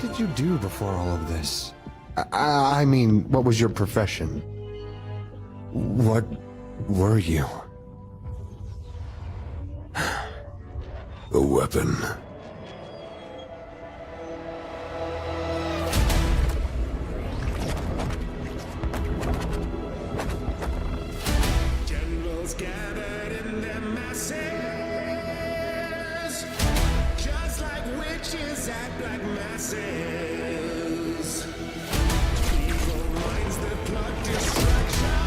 did you do before all of this? I mean, what was your profession? What were you? A weapon. Generals gathered in their masses, just like witches at black masses. Evil minds that plot destruction,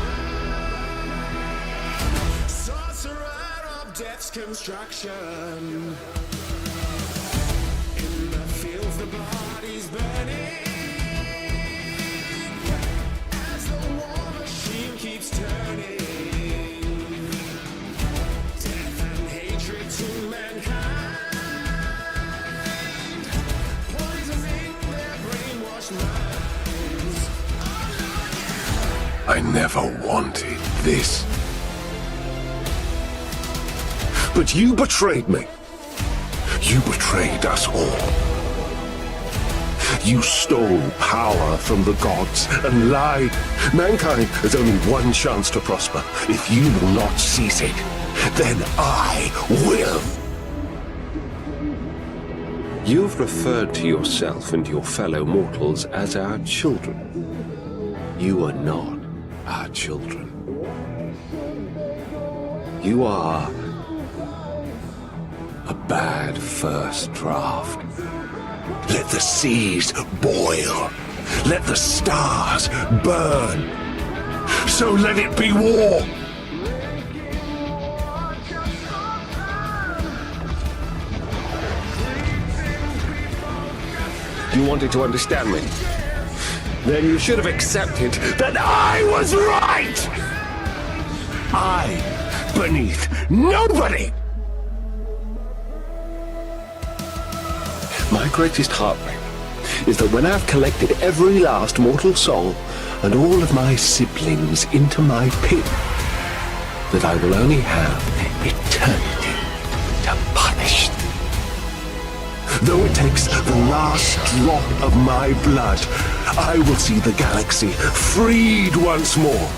sorcerer of death's construction. In the fields, the bodies burning, as the war machine keeps turning. Death and hatred to mankind, poisoning their brainwashed minds. I never wanted this. But you betrayed me. You betrayed us all. You stole power from the gods and lied. Mankind has only one chance to prosper. If you will not seize it, then I will. You've referred to yourself and your fellow mortals as our children. You are not our children. You are a bad first draft. Let the seas boil. Let the stars burn. So let it be war. You wanted to understand me? Then you should have accepted that I was right! I beneath nobody! My greatest heartbreak is that when I've collected every last mortal soul and all of my siblings into my pit, that I will only have eternity to punish them. Though it takes the last drop of my blood, I will see the galaxy freed once more.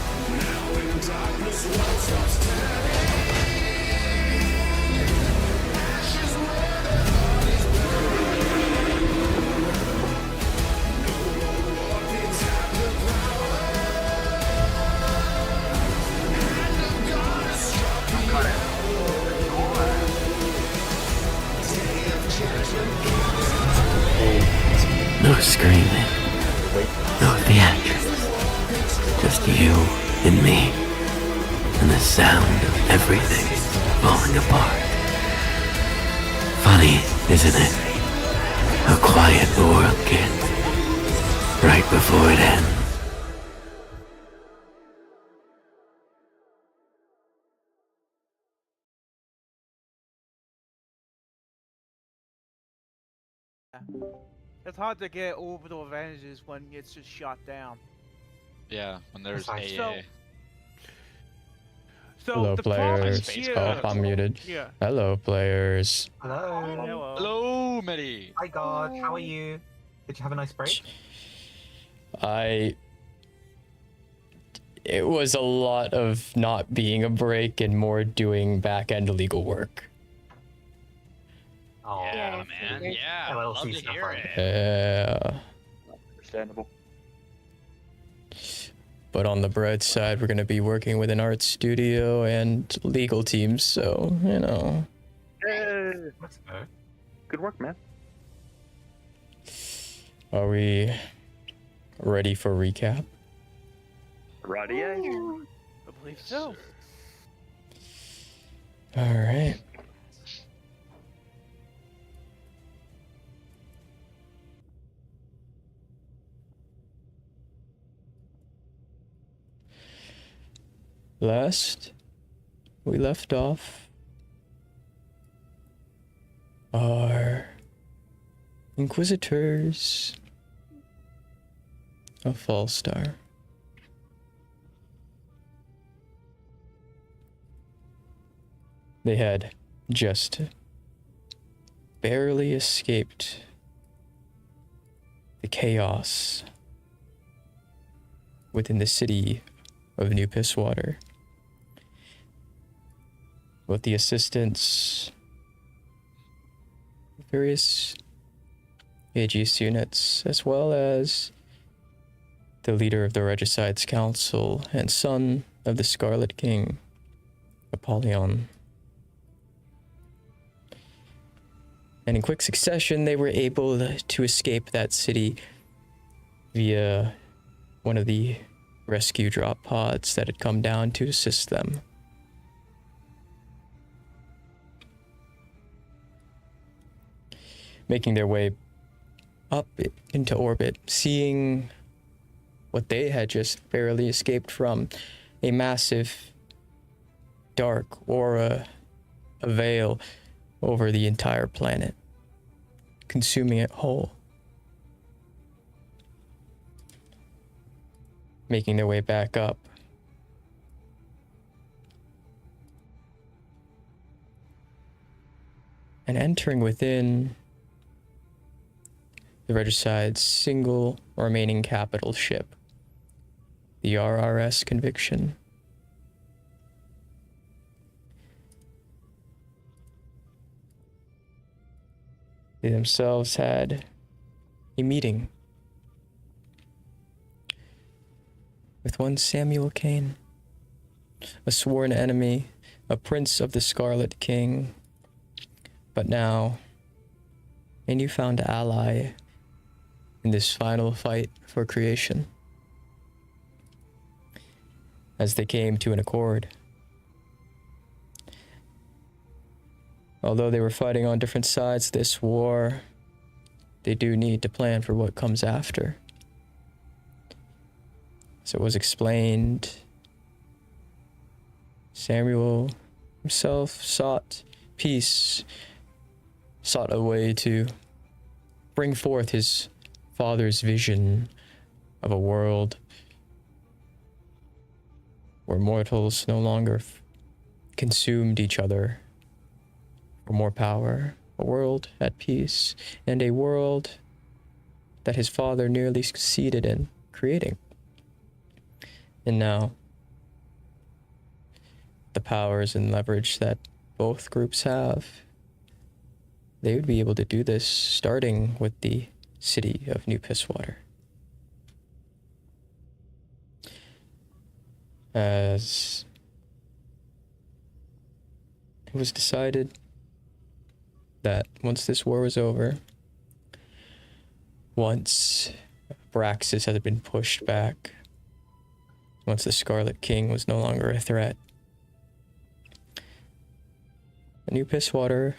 No screaming, no theatrics, just you and me, and the sound of everything falling apart. Funny, isn't it? How quiet the world gets, right before it ends. It's hard to get orbital advantages when it's just shot down. Yeah, when there's Precisely. AA. So Hello, the problem players. here, Oh, I'm muted. yeah. Hello, players. Hello. Hello. Hello, Medi. Hi, God. How are you? Did you have a nice break? It was a lot of not being a break and more doing back-end legal work. Oh, Yeah, man. Yeah, LLC love to stuff, hear right? it. Understandable. But on the bright side, we're going to be working with an art studio and legal teams, so, you know. Hey, Let's go. good work, man. Are we ready for recap? Righty, I believe so. All right. Last we left off, our Inquisitors of Fallstar. They had just barely escaped the chaos within the city of New Pisswater. With the assistance of various Aegis units, as well as the leader of the Regicide's council and son of the Scarlet King, Apollyon. And in quick succession, they were able to escape that city via one of the rescue drop pods that had come down to assist them. Making their way up into orbit, seeing what they had just barely escaped from, a massive dark aura, a veil over the entire planet, consuming it whole. Making their way back up. And entering within the Regicide's single remaining capital ship, the RRS Conviction. They themselves had a meeting with one Samuel Kane, a sworn enemy, a prince of the Scarlet King, but now a newfound ally in this final fight for creation. As they came to an accord. Although they were fighting on different sides of this war, they do need to plan for what comes after. As it was explained, Samuel himself sought peace, sought a way to bring forth his father's vision of a world where mortals no longer consumed each other for more power, a world at peace, and a world that his father nearly succeeded in creating. And now, the powers and leverage that both groups have, they would be able to do this starting with the city of New Pisswater. As it was decided that once this war was over, once Abraxis had been pushed back, once the Scarlet King was no longer a threat, New Pisswater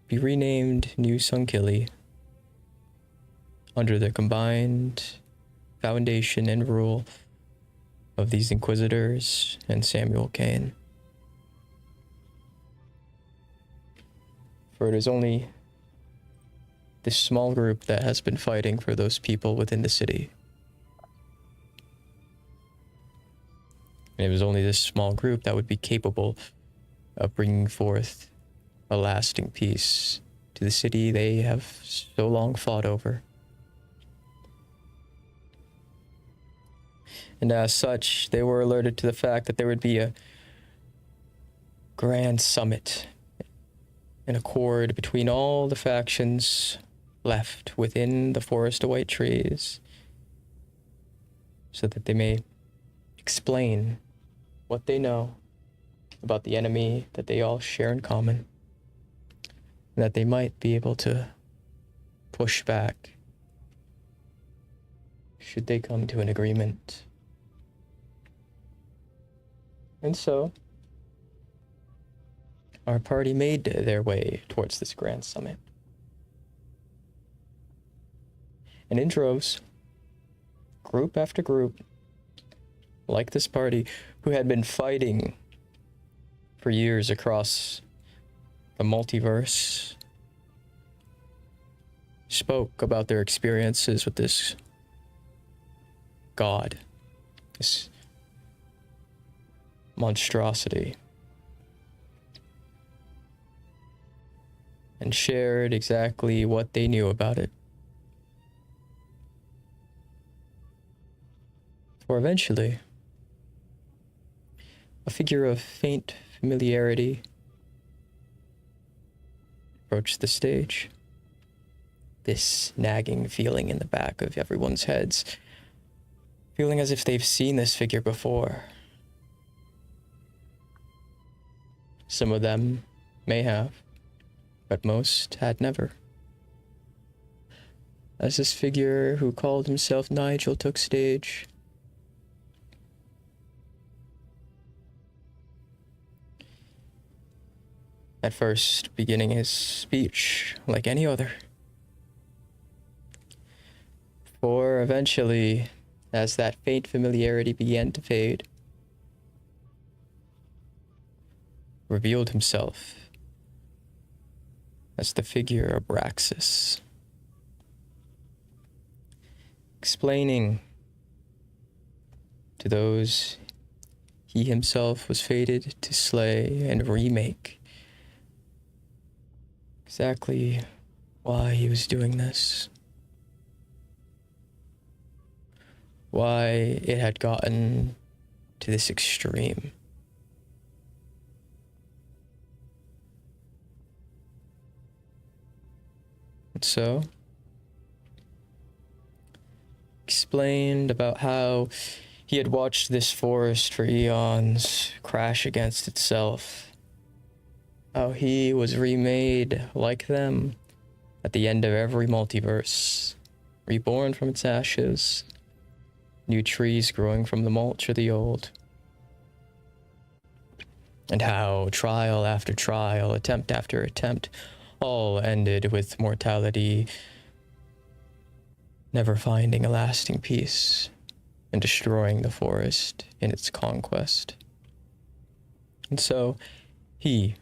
be renamed New Sunkilly under the combined foundation and rule of these Inquisitors and Samuel Kane. For it is only this small group that has been fighting for those people within the city. And it was only this small group that would be capable of bringing forth a lasting peace to the city they have so long fought over. And as such, they were alerted to the fact that there would be a grand summit, an accord between all the factions left within the Forest of White Trees, so that they may explain what they know about the enemy that they all share in common, and that they might be able to push back should they come to an agreement. And so, our party made their way towards this grand summit. And in droves, group after group, like this party, who had been fighting for years across the multiverse, spoke about their experiences with this god, this monstrosity, and shared exactly what they knew about it. For eventually, a figure of faint familiarity approached the stage. This nagging feeling in the back of everyone's heads, feeling as if they've seen this figure before. Some of them may have, but most had never. As this figure who called himself Nigel took stage, at first beginning his speech like any other. For eventually, as that faint familiarity began to fade, revealed himself as the figure Abraxis, explaining to those he himself was fated to slay and remake exactly why he was doing this, why it had gotten to this extreme. And so, explained about how he had watched this forest for eons crash against itself, how he was remade like them at the end of every multiverse, reborn from its ashes, new trees growing from the mulch of the old, and how trial after trial, attempt after attempt, all ended with mortality never finding a lasting peace and destroying the forest in its conquest. And so he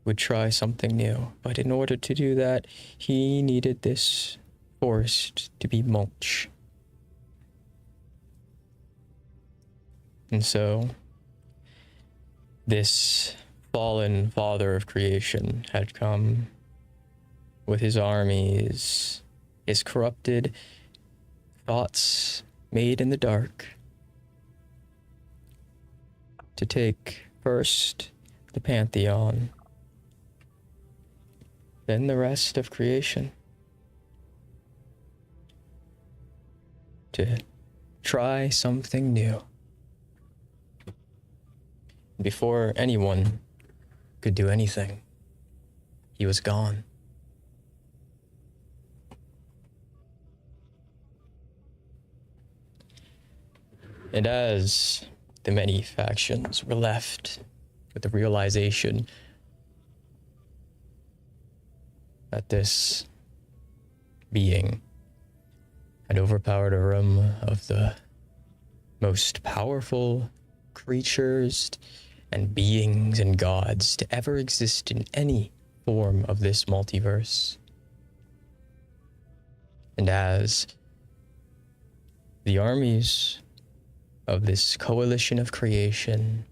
would try something new, but in order to do that, he needed this forest to be mulch. And so this fallen father of creation had come with his armies, his corrupted thoughts made in the dark, to take first the Pantheon, then the rest of creation, to try something new. Before anyone could do anything, he was gone. And as the many factions were left with the realization that this being had overpowered a room of the most powerful creatures and beings and gods to ever exist in any form of this multiverse. And as the armies of this coalition of creation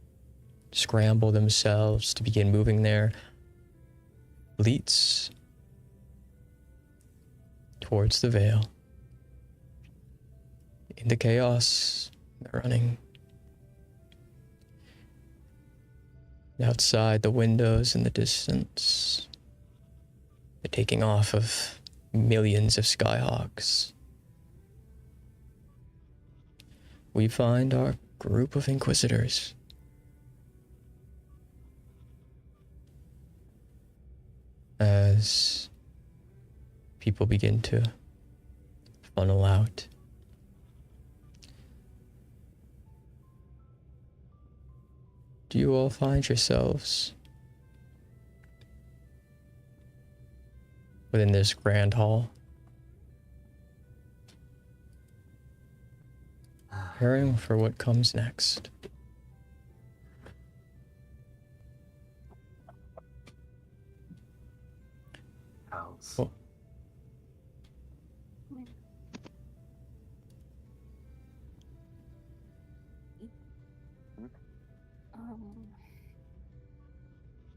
scramble themselves to begin moving their fleets towards the veil, in the chaos they're running, outside the windows in the distance, the taking off of millions of skyhawks, we find our group of inquisitors. As people begin to funnel out, do you all find yourselves within this grand hall, preparing for what comes next? Else. Well,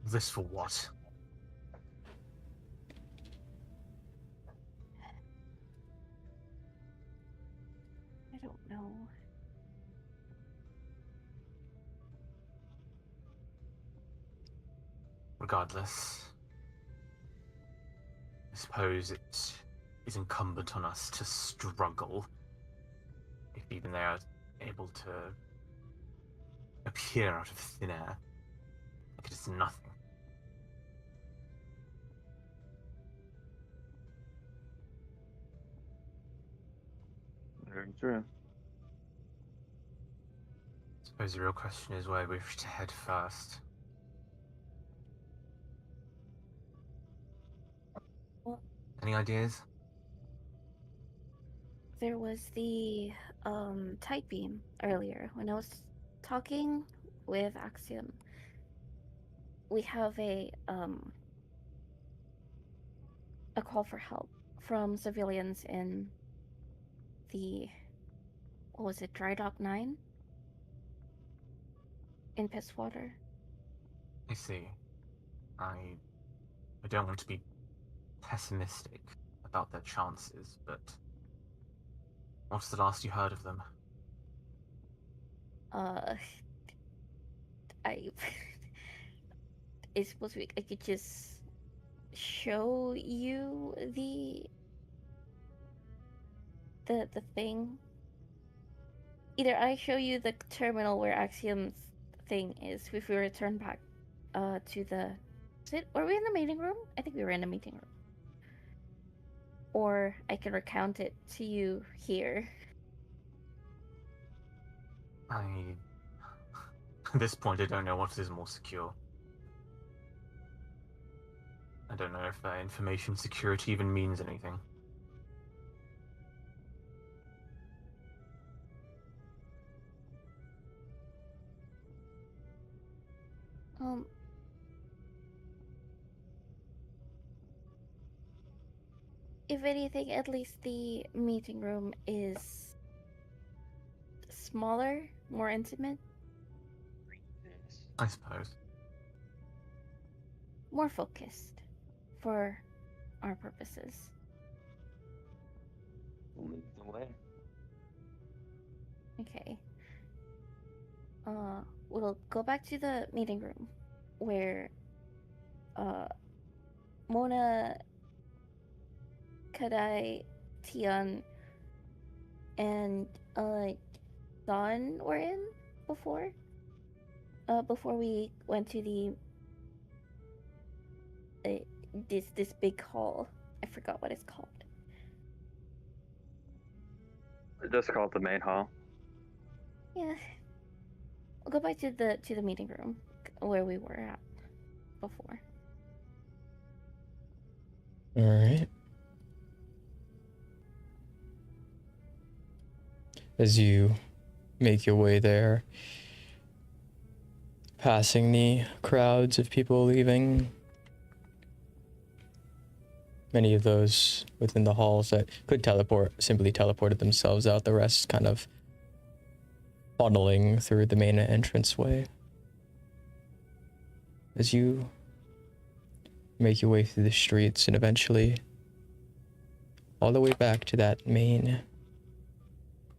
This for what? I don't know. know. Regardless, I suppose it is incumbent on us to struggle, if even they are able to appear out of thin air, like it is nothing. Very true. I suppose the real question is where we wish to head first. Well, Any ideas? there was the tight beam earlier when I was talking with Axiom. We have a call for help from civilians in the, what was it, Dry Dock 9? In Pisswater. I see. I don't want to be pessimistic about their chances, but what's the last you heard of them? I it's supposed to be, I could just show you the thing. Either I show you the terminal where Axiom's thing is if we return back to the, were we in the meeting room? I think we were in the meeting room. Or I can recount it to you here. At this point, I don't know what is more secure. I don't know if information security even means anything. If anything, at least the meeting room is smaller, more intimate, I suppose. more focused for our purposes. Lead the way. Okay. We'll go back to the meeting room where Mona, Kadai, Tion, and Dawn were in before. Before we went to the this big hall. I forgot what it's called. Just call it the main hall. Yeah. We'll go back to the meeting room where we were at before. All right. As you make your way there, passing the crowds of people leaving, many of those within the halls that could teleport simply teleported themselves out, the rest kind of funneling through the main entranceway. As you make your way through the streets and eventually all the way back to that main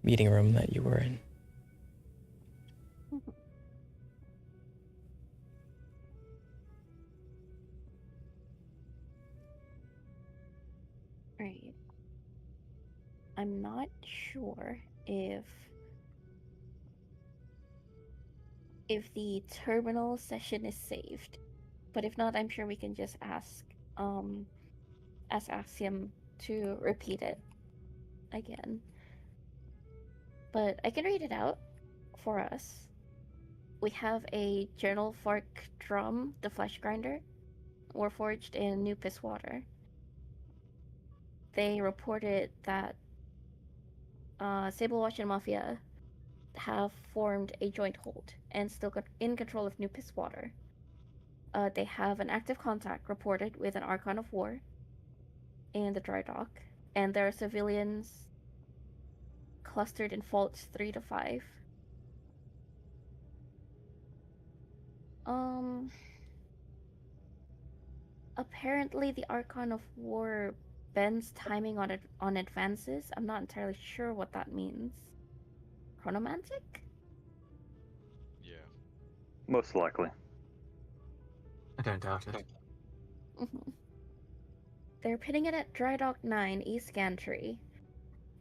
meeting room that you were in. Right. I'm not sure if the terminal session is saved, but if not, I'm sure we can just ask Axiom to repeat it again. But I can read it out for us. We have a Journal Fork drum, the flesh grinder, were forged in New Pisswater. They reported that Sablewatch and Mafia have formed a joint hold and still in control of New Pisswater. They have an active contact reported with an Archon of War in the dry dock, and there are civilians clustered in faults 3 to 5. Apparently the Archon of War bends timing on advances. I'm not entirely sure what that means. chronomantic? Yeah. Most likely. I don't doubt it. Mhm. They're pitting it at Dry Dock 9, East Gantry.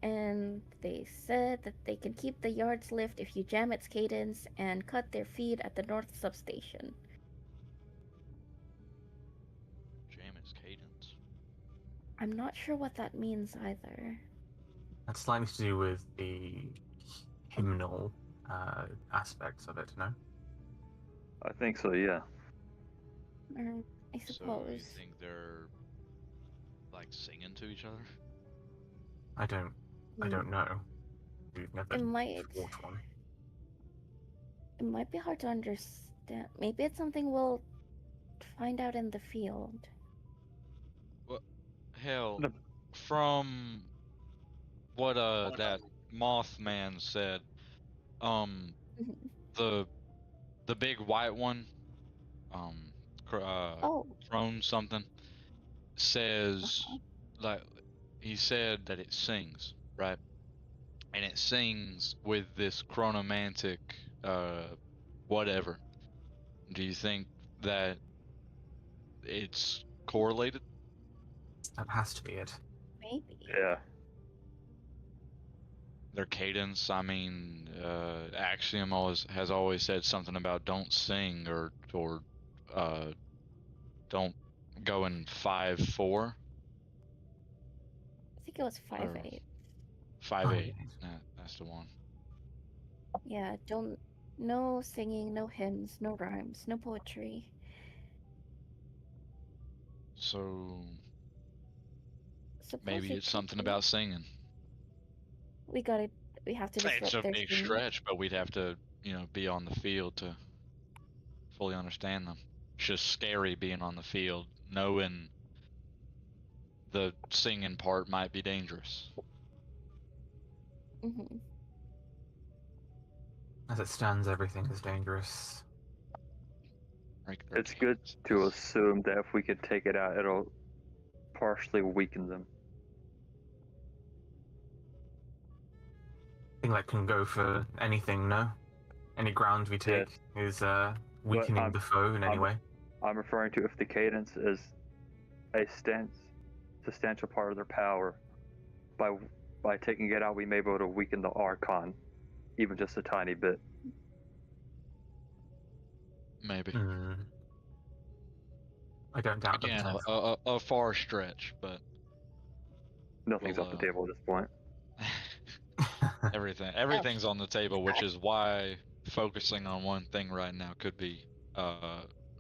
And they said that they can keep the yards lift if you jam its cadence and cut their feed at the North Substation. Jam its cadence. I'm not sure what that means either. That's slightly to do with the hymnal aspects of it, no? I think so, yeah. I So suppose. you think they're like singing to each other? I don't know. We've never It might. fought one. It might be hard to understand. Maybe it's something we'll find out in the field. Well, hell, from what that Mothman said, Mhm. the big white one, Oh, Crone something, says like he said that it sings, right? And it sings with this chronomantic whatever. Do you think that it's correlated? That has to be it. maybe. Yeah. Their cadence, I mean, Axiom has always said something about don't sing or don't go in 5/4. I think it was 5/8. 5/8. That's the one. Yeah, don't. No singing, no hymns, no rhymes, no poetry. So Suppose maybe it it's could something be. about singing. We have to disrupt It's a their big singing. stretch, but we'd have to, be on the field to fully understand them. It's just scary being on the field, knowing the singing part might be dangerous. Mhm. As it stands, everything is dangerous. It's good to assume that if we could take it out, it'll partially weaken them. Thing that can go for anything, no? Any ground we take is weakening the foe in any way. I'm referring to if the cadence is a substantial part of their power. By taking it out, we may be able to weaken the Archon, even just a tiny bit. Maybe. I don't doubt the Again, potential. a far stretch, but Nothing's off the table at this point. everything's on the table, which is why focusing on one thing right now could be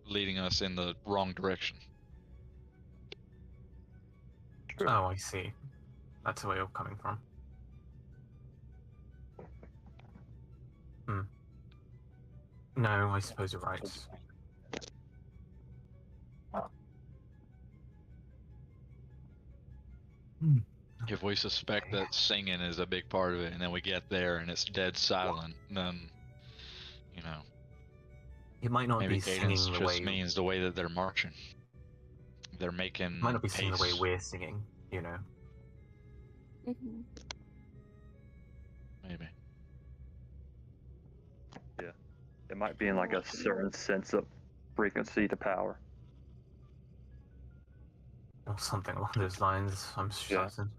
leading us in the wrong direction. Oh, I see. That's where you're coming from. No, I suppose you're right. If we suspect that singing is a big part of it, and then we get there and it's dead silent, then it might not maybe be cadence singing the just way. means the way that they're marching. They're making. It might not be singing the way pace. we're singing. Mhm. Maybe. Yeah. It might be in like a certain sense of frequency to power. Or something along those lines, I'm certain.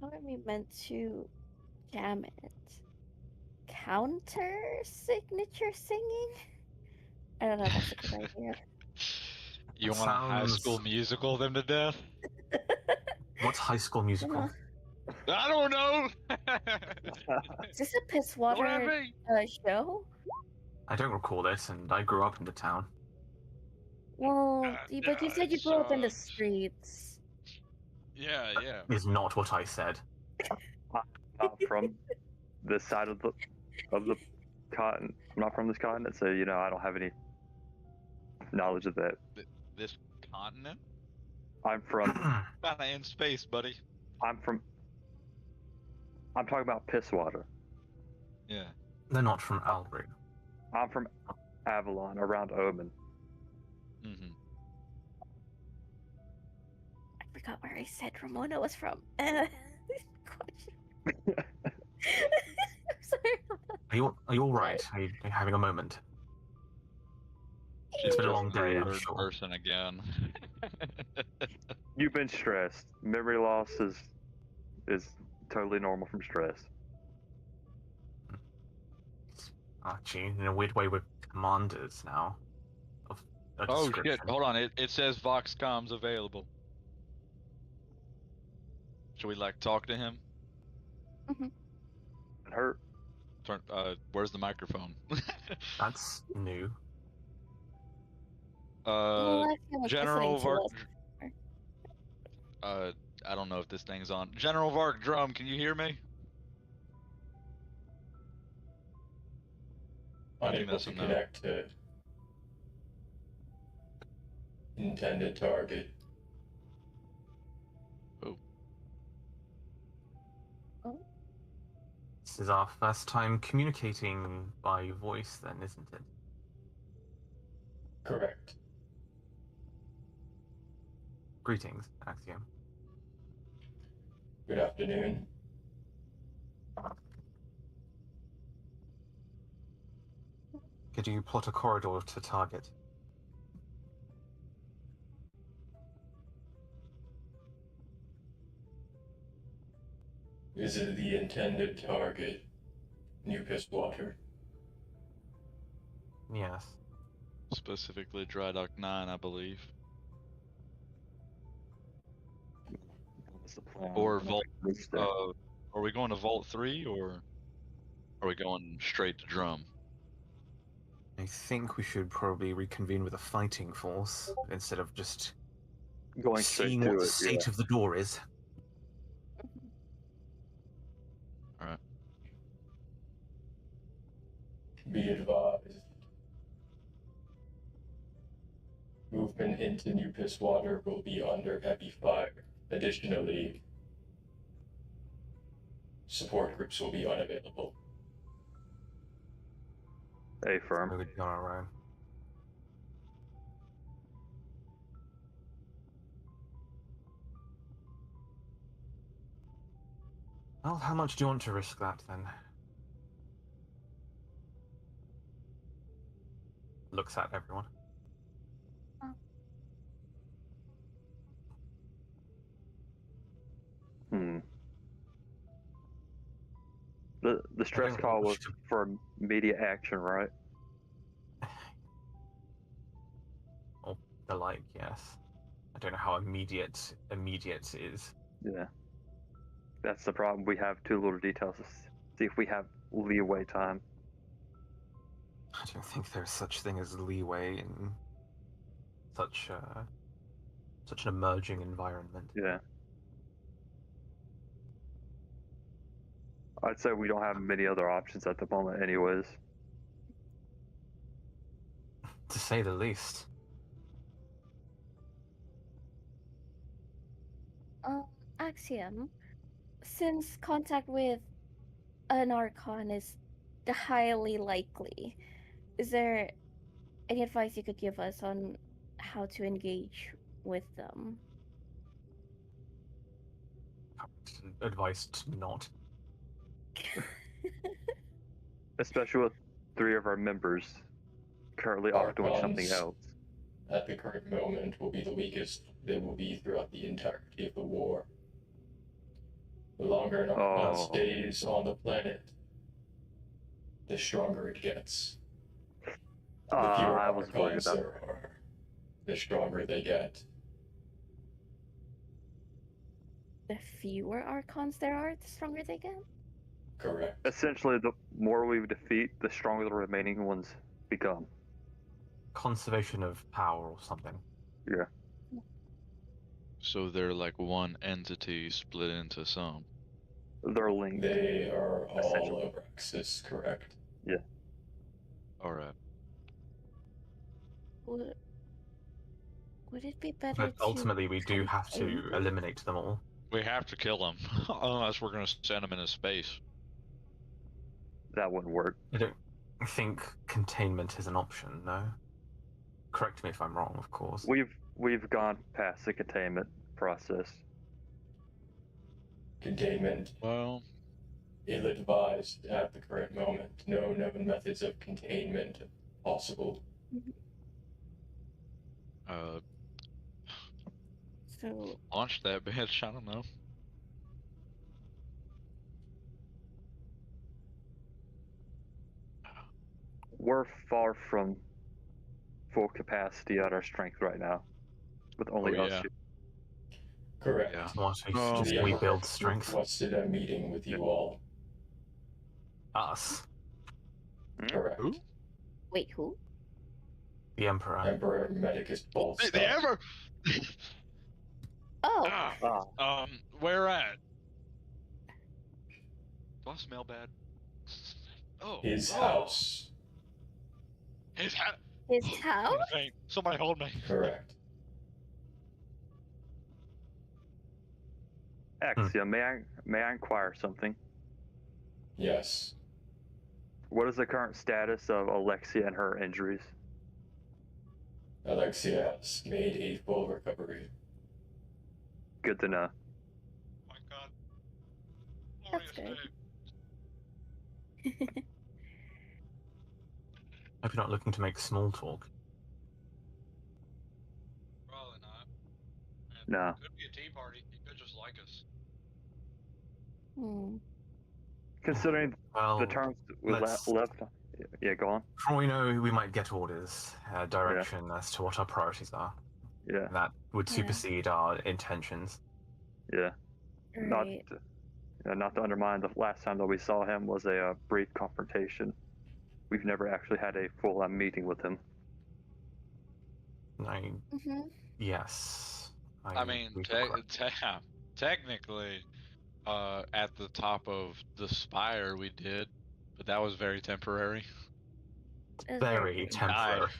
How are we meant to jam it? Counter signature singing? I don't know if that's a good idea. You want a High School Musical them to death? What's High School Musical? I don't know. Is this a Pisswater show? I don't recall it, and I grew up in the town. Well, but you said you grew up in the streets. Yeah. Is not what I said. Not from this side of the continent. I'm not from this continent, so I don't have any knowledge of that. This continent? I'm from. Kinda in space, buddy. I'm talking about Pisswater. Yeah. They're not from Albrecht. I'm from Avalon, around Omen. Mm-hmm. I forgot where I said Ramona was from. Are you all right? Are you having a moment? It's been a long day, I'm Third sure. person again. You've been stressed. Memory loss is totally normal from stress. Gee, in a weird way, we're commanders now. Of a Oh shit! description. Hold on. It says Vox comms available. Should we like talk to him? And hurt. Turn. Where's the microphone? That's new. Well, I feel like General listening to Vark. us. I don't know if this thing's on. General Vark Drum, can you hear me? Unable to connect to intended target. Oh. This is our first time communicating by voice, then, isn't it? Correct. Greetings, Axiom. Good afternoon. Could you plot a corridor to target? Is it the intended target? New Water. Yes. Specifically Dry Dock 9, I believe. What's the plan? Or Vault. Reach there. Are we going to Vault 3 or are we going straight to Drum? I think we should probably reconvene with a fighting force instead of just Going straight seeing to what the it. state of the door is. Alright. Be advised. Movement into New Water will be under heavy fire. Additionally, support groups will be unavailable. A firm. We would be on our own. Well, how much do you want to risk that then? Looks at everyone. The stress don't call was wish to- for immediate action, right? Or the like, yes. I don't know how immediate is. Yeah. That's the problem. We have too little details to see if we have leeway time. I don't think there's such thing as leeway in such an emerging environment. Yeah. I'd say we don't have many other options at the moment anyways. To say the least. Axiom, since contact with an Archon is highly likely, is there any advice you could give us on how to engage with them? Advice to not. Especially with 3 of our members currently off doing something Archons, else. at the current moment, will be the weakest they will be throughout the entirety of the war. The longer an Archon stays on the planet, the stronger it gets. The fewer I was worried Archons about there are, the stronger they get. The fewer Archons there are, the stronger they get? Correct. Essentially, the more we defeat, the stronger the remaining ones become. Conservation of power or something. Yeah. So they're like one entity split into some. They're linked. They are all Essentially. Abraxis, correct? Yeah. Alright. Would it be better But ultimately we do have to eliminate them all. We have to kill them, unless we're going to send them into space. That wouldn't work. I don't think containment is an option, no? Correct me if I'm wrong, of course. We've gone past the containment process. Containment Well, ill-advised at the current moment. No known methods of containment possible. So Launch that bitch. I don't know. We're far from full capacity at our strength right now, with only Oh, us. yeah. Correct. Yeah. What if Oh, just The we Emperor build strength? requested a meeting with you all. Us. Correct. Who? wait, who? The Emperor. Emperor Medicus Fallstar. The ever. Oh, Where at? Do I smell bad? Oh. His oh. house. His house. his house? Somebody hold me. Correct. Axia, may I inquire something? Yes. What is the current status of Alexia and her injuries? Alexia has made a full recovery. Good to know. My God. That's good. Hope you're not looking to make small talk. Probably not. No. Could be a tea party. He could just like us. Considering Well, the terms we let's- left. Yeah, go on. For all we know, we might get orders, direction as to what our priorities are. Yeah, That would Yeah. supersede our intentions. yeah. Right. Not to undermine, the last time that we saw him was a brief confrontation. We've never actually had a full-on meeting with him. Yes. I mean, technically, at the top of the Spire we did, but that was very temporary. That's very temporary.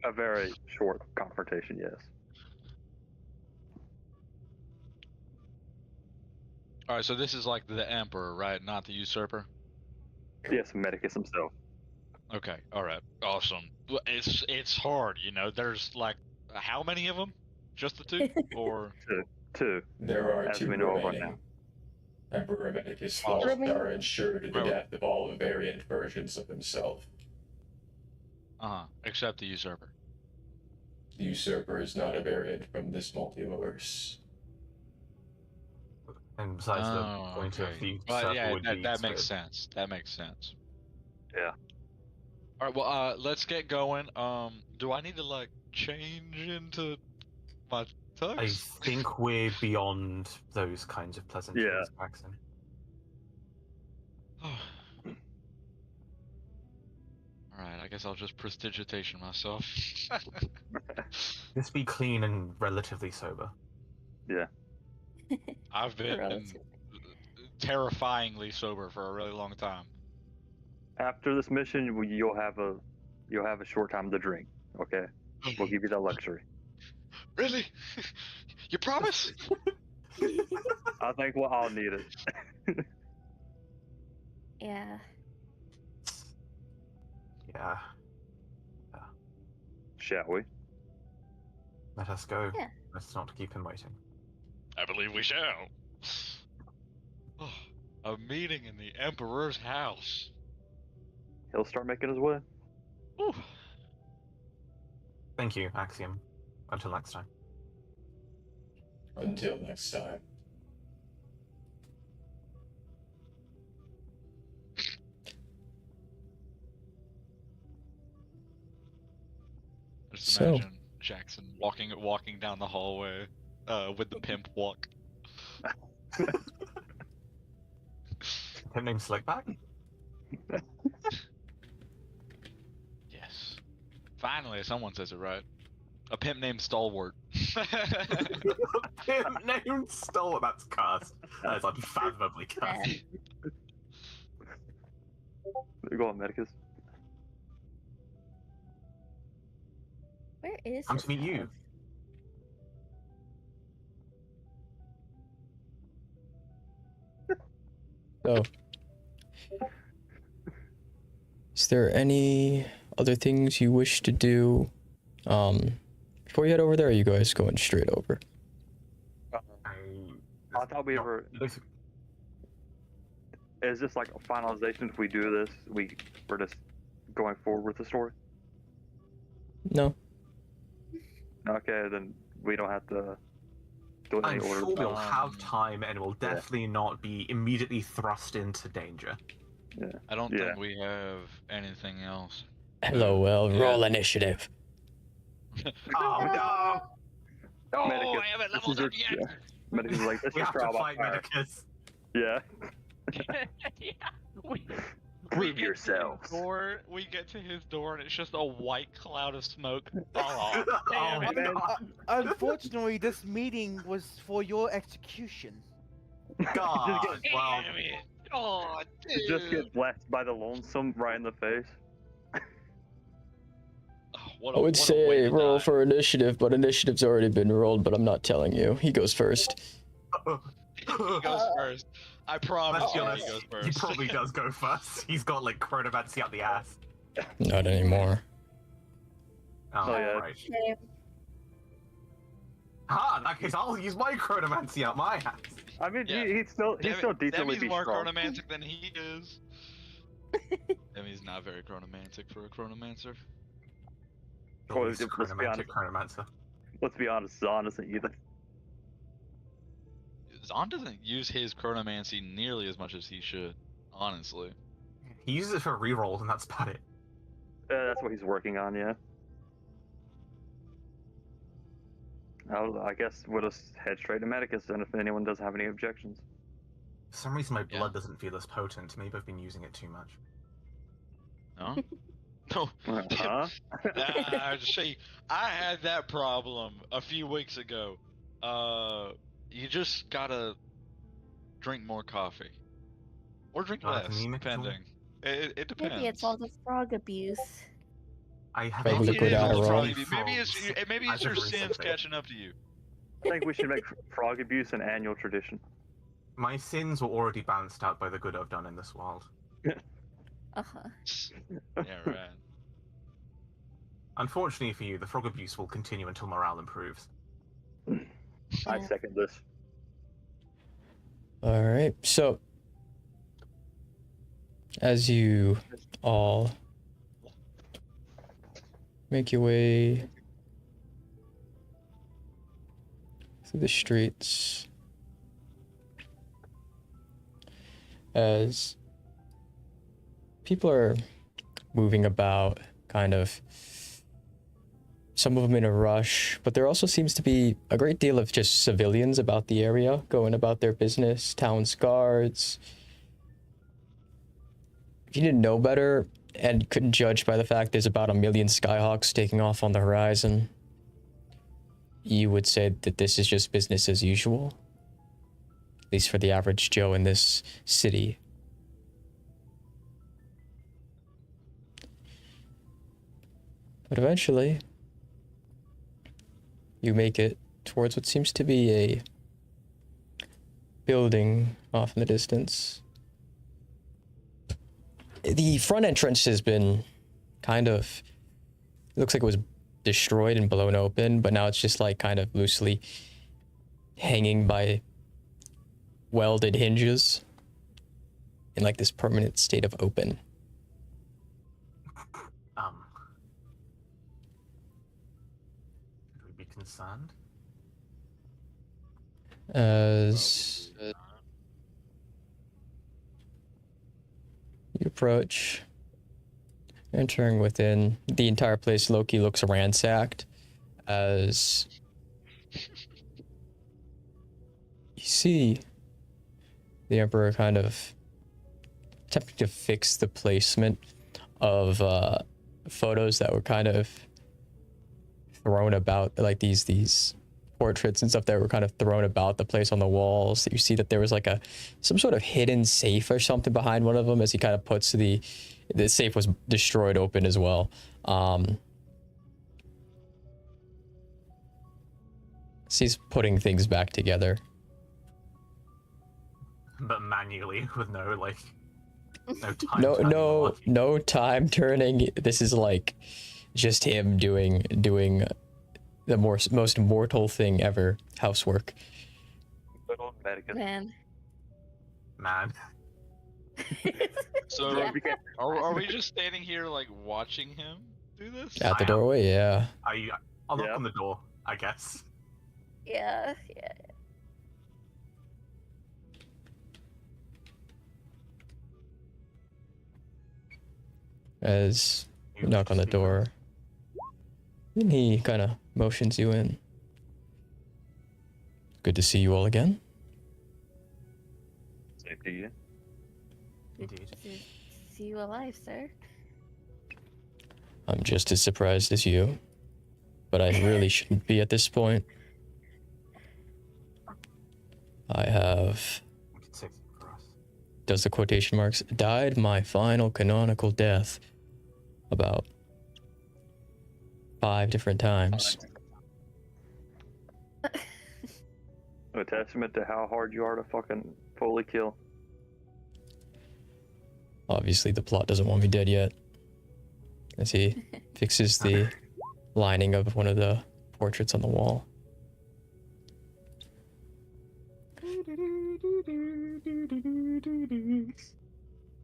A very short confrontation, yes. Alright, so this is like the Emperor, right? Not the Usurper? Yes, Medicus himself. Okay, alright. Awesome. Well, it's hard, you know? There's like, how many of them? Just the two? Or... Two. There are As two we know of right remaining. now. Emperor Medicus Remaining? Fallstar ensured the Right. death of all variant versions of himself. Except the Usurper. The Usurper is not a variant from this multiverse. And besides the point of the Well, circle yeah, would be that makes to- sense. That makes sense. Yeah. Alright, well, let's get going. Do I need to, like, change into my tux? I think we're beyond those kinds of pleasantries, Yeah. Maxon. Alright, I guess I'll just prestigitation myself. Just be clean and relatively sober. I've been Relative. terrifyingly sober for a really long time. After this mission, you'll have a short time to drink. Okay, we'll give you that luxury. Really? You promise? I think we'll all need it. Yeah. Yeah. Shall we? Let us go. Yeah. Let's not keep him waiting. I believe we shall. A meeting in the Emperor's house. He'll start making his way. Whew. Thank you, Axiom. Until next time. Until next time. Just So- imagine Jackson walking down the hallway with the pimp walk. Him named Slickback? Yes. Finally, someone says it right. A pimp named Stalwart. Him named Stole. That's cursed. That is unfathomably cursed. Go on, Medicus. Where is Come his to meet you. house? So, is there any other things you wish to do before you head over there? Or are you guys going straight over? I thought we were. Is this like a finalization? If we do this, we're just going forward with the story. No. Okay, then we don't have to do any I'm order. sure we'll have time and will definitely not be immediately thrust into danger. Yeah. I don't think we have anything else. LOL, roll initiative. Oh no! Oh, Medicus, I haven't this leveled is up your- yet. Medicus is like, this We is have to trial by fight fire. Medicus. Yeah. Yeah, we Prove get to his yourselves. door, we get to his door, and it's just a white cloud of smoke. Oh, damn Oh, it. man. Unfortunately, this meeting was for your execution. God, well, Damn it. Oh, dude. Just get blessed by the lonesome right in the face. Oh, what I would what way say to roll die. for initiative, but initiative's already been rolled, but I'm not telling you. He goes first. He goes first. I promise let's be you, honest, he goes he first. probably does go first. He's got like chronomancy out the ass. Not anymore. Oh, yeah. right. Shame. Ah, in that case, I'll use my chronomancy out my ass. I mean, Yeah. he's still decently Demi's more strong. chronomantic than he is. Demi's not very chronomantic for a chronomancer. Well, Let's let's be honest. chronomancer. Let's be honest, Zahn isn't either. Zahn doesn't use his chronomancy nearly as much as he should, honestly. He uses it for rerolls, and that's about it. That's what he's working on, yeah. I guess we'll just head straight to Medicus then if anyone doesn't have any objections. For some reason, my Yeah. blood doesn't feel as potent. Maybe I've been using it too much. No? No. Huh? See, I had that problem a few weeks ago. You just gotta drink more coffee. Or drink Do I have less, anemic at all? depending. It depends. Maybe it's all the frog abuse. I have Probably Maybe it liquid is all Adderall. froggy abuse. Maybe it's As your of sins recently. catching up to you. I think we should make frog abuse an annual tradition. My sins were already balanced out by the good I've done in this world. Uh-huh. Yeah, right. Unfortunately for you, the frog abuse will continue until morale improves. I second this. Alright, so as you all make your way through the streets, as people are moving about, kind of, some of them in a rush, but there also seems to be a great deal of just civilians about the area, going about their business, town's guards. If you didn't know better and couldn't judge by the fact there's about 1 million Skyhawks taking off on the horizon, you would say that this is just business as usual, at least for the average Joe in this city. But eventually, you make it towards what seems to be a building off in the distance. The front entrance has been kind of, it looks like it was destroyed and blown open, but now it's just like kind of loosely hanging by welded hinges in like this permanent state of open. Should we be concerned? As you approach, entering within, the entire place, Loki looks ransacked as you see the Emperor kind of attempting to fix the placement of photos that were kind of thrown about, like these portraits and stuff that were kind of thrown about the place on the walls. You see that there was like some sort of hidden safe or something behind one of them, as he kind of puts the safe was destroyed open as well. So he's putting things back together. But manually, with no like, no time. No time turning. This is like just him doing the most mortal thing ever, housework. Good old Medicus. Man. Man. So Yeah. are we just standing here like watching him do this? At the I am. doorway, yeah. I'll knock Yeah. on the door, I guess. Yeah. As you You knock on the speak door, and he kind of motions you in. Good to see you all again. Same to you. Indeed. See you alive, sir. I'm just as surprised as you, but I really shouldn't be at this point. I have, We can save them for us. does the quotation marks, died my final canonical death about 5 different times. A testament to how hard you are to fucking fully kill. Obviously, the plot doesn't want me dead yet. As he fixes the lining of one of the portraits on the wall.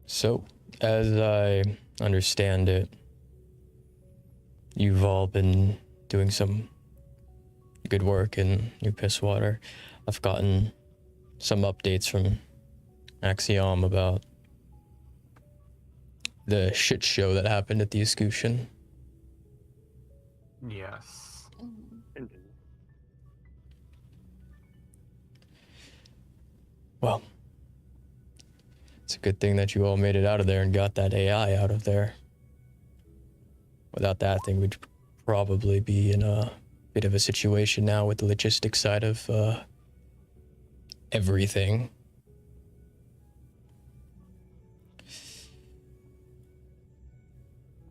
So, as I understand it, you've all been doing some good work in New Pisswater. I've gotten some updates from Axiom about the shit show that happened at the Escutcheon. Yes. Well, it's a good thing that you all made it out of there and got that AI out of there. Without that thing, we'd probably be in a bit of a situation now with the logistics side of everything.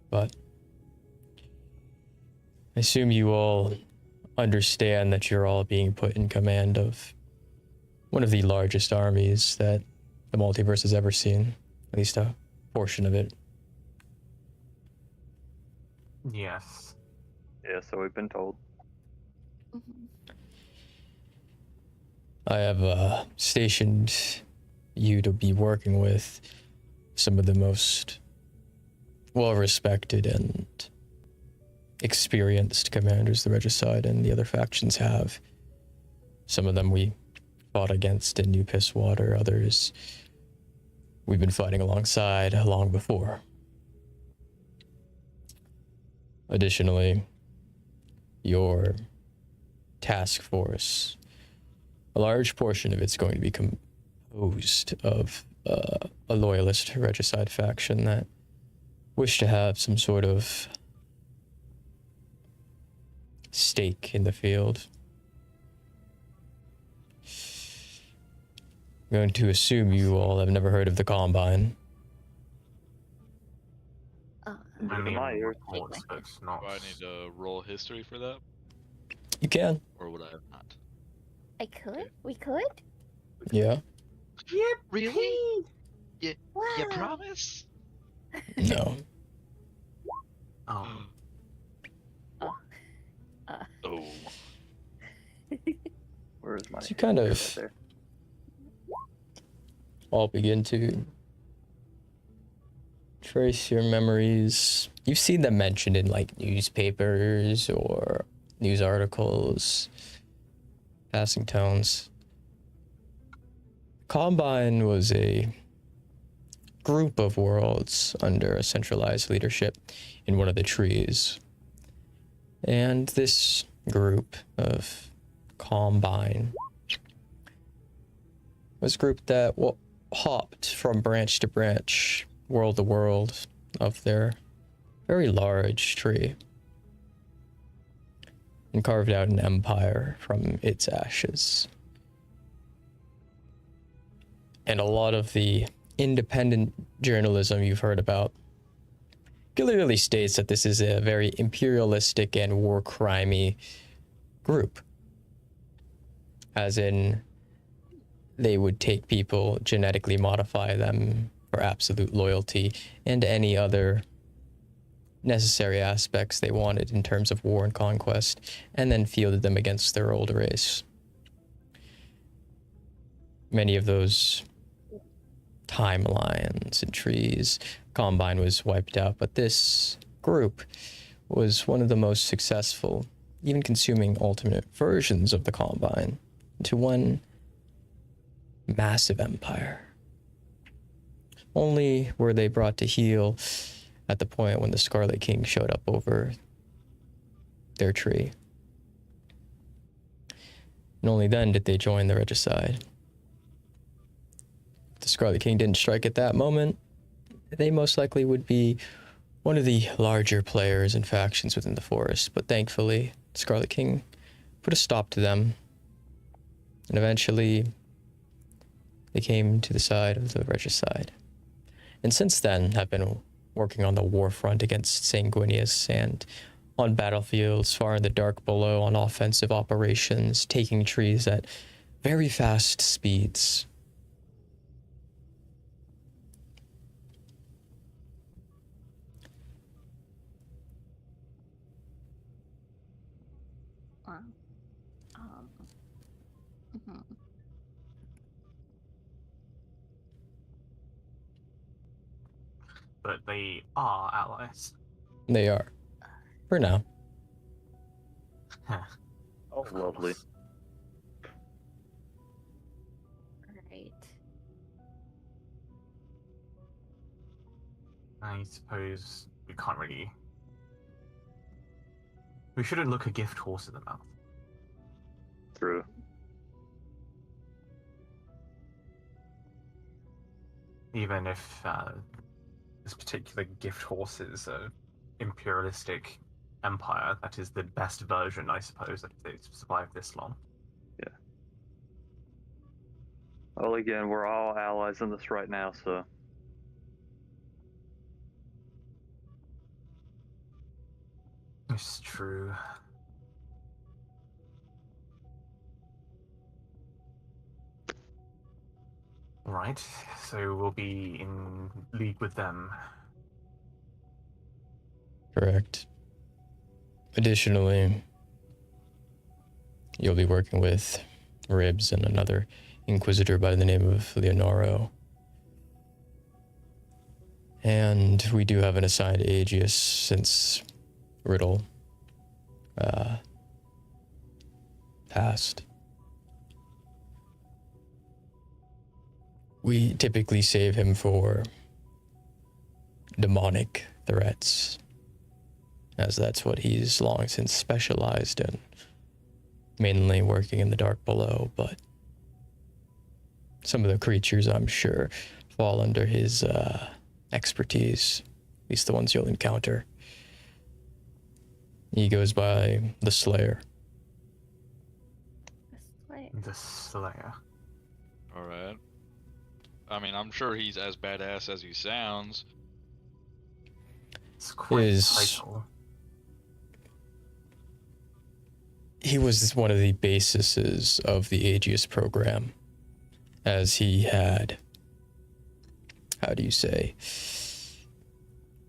But I assume you all understand that you're all being put in command of one of the largest armies that the multiverse has ever seen, at least a portion of it. Yes. Yeah, so we've been told. I have stationed you to be working with some of the most well-respected and experienced commanders the Regicide and the other factions have. Some of them we fought against in New Pisswater, others we've been fighting alongside long before. Additionally, your task force, a large portion of it's going to be composed of a loyalist Regicide faction that wish to have some sort of stake in the field. I'm going to assume you all have never heard of the Combine. I mean, my ears. reports, but not. Do I need to roll history for that, You can. or would I have not? I could. We could. Yeah. Really? You Wow. promise? No. Oh. Oh. Where's my? So you kind Right of there. all begin to trace your memories. You've seen them mentioned in like newspapers or news articles, passing tones. Combine was a group of worlds under a centralized leadership in one of the trees. And this group of Combine was a group that hopped from branch to branch, world to world of their very large tree and carved out an empire from its ashes. And a lot of the independent journalism you've heard about clearly states that this is a very imperialistic and war crimey group. As in, they would take people, genetically modify them for absolute loyalty and any other necessary aspects they wanted in terms of war and conquest, and then fielded them against their old race. Many of those timelines and trees. Combine was wiped out, but this group was one of the most successful, even consuming ultimate versions of the Combine into one massive empire. Only were they brought to heel at the point when the Scarlet King showed up over their tree. And only then did they join the Regicide. If the Scarlet King didn't strike at that moment, they most likely would be one of the larger players and factions within the forest. But thankfully, Scarlet King put a stop to them. And eventually, they came to the side of the Regicide. And since then, have been working on the war front against Sanguinius and on battlefields far in the dark below on offensive operations, taking trees at very fast speeds. Wow. Mhm. But they are allies. They are. For now. Oh, lovely. Right. I suppose we can't really... We shouldn't look a gift horse in the mouth. True. Even if this particular gift horse is an imperialistic empire, that is the best version, I suppose, that they've survived this long. Yeah. Well, again, we're all allies in this right now, so... It's true. Right, so we'll be in league with them. Correct. Additionally, you'll be working with Ribs and another Inquisitor by the name of Leonoro. And we do have an assigned Aegis since Riddle passed. We typically save him for demonic threats, as that's what he's long since specialized in, mainly working in the dark below, but some of the creatures, I'm sure, fall under his expertise, at least the ones you'll encounter. He goes by the Slayer. The Slayer. Alright. I mean, I'm sure he's as badass as he sounds. It's quite a His title. He was one of the bases of the Aegis program, as he had, how do you say,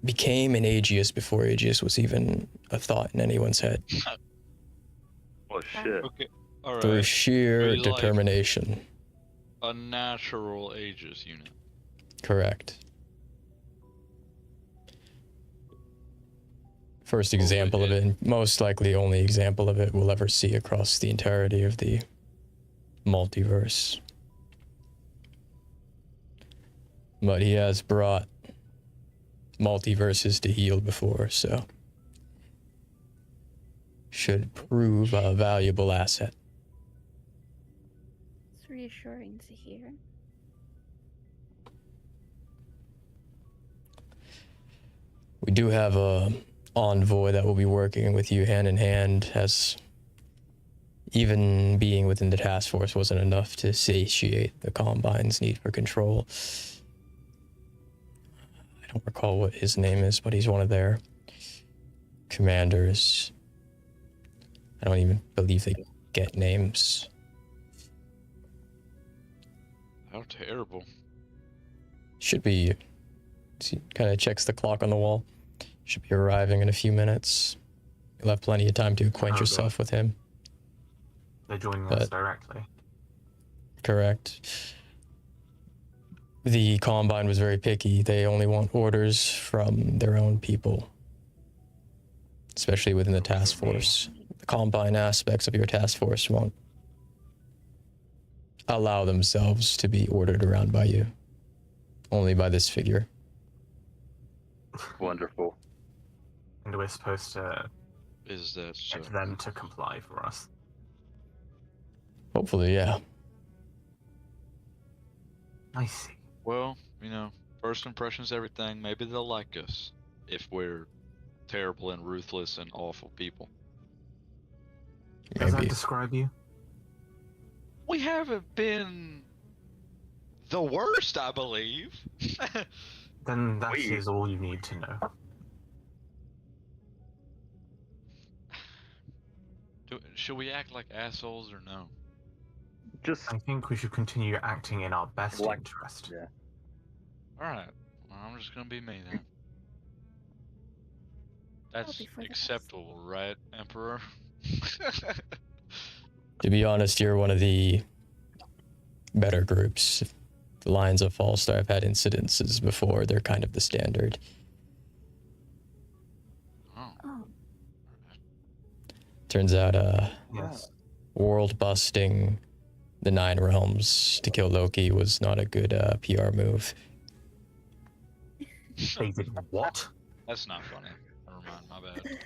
became an Aegis before Aegis was even a thought in anyone's head. Oh, shit. Okay, alright. Through sheer He's like determination. a natural Aegis unit. Correct. First example of it, and most likely only example of it we'll ever see across the entirety of the multiverse. But he has brought multiverses to heel before, so should prove a valuable asset. It's reassuring to hear. We do have a envoy that will be working with you hand in hand, as even being within the task force wasn't enough to satiate the Combine's need for control. I don't recall what his name is, but he's one of their commanders. I don't even believe they get names. How terrible. Should be, he kind of checks the clock on the wall. Should be arriving in a few minutes. You'll have plenty of time to acquaint yourself with him. They're joining us directly. Correct. the Combine was very picky. They only want orders from their own people, especially within the task force. The Combine aspects of your task force won't allow themselves to be ordered around by you, only by this figure. Wonderful. And we're supposed to Is that so? get them to comply for us. Hopefully, yeah. I see. Well, you know, first impression's everything. Maybe they'll like us if we're terrible and ruthless and awful people. Does that Maybe. describe you? We haven't been the worst, I believe. Then that is all you need to know. Should we act like assholes or no? Just I think we should continue acting in our best Like- interest. yeah. Alright, well, I'm just gonna be me then. That's be for the best. acceptable, right, Emperor? To be honest, you're one of the better groups. The Lions of Fallstar have had incidences before. They're kind of the standard. Oh, Oh, Turns out, Yes. world busting the Nine Realms to kill Loki was not a good PR move. They did what? that's not funny. Never mind, my bad.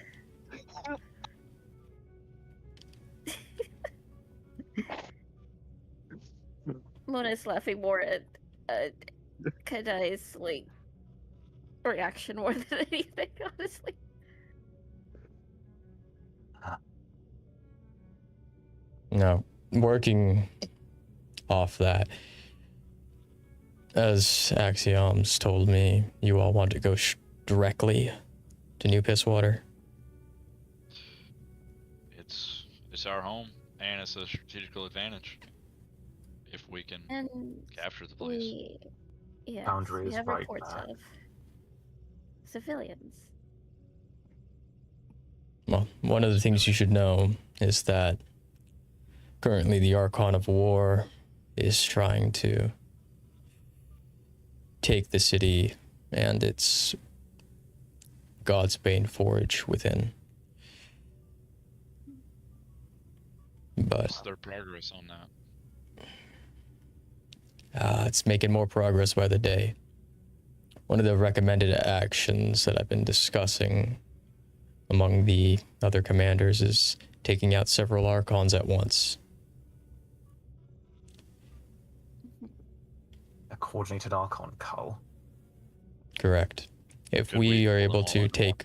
Mona is laughing more at Kadai's like reaction more than anything, honestly. Now, working off that, as Axioms told me, you all want to go directly to New Pisswater. It's our home, and it's a strategical advantage if we can And capture the place. yes, Boundary we is have right reports there. of civilians. Well, one of the things you should know is that currently the Archon of War is trying to take the city and its God's Bane Forge within. But What's their progress on that? it's making more progress by the day. One of the recommended actions that I've been discussing among the other commanders is taking out several Archons at once. A coordinated Archon cull. Correct. If Could we we are pull them able all to at once? take...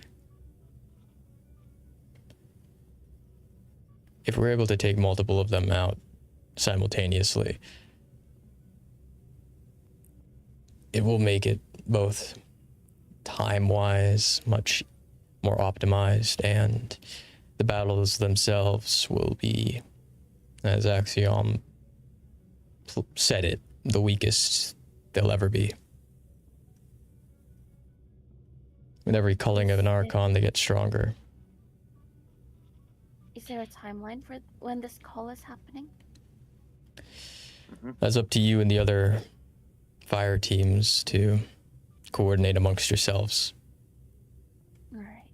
If we're able to take multiple of them out simultaneously, it will make it both time-wise much more optimized, and the battles themselves will be, as Axiom said it, the weakest they'll ever be. With every culling of an Archon, they get stronger. Is there a timeline for when this call is happening? That's up to you and the other fire teams to coordinate amongst yourselves. Alright.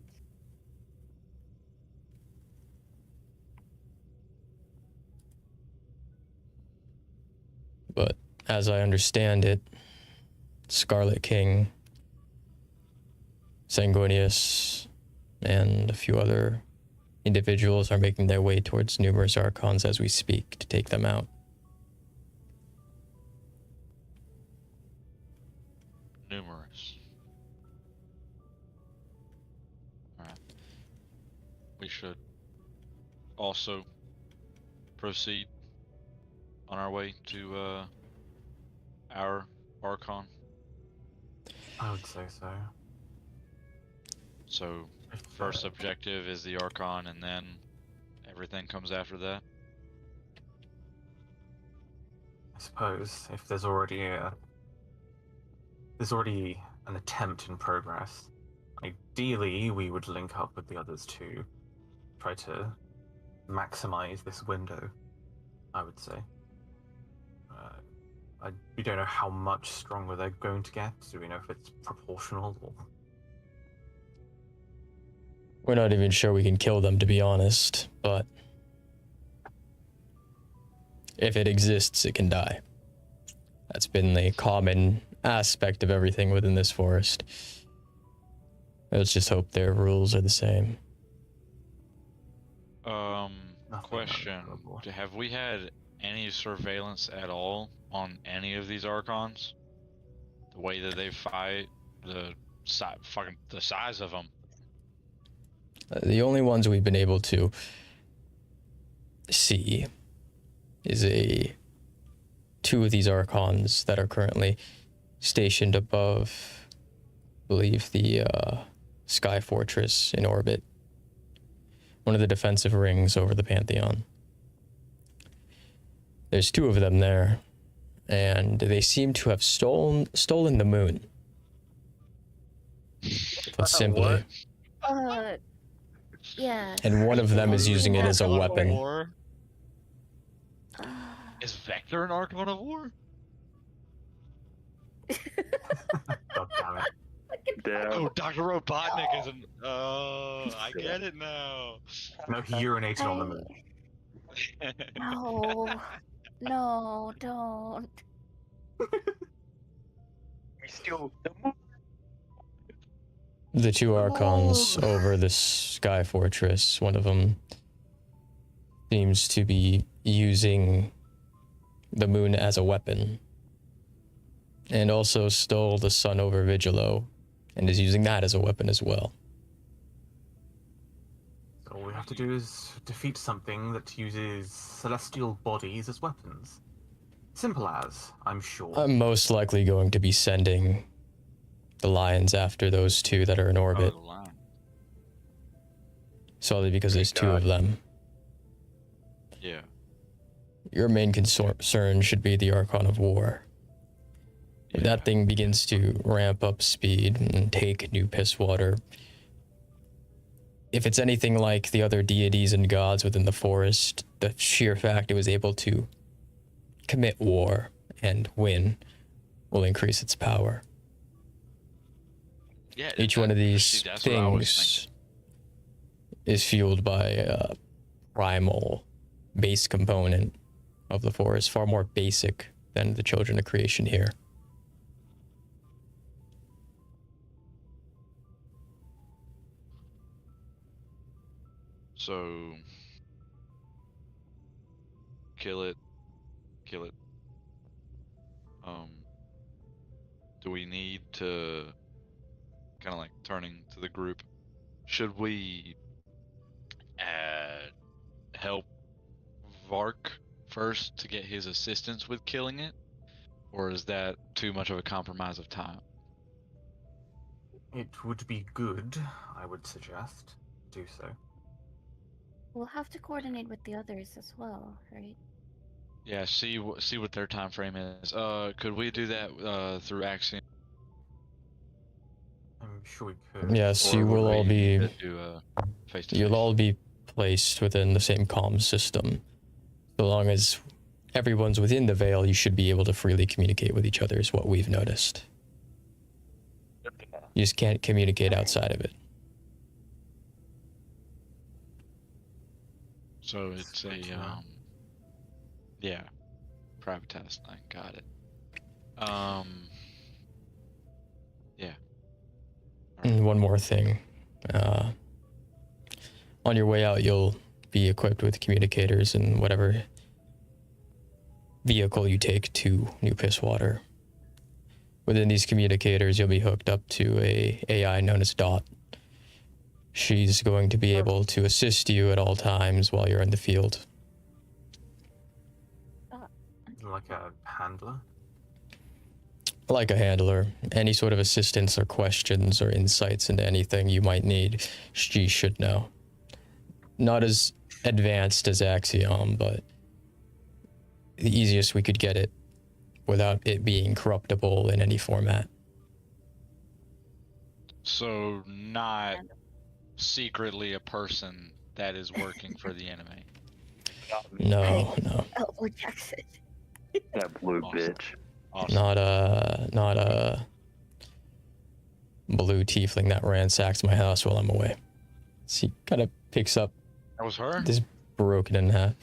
But as I understand it, Scarlet King, Sanguinius, and a few other individuals are making their way towards numerous Archons as we speak to take them out. Numerous. Alright. We should also proceed on our way to our Archon. I would say so. So If, first objective is the Archon, and then everything comes after that. I suppose if there's already an attempt in progress, ideally we would link up with the others to try to maximize this window, I would say. we don't know how much stronger they're going to get. Do we know if it's proportional or? We're not even sure we can kill them, to be honest, but if it exists, it can die. That's been the common aspect of everything within this forest. Let's just hope their rules are the same. Question. Have we had any surveillance at all on any of these Archons? The way that they fight, the size of them. The only ones we've been able to see is two of these Archons that are currently stationed above, I believe, the Sky Fortress in orbit. One of the defensive rings over the Pantheon. There's two of them there, and they seem to have stolen the moon. Put simply. Yeah. And one of them is using it as a weapon. Is Vector an Archon of War? God damn it. Damn. Oh, Dr. Robotnik is an... Oh, I get it now. No, he urinated on the moon. No. No, don't. The two Archons over the Sky Fortress, one of them seems to be using the moon as a weapon. And also stole the sun over Vigilo, and is using that as a weapon as well. So all we have to do is defeat something that uses celestial bodies as weapons. Simple as, I'm sure. I'm most likely going to be sending the Lions after those two that are in orbit. Solely because there's two of them. Yeah. Your main concern should be the Archon of War. If that thing begins to ramp up speed and take new piss water, if it's anything like the other deities and gods within the forest, the sheer fact it was able to commit war and win will increase its power. Yeah, Each one of these things is fueled by a primal base component of the forest, far more basic than the children of creation here. So, kill it. Do we need to, kind of like turning to the group, should we help Vark first to get his assistance with killing it? Or is that too much of a compromise of time? It would be good, I would suggest, do so. We'll have to coordinate with the others as well, right? Yeah, see what their time frame is. Could we do that through Axiom? I'm sure we could. Yes, Or you would will all we be do face-to-face? you'll all be placed within the same comm system. So long as everyone's within the veil, you should be able to freely communicate with each other, is what we've noticed. You just can't communicate outside of it. So it's a yeah, privatized thing. Got it. Yeah. And one more thing. On your way out, you'll be equipped with communicators in whatever vehicle you take to New Pisswater. Within these communicators, you'll be hooked up to a AI known as Dot. She's going to be able to assist you at all times while you're in the field. Like a handler? Like a handler. Any sort of assistance or questions or insights into anything you might need, she should know. Not as advanced as Axiom, but the easiest we could get it without it being corruptible in any format. So not secretly a person that is working for the enemy. No. Oh, Jackson. That blue Awesome. bitch. Awesome. Not a blue tiefling that ransacks my house while I'm away. So he kind of picks up That was her? this broken in half.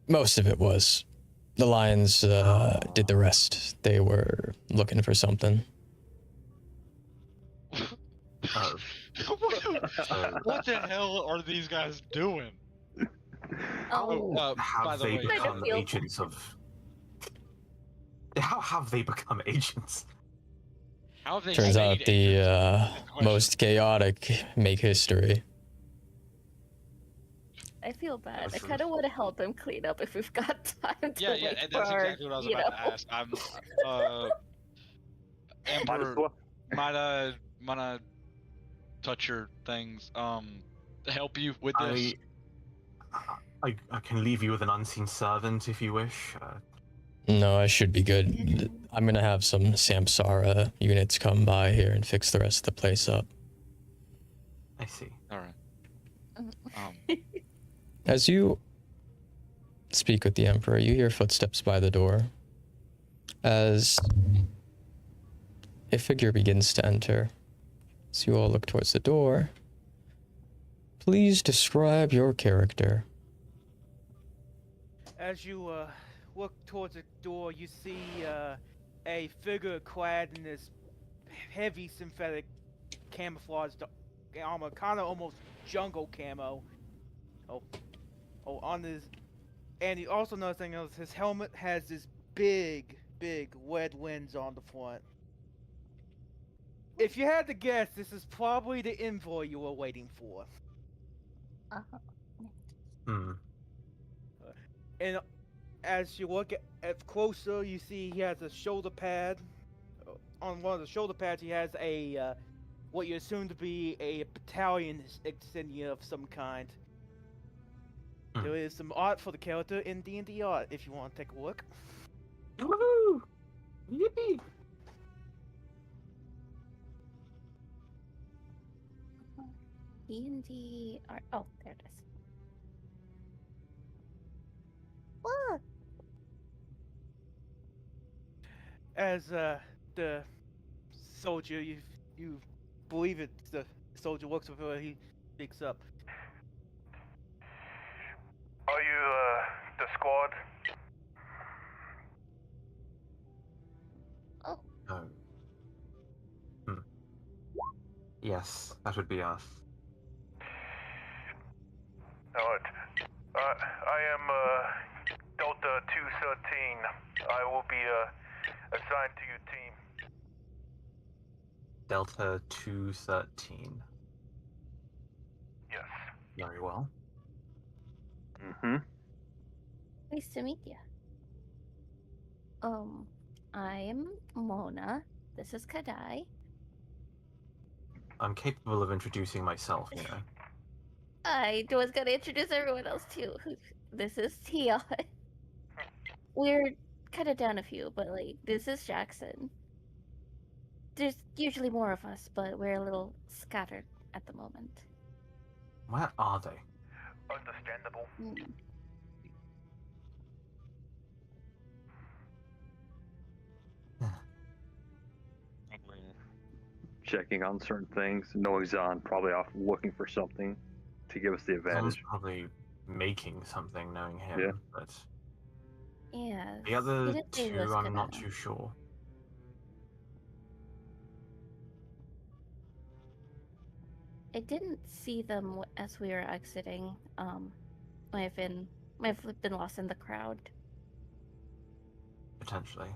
Most of it was. The lions did the rest. They were looking for something. What the hell are these guys doing? Oh, by Have the they way, become feel- agents of? How have they become agents? how have they Turns out stayed the agents? Good question. most chaotic make history. I feel bad. I That's kind of want to help him clean up if we've got time to Yeah, wait and that's for our, exactly what I was you about know. to ask. I'm Might as Amber, well. might I touch your things? Help you with this? I can leave you with an unseen servant if you wish. No, I should be good. I'm gonna have some Samsara units come by here and fix the rest of the place up. I see. All right. As you speak with the Emperor, you hear footsteps by the door. As a figure begins to enter. As you all look towards the door, please describe your character. As you look towards the door, you see a figure clad in this heavy synthetic camouflage armor, kind of almost jungle camo. On his, and you also notice something else. His helmet has this big red lens on the front. If you had to guess, this is probably the envoy you were waiting for. Hmm. And as you look at closer, you see he has a shoulder pad. On one of the shoulder pads, he has a what you assume to be a battalion insignia of some kind. There is some art for the character in D&D art if you want to take a look. Woohoo! Yippee! D&D art. Oh, there it is. Look. As the soldier, you believe it. The soldier looks over. He speaks up. Are you, the squad? Oh. Yes, that would be us. Alright. I am, Delta 213. I will be, assigned to your team. Delta 213. Yes. Very well. Mm-hmm. Nice to meet you. I'm Mona. This is Kadai. I'm capable of introducing myself, you know. I was gonna introduce everyone else too. This is Tia. We're kind of down a few, but like, this is Jackson. There's usually more of us, but we're a little scattered at the moment. Where are they? Understandable. Checking on certain things, knowing Zahn probably off looking for something to give us the Someone's advantage. probably making something, knowing him, Yeah. but Yeah. the other two, I'm not too sure. I didn't see them as we were exiting. Might have been lost in the crowd. Potentially.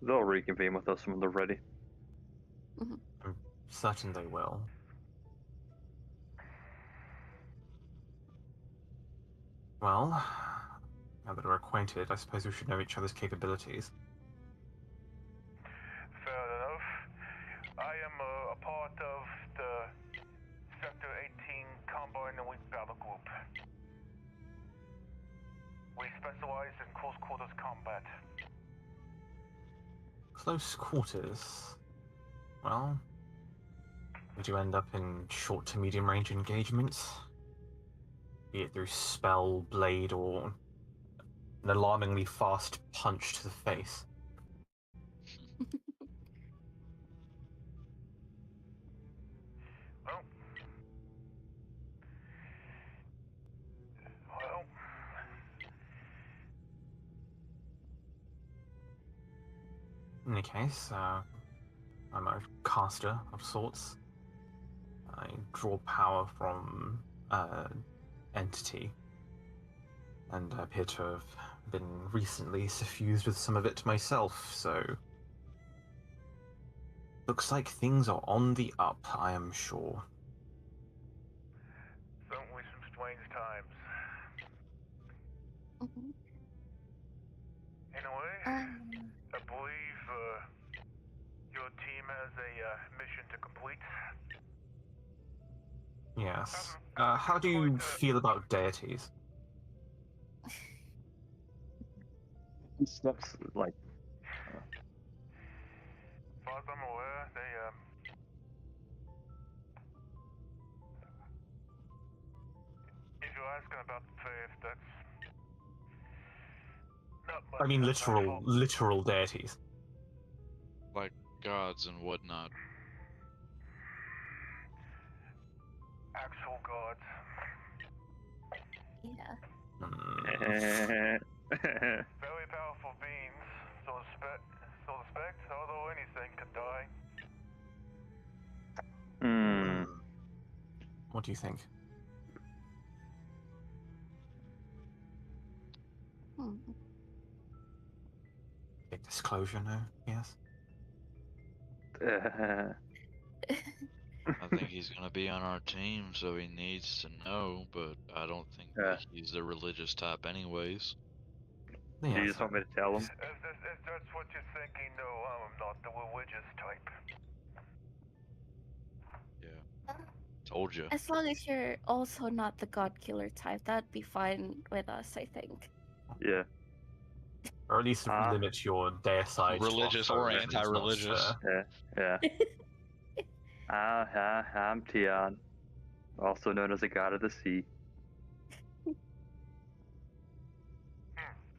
They'll reconvene with us when they're ready. Mm-hmm. I'm certain they will. Well, now that we're acquainted, I suppose we should know each other's capabilities. Fair enough. I am a part of the Sector 18 Combine and Weak Battle Group. We specialize in close quarters combat. Close quarters. Well, would you end up in short to medium range engagements? Be it through spell, blade, or an alarmingly fast punch to the face. Well, In any case, I'm a caster of sorts. I draw power from entity, and I appear to have been recently suffused with some of it myself, so looks like things are on the up, I am sure. certainly some strange times. Mhm. Anyway, I believe your team has a mission to complete. Yes. How do you feel about deities? Stuff's like, As far as I'm aware, if you're asking about the faith, that's not much. I mean, of my fault. literal deities. Like gods and whatnot. Actual gods. Yeah. Very powerful beings, so to speak, although anything could die. What do you think? Hmm. Big disclosure, no? Yes? I think he's gonna be on our team, so he needs to know, but I don't think that he's the religious type anyways. Do you just want me to tell him? If that's what you're thinking, no, I'm not the religious type. Yeah. Told you. As long as you're also not the god killer type, that'd be fine with us, I think. Yeah. Or at least limit your deicide to Religious or foes, it's not, anti-religious. Yeah. I'm Tian, also known as the god of the sea.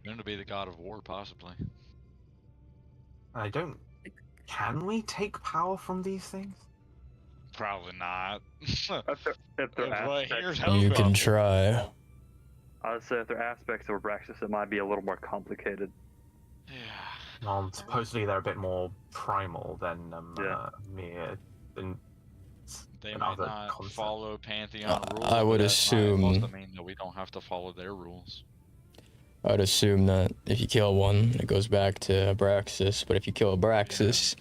Going to be the god of war, possibly. I don't... Can we take power from these things? Probably not. If they're But here's aspects, You can Homebound. try. I would say if they're aspects of Abraxis, it might be a little more complicated. Yeah. Well, supposedly they're a bit more primal than mere... Than They than might other not concepts. follow Pantheon rules. I but would that might assume- also mean that we don't have to follow their rules. I'd assume that if you kill one, it goes back to Abraxis, but if you kill Abraxis,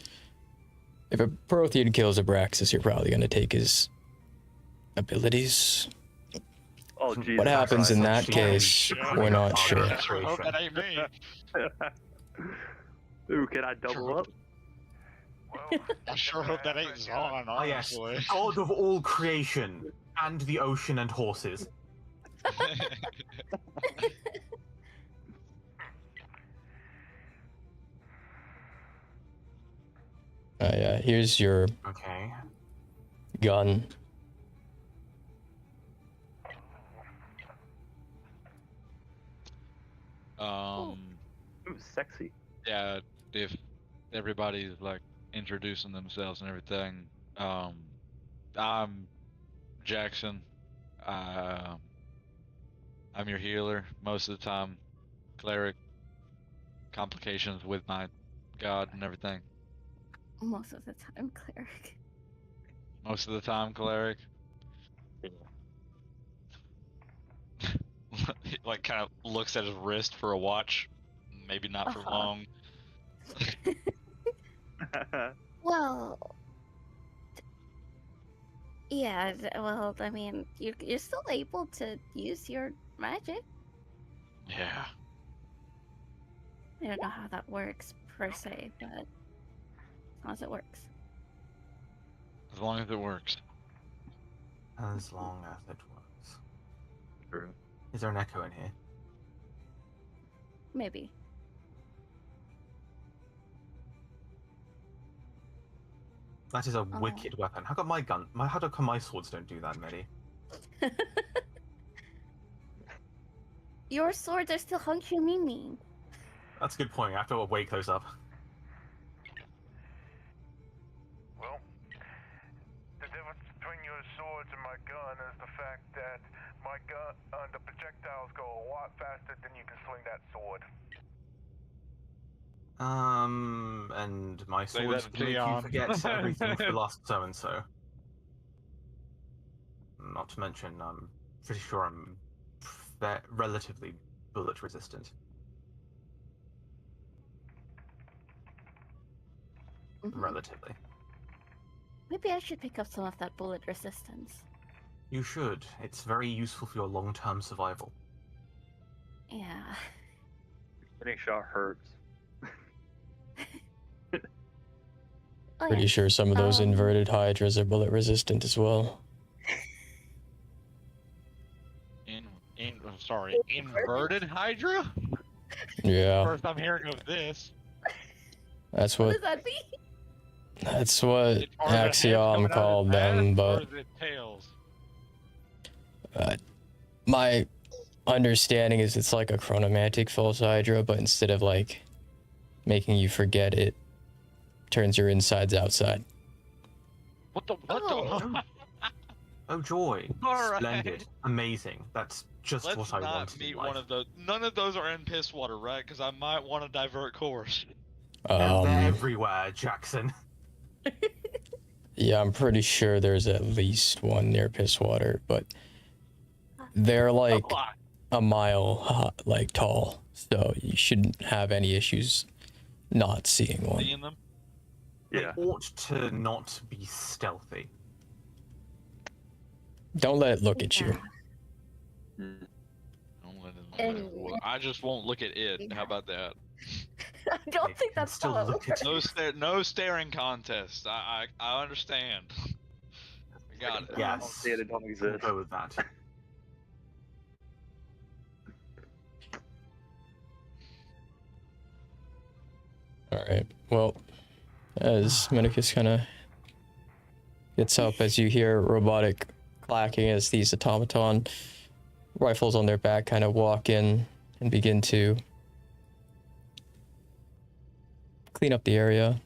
if a Prothean kills Abraxis, you're probably going to take his abilities. Oh, Jesus What happens in that Actually, case, we're not sure. I sure hope that ain't me. Ooh, can I double up? Well, I sure hope that ain't Zon, Ah, yes. honestly. God of all creation, and the ocean and horses. Yeah, here's your Okay. gun. Ooh, sexy. Yeah, if everybody's like introducing themselves and everything, I'm Jackson. I'm your healer most of the time, cleric. Complications with my god and everything. Most of the time, cleric. Most of the time, cleric. He like kind of looks at his wrist for a watch. Maybe not for long. Well, yeah. Well, I mean, you're still able to use your magic. Yeah. I don't know how that works per se, but as long as it works. As long as it works. As long as it works. True. Is there an echo in here? Maybe. That is a wicked weapon. How come how come my swords don't do that, Medi? Your swords are still hunky mimi. That's a good point. I have to wake those up. Well, the difference between your swords and my gun is the fact that my gun, the projectiles go a lot faster than you can swing that sword. And my Say swords that to can make you Tion. forget everything for the last so-and-so. Not to mention, I'm pretty sure I'm relatively bullet resistant. Relatively. Maybe I should pick up some of that bullet resistance. You should. It's very useful for your long-term survival. Yeah. Getting shot hurts. Oh, Pretty yeah. sure some of those inverted hydras are bullet resistant as well. I'm sorry, inverted hydra? Yeah, First I'm hearing of this. that's What what does that mean? that's what Are the heads Axiom coming out of called his them, ass, but or is it tails? my understanding is it's like a chronomantic false hydra, but instead of like making you forget, it turns your insides outside. What the? Oh joy! All Splendid, right. amazing. That's just Let's what I not wanted in meet life. one of those. None of those are in piss water, right? Because I might want to divert course. They're everywhere, Jackson. Yeah, I'm pretty sure there's at least one near Pisswater, but they're like a mile like tall, so you shouldn't have any issues not seeing one. Seeing them? They ought to not be stealthy. Don't let it look at you. Don't let it look at it. I just won't look at it. How about that? I don't think that's still how it look at works. No staring contest. I understand. I got it. Yes. don't see it, it don't We'll exist. go with that. Alright, well, as Medicus kind of gets up, as you hear robotic clacking as these automaton rifles on their back kind of walk in and begin to clean up the area.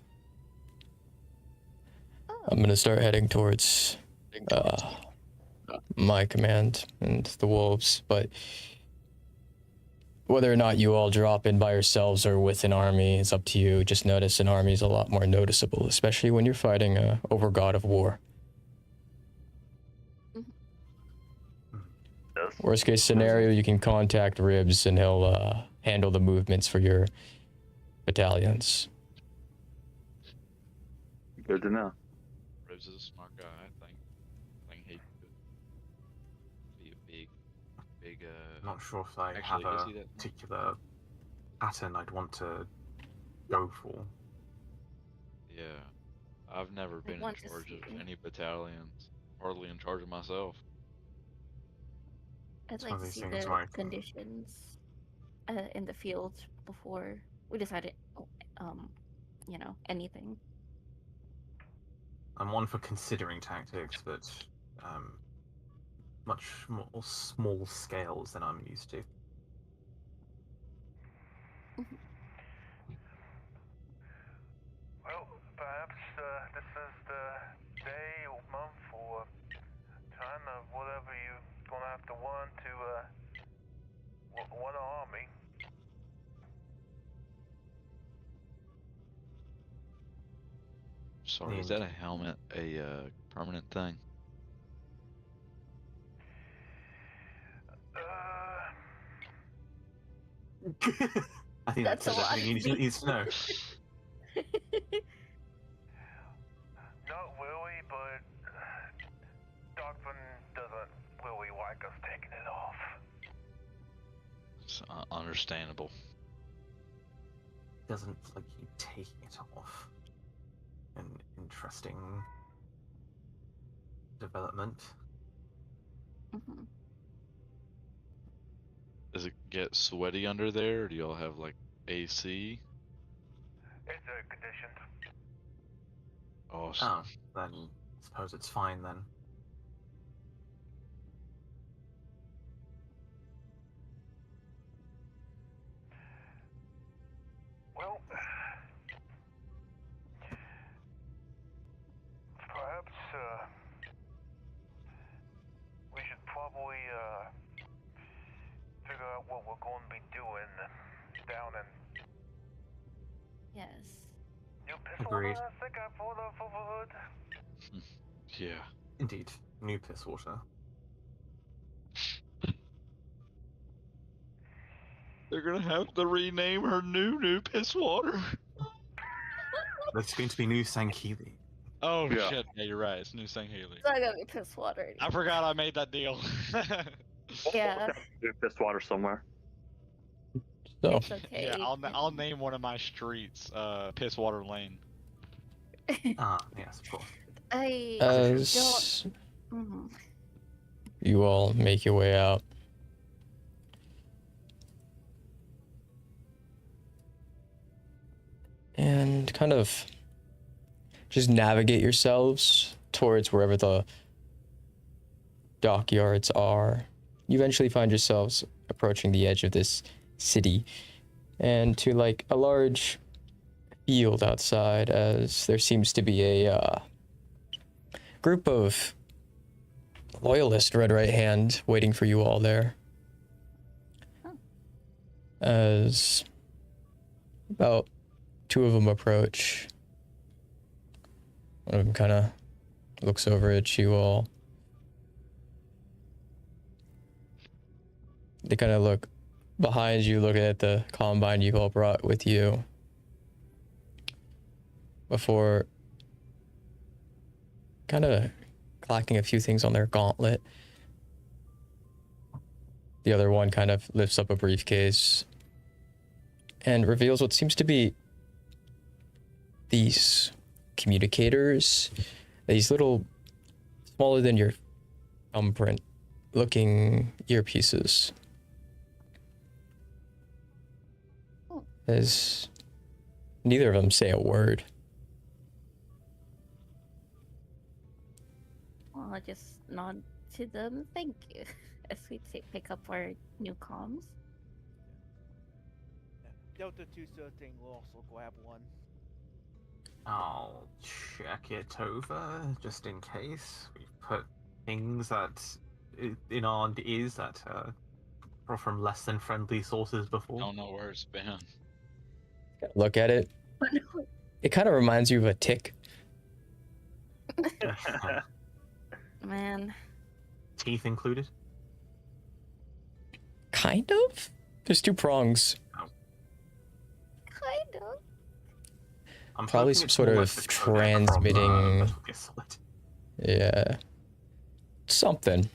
I'm gonna start heading towards my command and the wolves, but whether or not you all drop in by yourselves or with an army is up to you. Just notice an army is a lot more noticeable, especially when you're fighting a over-god of war. Worst case scenario, you can contact Ribs and he'll handle the movements for your battalions. Good to know. Ribs is a smart guy, I think he could be a big I'm not sure if I Actually, have is a he that- particular pattern I'd want to go for. Yeah. I've never been in want to charge see of it. any battalions. Hardly in charge of myself. I'd It's like one to of these see things the where I can- conditions in the field before we decided, anything. I'm one for considering tactics, but much more small scales than I'm used to. Well, perhaps this is the day or month or time of whatever you're gonna have to want to one army. Sorry, is that a helmet a permanent thing? I think That's that's a lot. everything you need to know. Not really, but doctrine doesn't really like us taking it off. It's understandable. Doesn't like you taking it off. An interesting development. Mm-hmm. Does it get sweaty under there, or do y'all have like AC? It's conditioned. Awesome. Oh, then I suppose it's fine then. down in. Yes. New piss Agreed. water, I think I for the hood. Yeah. Indeed, new piss water. They're gonna have to rename her new piss water. There's going to be new Sankili. Oh Yeah. shit! Yeah, you're right. It's New Sangheli. It's not gonna be piss water. I forgot I made that deal. Yeah. New piss water somewhere. So, It's okay. Yeah, I'll name one of my streets Pisswater Lane. Ah, yes, of course. I as don't. Mhm. you all make your way out, and kind of just navigate yourselves towards wherever the dockyards are, you eventually find yourselves approaching the edge of this city and to like a large field outside, as there seems to be a group of loyalist Red Right Hand waiting for you all there. As about 2 of them approach, one of them kind of looks over at you all. They kind of look behind you, looking at the combine you've all brought with you, before kind of clacking a few things on their gauntlet. The other one kind of lifts up a briefcase and reveals what seems to be these communicators, these little, smaller than your thumbprint looking earpieces. As neither of them say a word. Well, I'll just nod to them. Thank you. As we pick up our new comms. Delta 2 thing will also grab one. I'll check it over just in case. We've put things that in our ears that are from less than friendly sources before. Don't know where it's been. Look at it. It kind of reminds you of a tick. Man. Teeth included? Kind of? There's 2 prongs. Kind of. I'm Probably hoping some it's sort more of like the codec from, transmitting- Metal Gear Solid. Yeah. Something.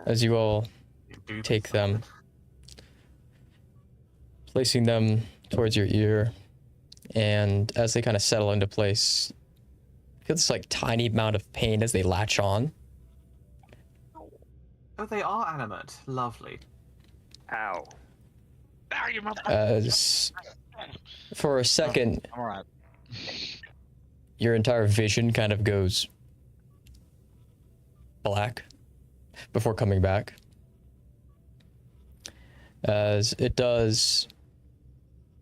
As you all Do take something. them, placing them towards your ear, and as they kind of settle into place, you feel this like tiny amount of pain as they latch on. Oh, they are animate. Lovely. Ow. Now you mother. As for a second, All right. your entire vision kind of goes black before coming back. As it does,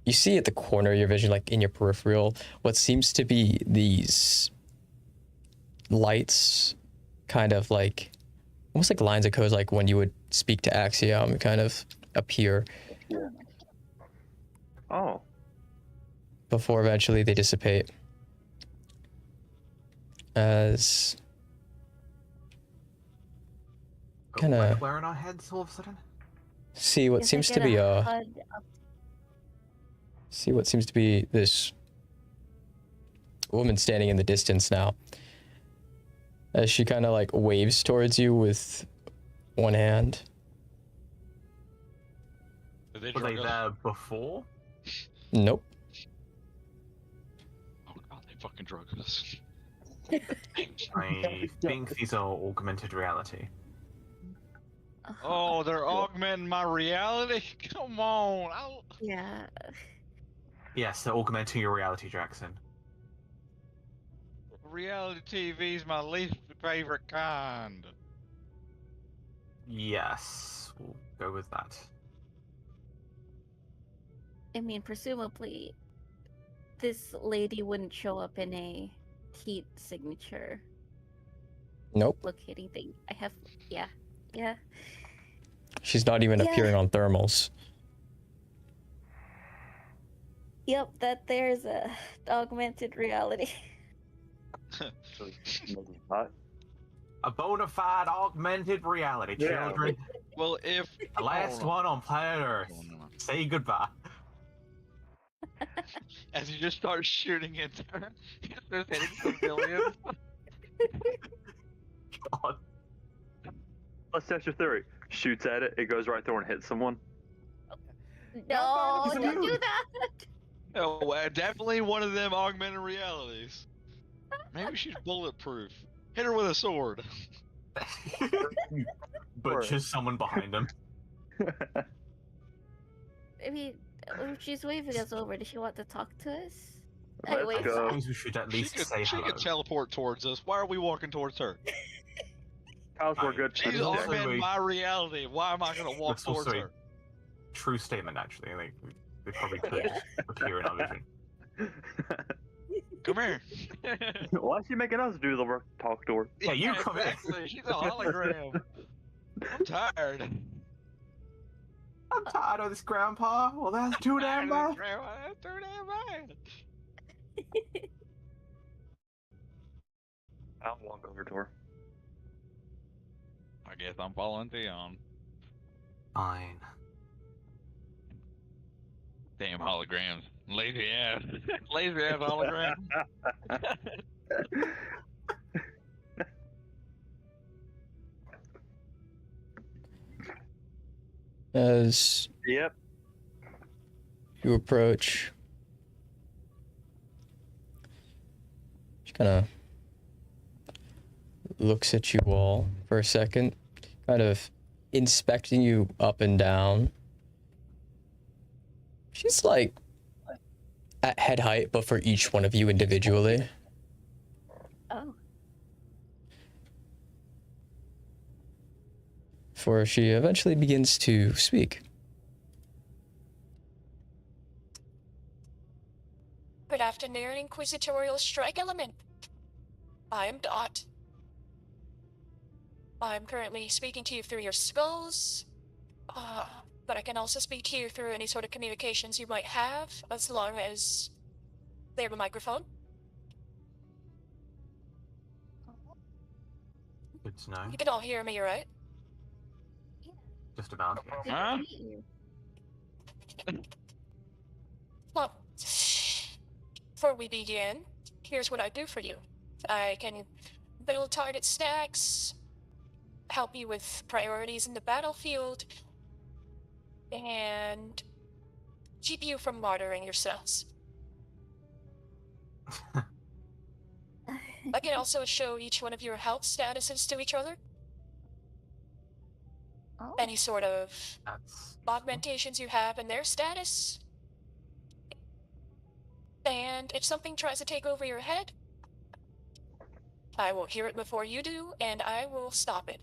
you see at the corner of your vision, like in your peripheral, what seems to be these lights, kind of like, almost like lines of code, like when you would speak to Axiom, kind of appear Oh. before eventually they dissipate. As Got Kinda- lead wearing our heads all of a sudden? see what If I seems to get be HUD up- see what seems to be this woman standing in the distance now, as she kind of like waves towards you with one hand. Did they Were they drug us? there before? Nope. Oh god, they fucking drugged us. I think these are augmented reality. Oh, they're augmenting my reality? Come on. Yeah. Yes, they're augmenting your reality, Jackson. Reality TV's my least favorite kind. Yes, we'll go with that. I mean, presumably, this lady wouldn't show up in a heat signature Nope. locating thing. I have, yeah. She's not even Yeah. appearing on thermals. Yep, that there's a augmented reality. Not. A bona fide augmented reality, Yeah. children. Well, if The last one on planet Earth. Hold on. Say goodbye. As you just start shooting into her, just hitting civilians. God. Let's test your theory. Shoots at it, it goes right through and hits someone. No, It's a don't do mood. that. Oh, definitely one of them augmented realities. Maybe she's bulletproof. Hit her with a sword. But just someone behind them. I mean, she's waving us over. Does she want to talk to us? Let's Anyway, I go. suppose we should at She least could, say she hello. could teleport towards us. Why are we walking towards her? How's we're Fine. good? She's It's also augmenting a- my reality. Why am I gonna walk That's also towards a- her? True statement, actually. Like, they probably could Yeah. appear in our vision. Come here. Why is she making us do the work? Talk to her. Yeah, you come in. exactly. She's a hologram. I'm tired. I'm tired of this, Grandpa. Well, that's too damn bad. That's too damn bad. I don't want to go over to her. I guess I'm following Theon. Fine. Damn holograms. Lazy ass. Lazy ass hologram. As Yep. you approach, she kind of looks at you all for a second, kind of inspecting you up and down. She's like at head height, but for each one of you individually. oh, Before she eventually begins to speak. Good afternoon, Inquisitorial Strike Element. I am Dot. I'm currently speaking to you through your skulls, but I can also speak to you through any sort of communications you might have, as long as they have a microphone. Good to know. You can all hear me, right? Just about. good Huh? to meet you. Well, before we begin, here's what I do for you. I can build target stacks, help you with priorities in the battlefield, and keep you from martyring yourselves. I can also show each one of your health statuses to each other. Oh, Any sort of That's. augmentations you have in their status. And if something tries to take over your head, I will hear it before you do, and I will stop it.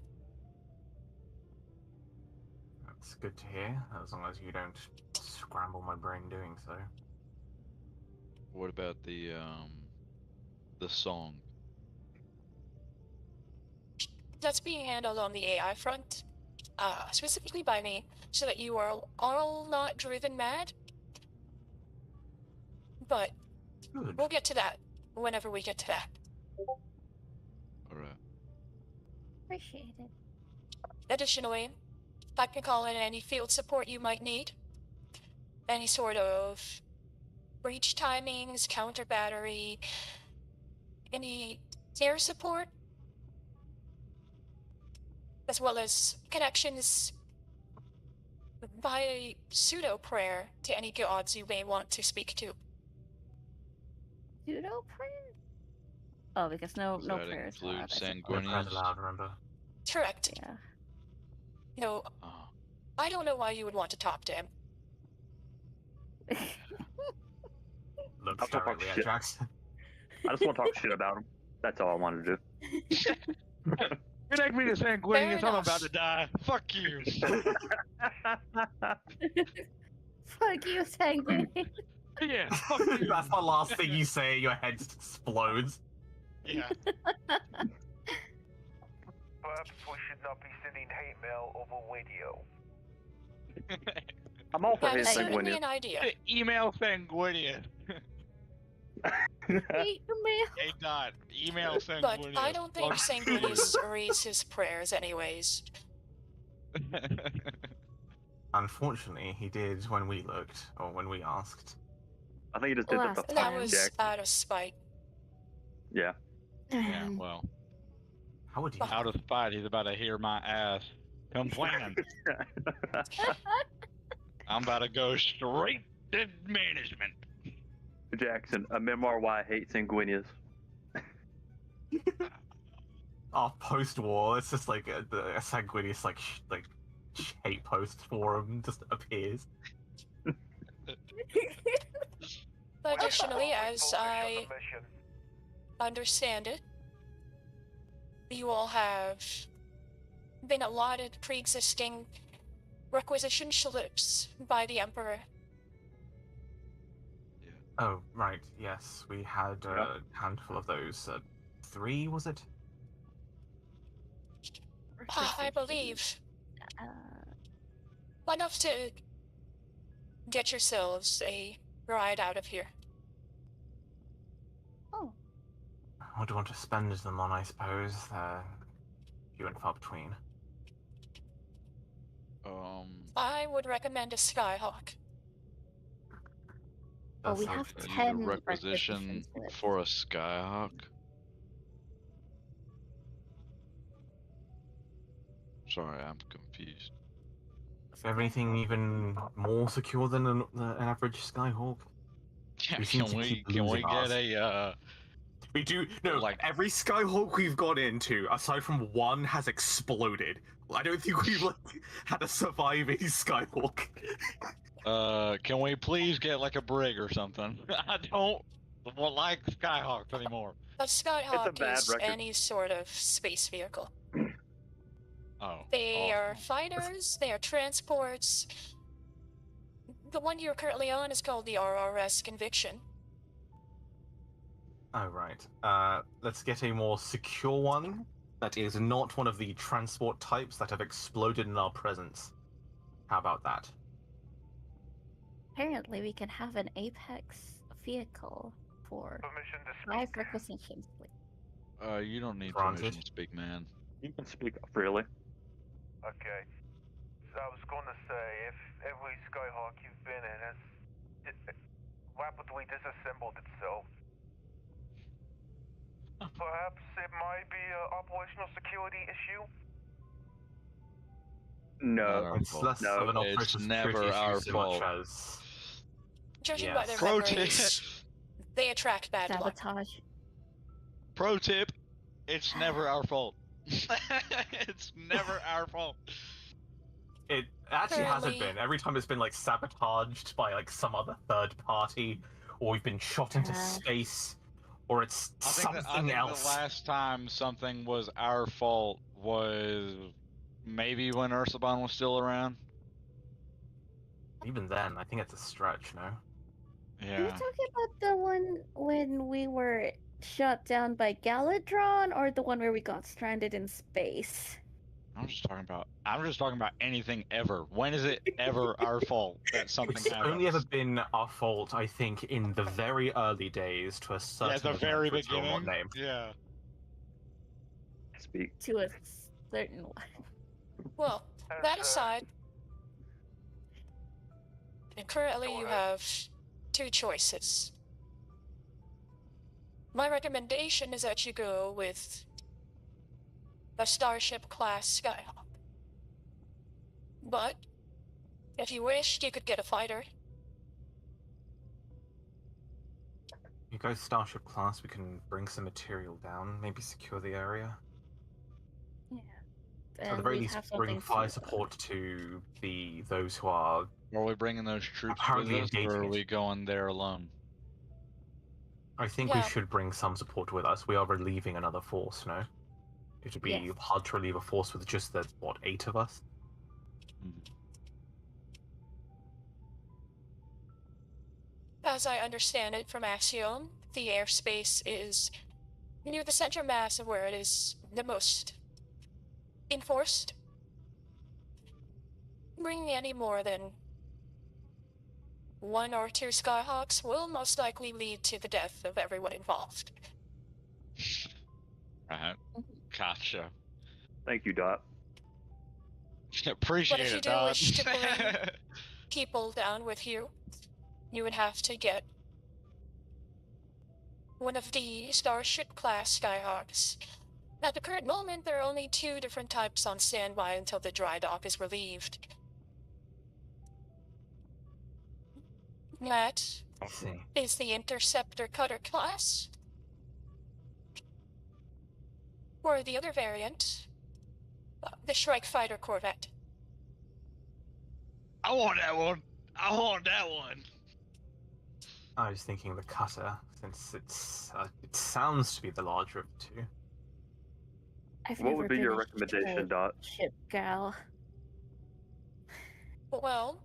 That's good to hear, as long as you don't scramble my brain doing so. What about the song? That's being handled on the AI front, specifically by me, so that you are all not driven mad. But Good. we'll get to that whenever we get to that. Alright. appreciate it. Additionally, I can call in any field support you might need. Any sort of breach timings, counter battery, any air support, as well as connections by pseudo prayer to any gods you may want to speak to. Pseudo prayer? Oh, because no Does that prayers include allowed, I suppose. No prayers Sanguinius? allowed, remember? Correct. Yeah. No, Oh. I don't know why you would want to talk to him. Look I'll talk directly at shit. Jackson. I just want to talk shit about him. That's all I wanted to do. Connect me to Fair Sanguinius, I'm enough. about to die. Fuck you. Fuck you, Sanguine. Yeah, fuck you. That's the last thing you say, your head just explodes. Yeah. Perhaps we should not be sending hate mail over radio. I'm all for That's his certainly sanguinius. an idea. Email Sanguinius. Wait, mail. Hey, Dot. Email Sanguinius. But I don't think Fuck Sanguinius reads his prayers anyways. you. Unfortunately, he did when we looked, or when we asked. I think he just did the Last That time. was Jack. out of spite. Yeah. Yeah, well, How would you? out of spite, he's about to hear my ass complaining. I'm about to go straight to management. Jackson, a memoir why I hate sanguinius. Our post-war, it's just like a sanguinius like hate post forum just appears. Additionally, as I The mission. understand it, you all have been allotted pre-existing requisition slips by the Emperor. Oh, right, yes, we had a handful of those. 3, was it? I believe Uh, enough to get yourselves a ride out of here. oh, What do you want to spend them on, I suppose? Few and far between. I would recommend a Skyhawk. well, we That's have I need 10 a requisition slips. for a Skyhawk. Sorry, I'm confused. Do you have anything even more secure than an average Skyhawk? Yeah, We seem can to we keep can we losing get ours. a We do no. Like- Every Skyhawk we've gone into, aside from one, has exploded. I don't think we've had a surviving Skyhawk. can we please get like a brig or something? I don't like Skyhawks anymore. A Skyhawk bad is record. any sort of space vehicle. Oh. They oh. are fighters, they are transports. The one you're currently on is called the RRS Conviction. Oh right. Let's get a more secure one that is not one of the transport types that have exploded in our presence. How about that? Apparently, we can have an Apex vehicle for Permission to 5 speak. requisitions. You don't need Granted. permission to speak, man. You can speak freely. Okay. So I was gonna say, if every Skyhawk you've been in has rapidly disassembled itself, perhaps it might be an operational security issue? No. Our It's fault. less No, of an it's operational never security our issue so much fault. as Judging by Yes. their Pro tip. memories, they attract bad luck. Sabotage. Pro tip: it's never our fault. It's never our fault. it actually hasn't Apparently- been. Every time it's been like sabotaged by like some other third party, or we've been shot into space, or it's I something think else. the last time something was our fault was maybe when Ursabon was still around. Even then, I think it's a stretch, no? Are you Yeah. talking about the one when we were shot down by Galadron, or the one where we got stranded in space? I'm just talking about anything ever. When is it ever our fault that something It's happens? only ever been our fault, I think, in the very early days to a certain Yeah, the event very which I will not beginning. name. Yeah. Speak. To a certain one. Well, that aside, currently you have 2 choices. My recommendation is that you go with a Starship class Skyhawk. But, if you wished, you could get a fighter. You go Starship class, we can bring some material down, maybe secure the area. Yeah. At the And very we least, have bring something fire to- support to those who are. Are we bringing those troops Apparently with us, or engaging are it. we going there alone? I think we Yeah. should bring some support with us. We are relieving another force, no? It would be Yes. hard to relieve a force with just the, 8 of us? As I understand it from Axiom, the airspace is near the center mass of where it is the most enforced. bringing any more than 1 or 2 Skyhawks will most likely lead to the death of everyone involved. Right. Gotcha. Thank you, Dot. Appreciate But if you it, do Doc. wish to bring people down with you, you would have to get one of the Starship class Skyhawks. At the current moment, there are only 2 different types on standby until the dry dock is relieved. That I see. is the Interceptor Cutter class. Or the other variant, the Strike Fighter Corvette. I want that one. I want that one. I was thinking the cutter, since it sounds to be the larger of the 2. I've What never would be been your a recommendation, Dot? ship gal. Well,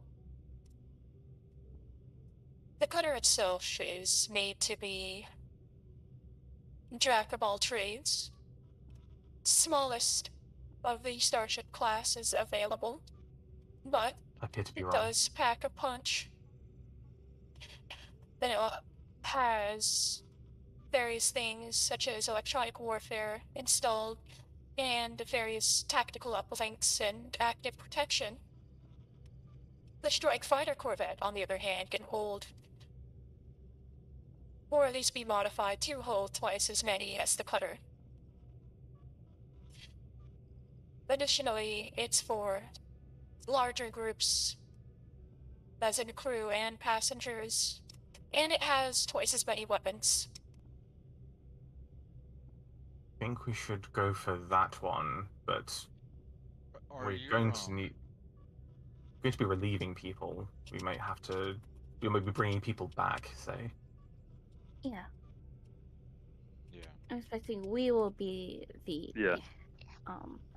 the cutter itself is made to be jack of all trades. Smallest of the Starship classes available, but I appear to be it wrong. does pack a punch. Then it has various things such as electronic warfare installed and various tactical uplinks and active protection. The Strike Fighter Corvette, on the other hand, can hold, or at least be modified to hold, twice as many as the cutter. Additionally, it's for larger groups, as in crew and passengers, and it has twice as many weapons. I think we should go for that one, but we're going to be relieving people. We might be bringing people back, say. Yeah. Yeah. I'm expecting we will be the Yeah.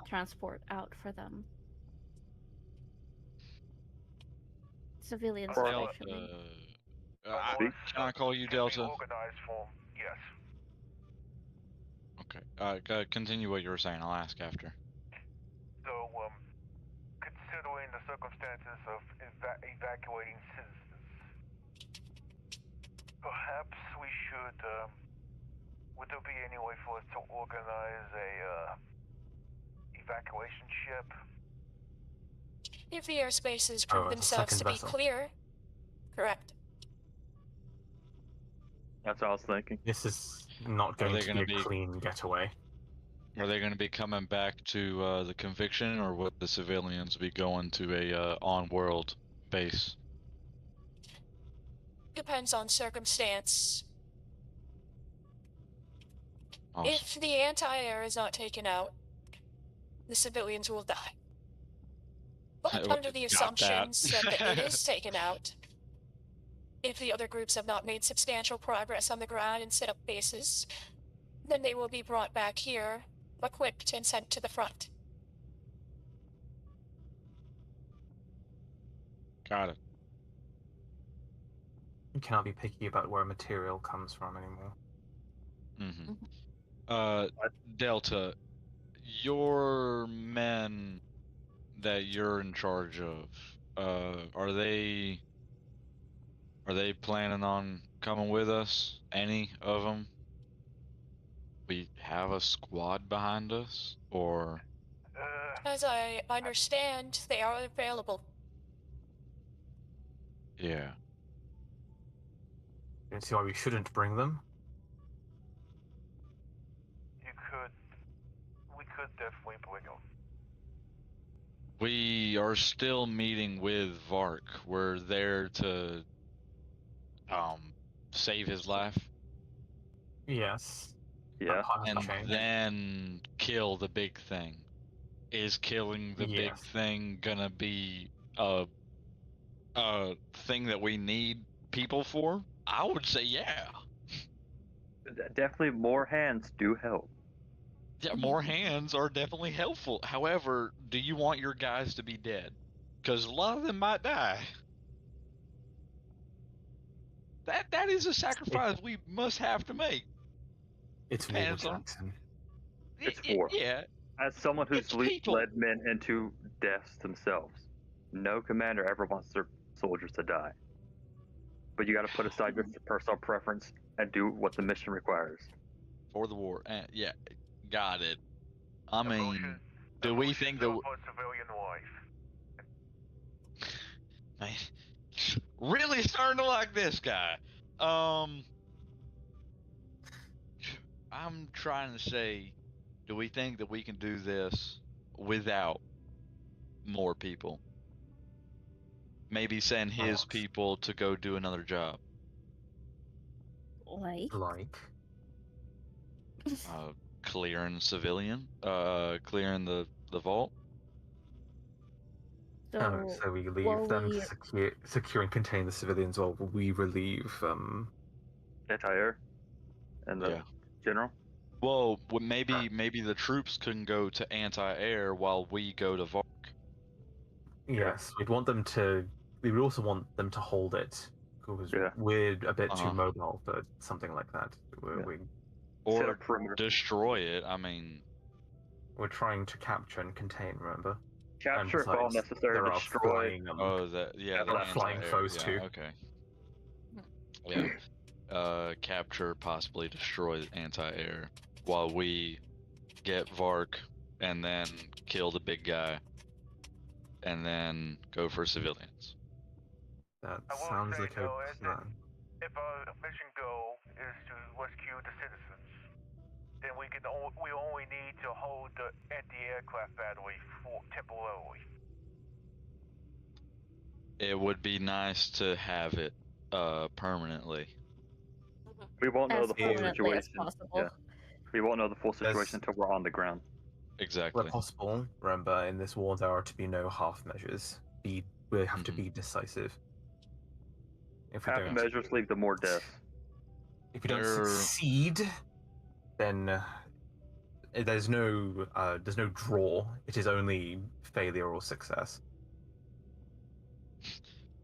transport out for them. Civilians, Well, especially. Can I call you Delta? Organized form, yes. Okay. Continue what you were saying. I'll ask after. So, considering the circumstances of evacuating citizens, perhaps we should, would there be any way for us to organize a, evacuation ship? If the airspaces prove a themselves to second be vessel. clear, correct. That's what I was thinking. This is not going they to be gonna a be- clean getaway. Are they going to be coming back to the conviction, or would the civilians be going to a on-world base? Depends on circumstance. Awesome. If the anti-air is not taken out, the civilians will die. But under the Got assumptions that. that it is taken out, if the other groups have not made substantial progress on the ground and set up bases, then they will be brought back here, equipped and sent to the front. Got it. We cannot be picky about where material comes from anymore. Delta, your men that you're in charge of, are they planning on coming with us? Any of them? We have a squad behind us, or? As I understand, they are available. Yeah. Don't see why we shouldn't bring them. We could definitely bring them. We are still meeting with Vark. We're there to save his life. Yes. Yeah. And then kill the big thing. Is killing the big Yes. thing gonna be a thing that we need people for? I would say yeah. Definitely more hands do help. Yeah, more hands are definitely helpful. However, do you want your guys to be dead? Because a lot of them might die. That is a sacrifice we must have to make. It's war, Depends on- Jackson. It's war. Yeah. As someone who's It's people. led men into deaths themselves, No commander ever wants their soldiers to die. But you got to put aside your personal preference and do what the mission requires. For the war. Yeah, got it. I mean, Emotions- do we emotions think that... over civilian life. Man, really starting to like this guy. I'm trying to say, do we think that we can do this without more people? Maybe send his people to go do another job. Like? Clearing civilian, clearing the vault. So we leave them to secure and contain the civilians, while we relieve Anti-air and the general. Well, maybe the troops can go to anti-air while we go to Vark. Yes, we'd want them to. We would also want them to hold it, because we're a bit too mobile for something like that. Or destroy it. I mean, we're trying to capture and contain. Remember, capture if all necessary. There destroy. Are flying foes too. Okay. Yeah. Capture, possibly destroy anti-air, while we get Vark and then kill the big guy, and then go for civilians. That sounds like a plan. If our mission goal is to rescue the citizens, then we only need to hold the anti-aircraft battery temporarily. It would be nice to have it permanently. We won't know the full permanently as situation. possible. Yeah. We won't know the full situation until we're on the ground. Exactly. Where possible, remember, in this war there are to be no half measures. We have to be decisive. If we Half measures lead to more deaths. If we don't succeed, then there's no draw. It is only failure or success.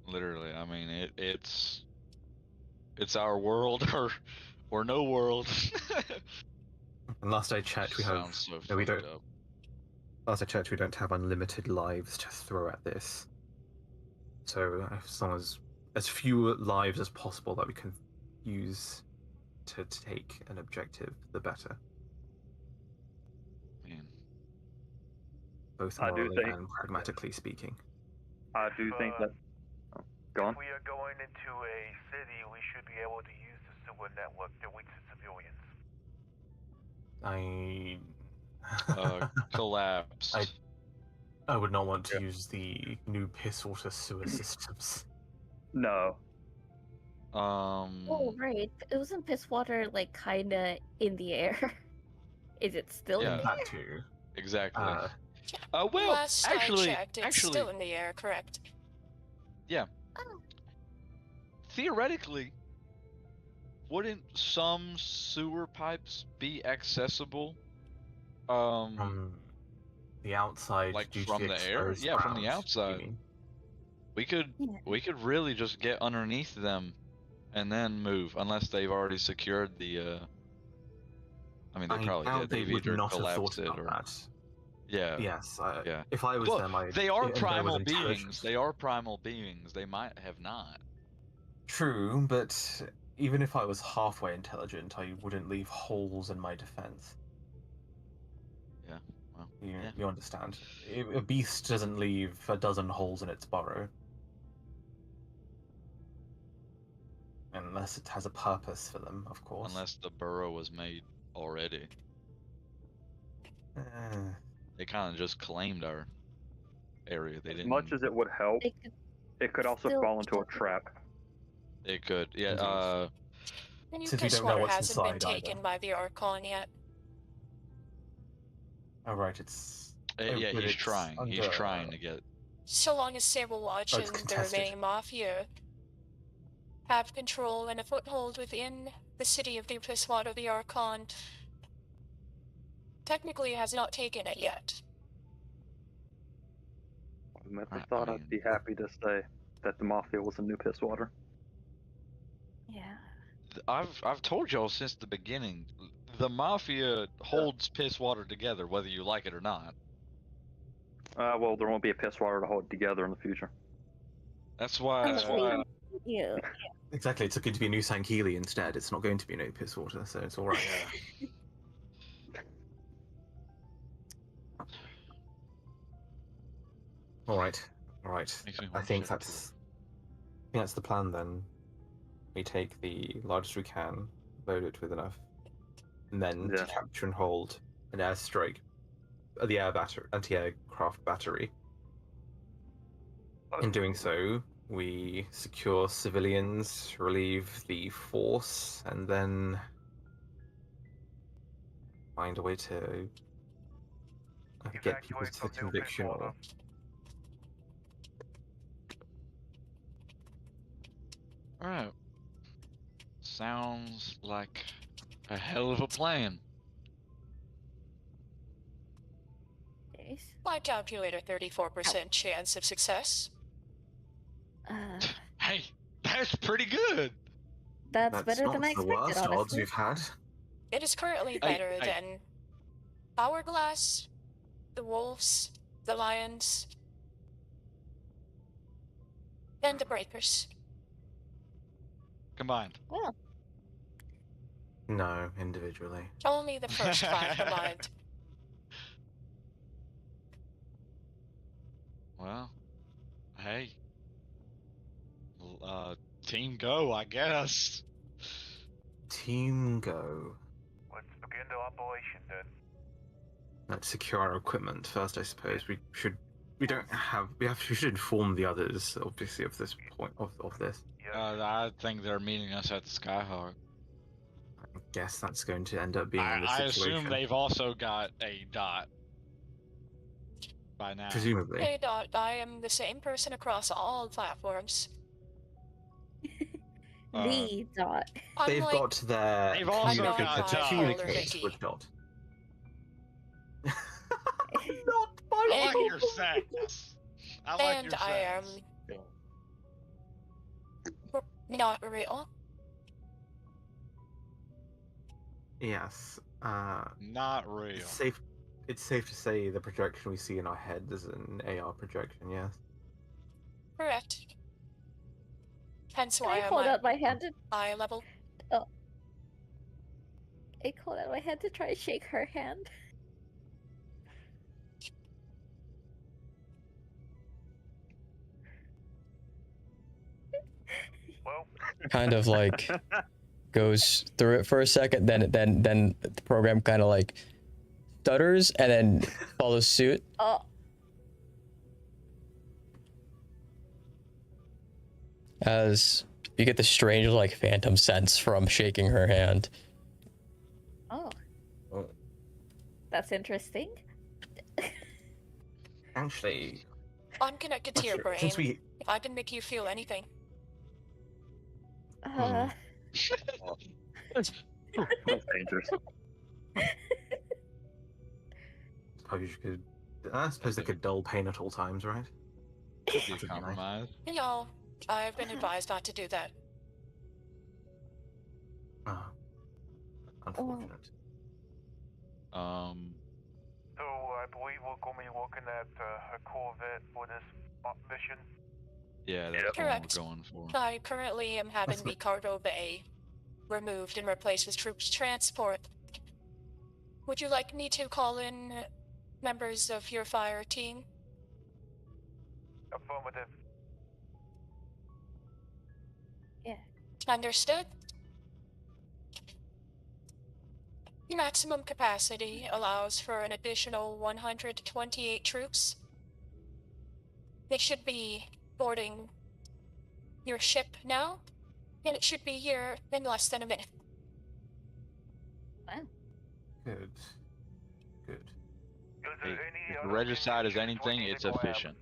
Literally, I mean, it's our world or no world. And last I checked, we have we don't. Last I checked, we don't have unlimited lives to throw at this. So as long as few lives as possible that we can use to take an objective, the better. Man. Both morally and pragmatically speaking. I do think that. Go on. If we are going into a city, we should be able to use the sewer network to reach the civilians. Collapsed. I would not want to use the new piss water sewer systems. No. Oh right, it wasn't piss water like kinda in the air. Is it still in the that air? too? Exactly. Well, last actually, I checked, it's still in the air, correct? Yeah. Oh. Theoretically, wouldn't some sewer pipes be accessible? From the outside, like due from to the air? exposed Yeah, from the ground, outside. you mean? We could really just get underneath them and then move, unless they've already secured the. I mean, they probably did. They They've would either not have collapsed thought it about or. that. Yeah. Yes. Yeah. If I was them, they are if there primal was beings. intelligence- They are primal beings. They might have not. True, but even if I was halfway intelligent, I wouldn't leave holes in my defense. Yeah. Well. You understand? A beast doesn't leave a dozen holes in its burrow. Unless it has a purpose for them, of course. Unless the burrow was made already. They kind of just claimed our area. They As didn't. much as it would help, it could also still fall into a trap. It could. Yeah. The new Since we piss don't know water what's hasn't been inside taken by the Archon yet. Oh right, it's. Yeah, but he's it's trying. He's under- trying to get. So long as Sable Watch Oh, it's and the contested. remaining Mafia have control and a foothold within the city of the Pisswater, the Archon technically has not taken it yet. I never thought I'd be happy to say that the Mafia was a new piss water. Yeah. I've told y'all since the beginning, the Mafia holds piss water together, whether you like it or not. Well, there won't be a piss water to hold it together in the future. That's why. You. Exactly, it's going to be a new Sankili instead. It's not going to be no piss water, so it's alright. Alright. Makes me I want think shit that's the plan then. We take the largest we can, load it with enough, and then to capture and hold an airstrike, the anti-aircraft battery. In doing so, we secure civilians, relieve the force, and then find a way to get people Evacuate to the from new conviction. Pisswater. Alright. Sounds like a hell of a plan. I calculate a 34% chance of success. Hey, that's pretty good. That's better not than I the expected, worst odds honestly. we've had. It is currently better than Hourglass, the Wolves, the Lions, and the Breakers. Combined. Well, No, individually. Only the first 5 combined. Well, hey. Team go, I guess. Team go. Let's begin the operation then. Let's secure our equipment first, I suppose. We should inform the others, obviously, of this point of this. I think they're meeting us at the Skyhawk. I guess that's going to end up being the I situation. assume they've also got a dot by now. Presumably. Hey, Dot, I am the same person across all platforms. the Dot. They've Unlike- got their They've also communicator got to Dot. communicate Vicky. with Dot. I like your sex. I like and your sex. I am not real. Yes. Not real. It's safe to say the projection we see in our head is an AR projection, yes. Correct. Hence Can why I I'm hold at out my hand to eye level. I called out my hand to try and shake her hand. Well, Kind of like goes through it for a second, then the program kind of like stutters and then follows suit. Oh, As you get the strange like phantom sense from shaking her hand. oh. Oh. That's interesting. Actually, I'm connected to your brain. since we If I can make you feel anything. That's dangerous. I suppose they could dull pain at all times, right? Could be compromised. No, I've been advised not to do that. Ah, unfortunate. so I believe we're going to be looking at a Corvette for this mission. Yeah, that's what Correct. we're going for. I currently am having the cargo bay removed and replaced with troops transport. Would you like me to call in members of your fire team? Affirmative. Yeah. Understood. The maximum capacity allows for an additional 128 troops. They should be boarding your ship now, and it should be here in less than a minute. Wow. Good. Is Hey, there any if other Regicide is munitions we anything, need it's to grab? efficient.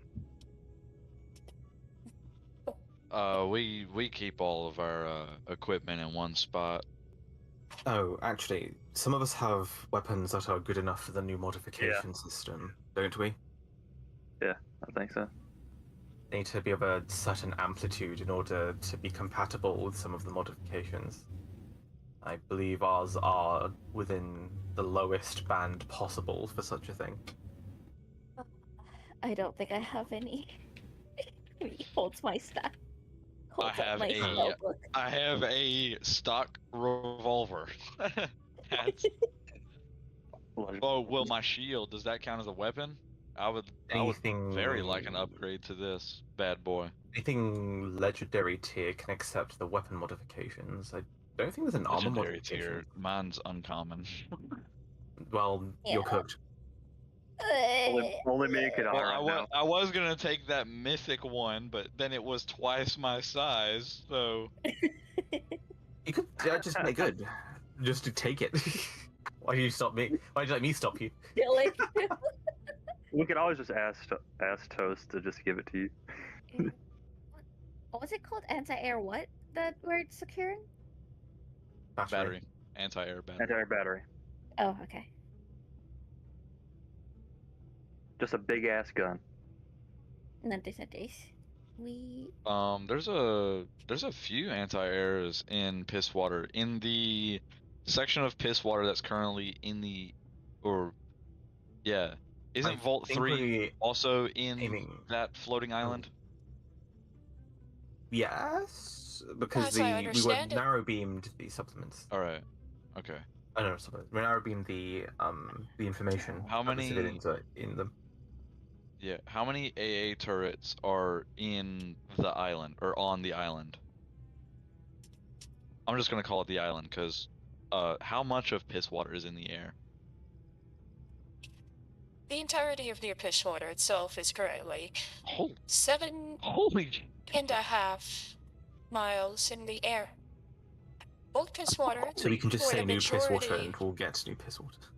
We keep all of our equipment in one spot. Oh, actually, some of us have weapons that are good enough for the new modification system, don't we? Yeah, I think so. They need to be of a certain amplitude in order to be compatible with some of the modifications. I believe ours are within the lowest band possible for such a thing. I don't think I have any. He holds my staff. I have I have a stock revolver. That's... Oh, well, my shield, does that count as a weapon? I would very like an upgrade to this bad boy. Anything legendary tier can accept the weapon modifications. I don't think there's an armor Legendary modification. tier. Mine's uncommon. Well, you're cooked. Only make it Well, I was gonna take that mythic one, but then it was twice my size, so... You could just make good. Just to take it. Why did you stop me? Why did you let me stop you? We could always just ask Toast to just give it to you. What was it called? Anti-air what? That we're securing? Battery. Anti-air battery. Anti-air battery. Oh, okay. Just a big ass gun. Nantes. There's a few anti-airs in Pisswater. In the section of Pisswater that's currently in the... Isn't Vault 3 also in that floating island? Yes, because As we were narrow beamed the supplements. All right. Okay. I don't know supplements. We narrow beamed the information. How many civilians are in them? Yeah. How many AA turrets are in the island or on the island? I'm just gonna call it the island because how much of Pisswater is in the air? The entirety of the Pisswater itself is currently 7.5 miles in the air. Old Pisswater. So we can just for say the new majority- Pisswater and we'll get new Pisswater.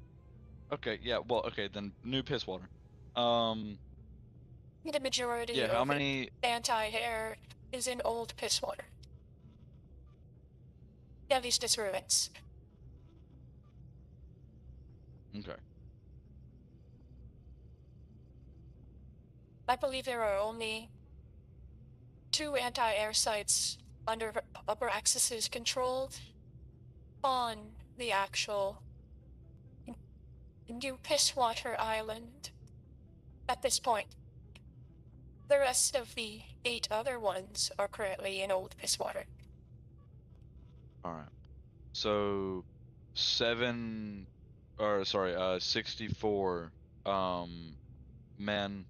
Okay. Yeah. Well. Okay. Then new Pisswater. The majority Yeah. How of many? anti-air is in Old Pisswater. At least its ruins. Okay. I believe there are only 2 anti-air sites under Abraxis' control on the actual New Pisswater Island at this point. The rest of the 8 other ones are currently in Old Pisswater. Alright. So 64 men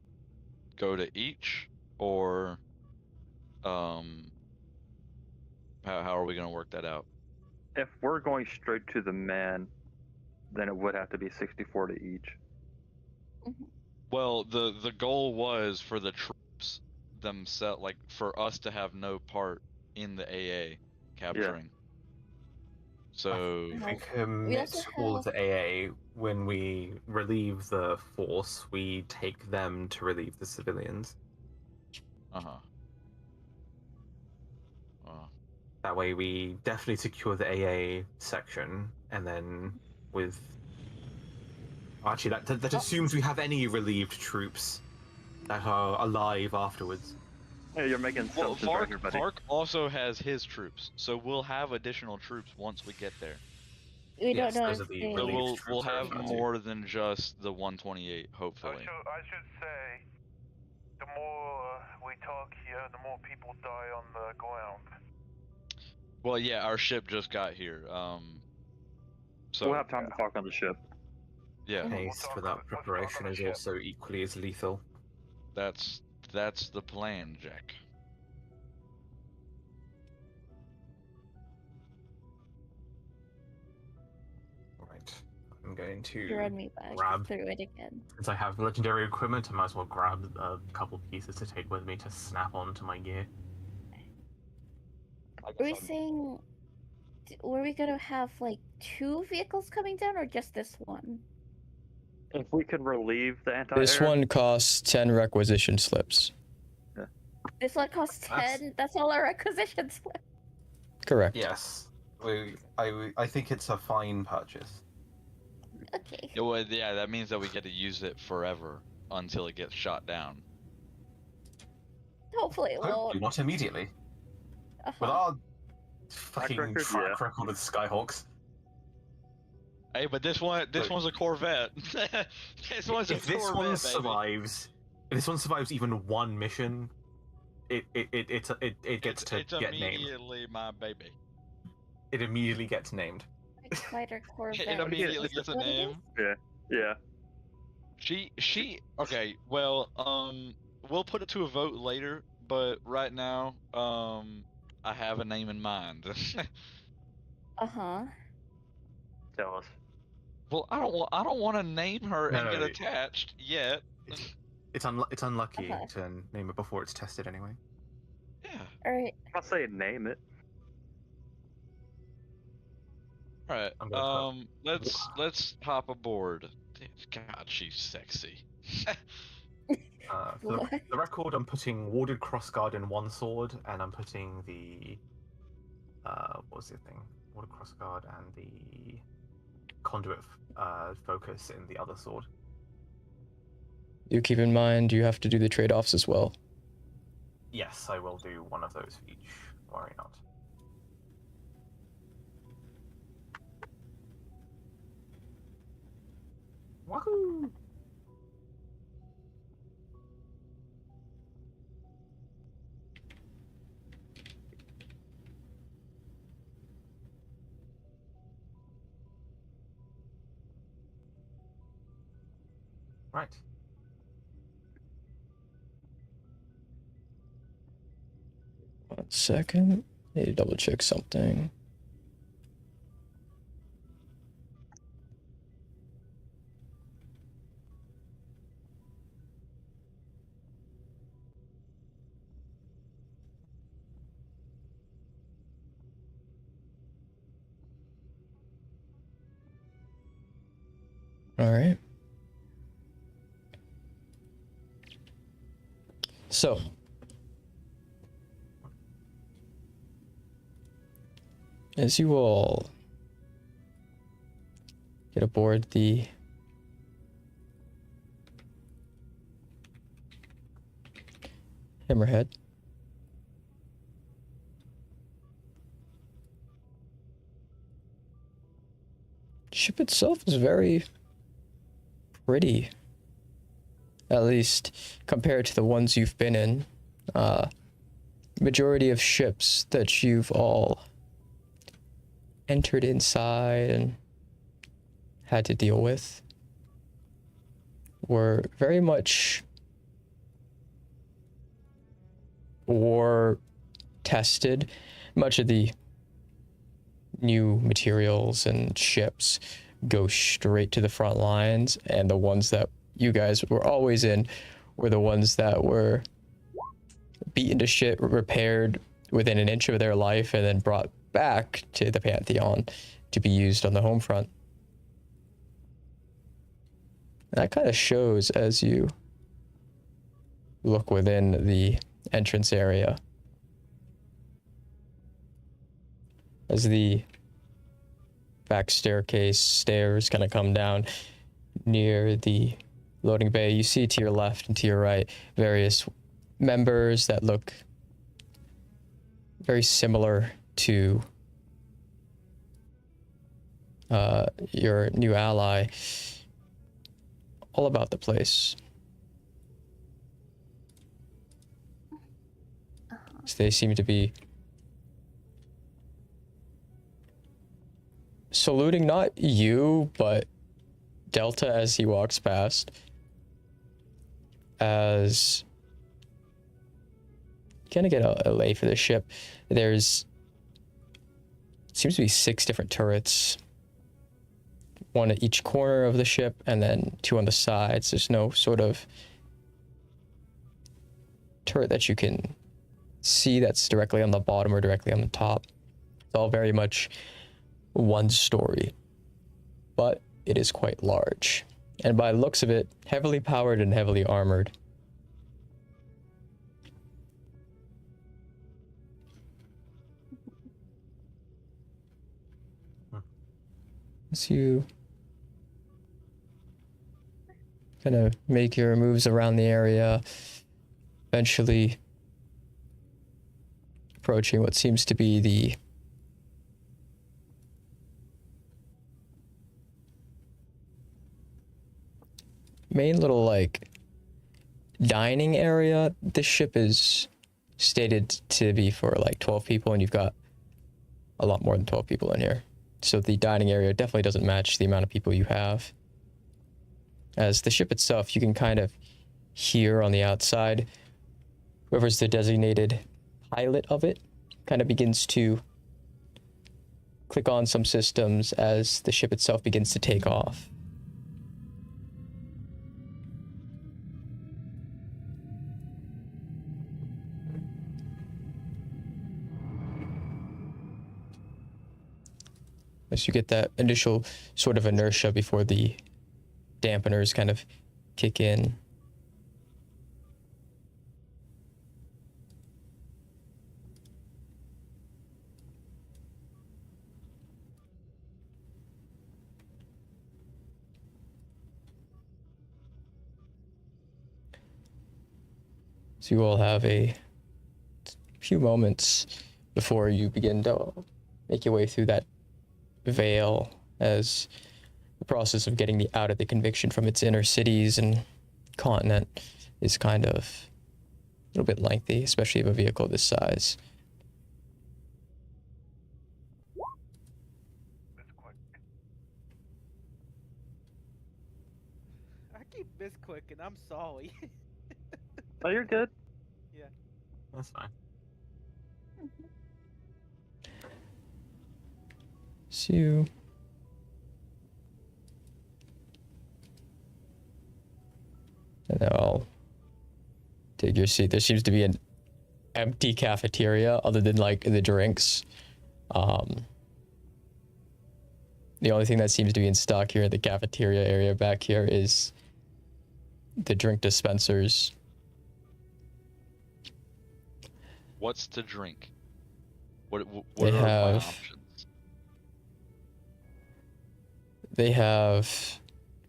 go to each, or how are we gonna work that out? If we're going straight to the men, then it would have to be 64 to each. Well, the goal was for the troops themselves, like for us to have no part in the AA capturing. So I commit all of the AA. When we relieve the force, we take them to relieve the civilians. That way we definitely secure the AA section, and then with... Actually, that assumes we have any relieved troops that are alive afterwards. Yeah, you're making assumptions right here, buddy. Vark also has his troops, so we'll have additional troops once we get there. We don't know those if are the they... So we'll have more than just the 128, hopefully. I should say, the more we talk here, the more people die on the ground. Well, yeah, our ship just got here. So we'll have time to talk on the ship. Yeah. Haste without preparation is also equally as lethal. That's the plan, Jack. Alright. I'm going to Run me back grab through it again. Since I have legendary equipment, I might as well grab a couple pieces to take with me to snap onto my gear. Were we saying... Were we gonna have, like, 2 vehicles coming down, or just this one? If we could relieve the anti-air... This one costs 10 requisition slips. This one costs 10? That's all our requisition slips. Correct. Yes. I think it's a fine purchase. Okay. Yeah, well, yeah, that means that we get to use it forever until it gets shot down. Hopefully it Hopefully won't. not immediately. With our fucking track record with Skyhawks. Hey, but this one's a Corvette. This one's If a this Corvette, one baby. survives, if this one survives even one mission, it gets to it's get named. immediately my baby. It immediately gets named. Fighter Corvette. It immediately Is gets a that what it is? name. Yeah. She okay, well, we'll put it to a vote later, but right now, I have a name in mind. Uh-huh. Tell us. Well, I don't want to name her and get No. attached yet. It's unlucky Okay. to name it before it's tested anyway. Yeah. Alright. I'll say name it. All right. I'm gonna Let's hop aboard. God, she's sexy. For the record, I'm putting Warded Crossguard in one sword, and I'm putting the what was the thing? Warded Crossguard and the Conduit Focus in the other sword. You keep in mind you have to do the trade-offs as well. Yes, I will do one of those for each. Worry not. Wahoo! Right. One second. Need to double check something. All right. So, as you all get aboard the Hammerhead, ship itself is very pretty, at least compared to the ones you've been in. Majority of ships that you've all entered inside and had to deal with were very much war tested. Much of the new materials and ships go straight to the front lines, and the ones that you guys were always in were the ones that were beaten to shit, repaired within an inch of their life, and then brought back to the Pantheon to be used on the home front. And that kind of shows as you look within the entrance area. As the back stairs kind of come down near the loading bay, you see to your left and to your right various members that look very similar to your new ally, all about the place. So they seem to be saluting not you, but Delta as he walks past. As you kind of get a lay for the ship, there's seems to be 6 different turrets, one at each corner of the ship, and then 2 on the sides. There's no sort of turret that you can see that's directly on the bottom or directly on the top. It's all very much one story, but it is quite large, and by the looks of it, heavily powered and heavily armored. As you kind of make your moves around the area, eventually approaching what seems to be the main little, like, dining area, this ship is stated to be for like 12 people, and you've got a lot more than 12 people in here. So the dining area definitely doesn't match the amount of people you have. As the ship itself, you can kind of hear on the outside, whoever's the designated pilot of it kind of begins to click on some systems as the ship itself begins to take off. As you get that initial sort of inertia before the dampeners kind of kick in. So you all have a few moments before you begin to make your way through that veil, as the process of getting out of the conviction from its inner cities and continent is kind of a little bit lengthy, especially of a vehicle this size. I keep misclicking. I'm sorry. Oh, you're good. Yeah. That's fine. So you and now I'll take your seat. There seems to be an empty cafeteria other than like the drinks. The only thing that seems to be in stock here at the cafeteria area back here is the drink dispensers. What's to drink? What They are my have- options? They have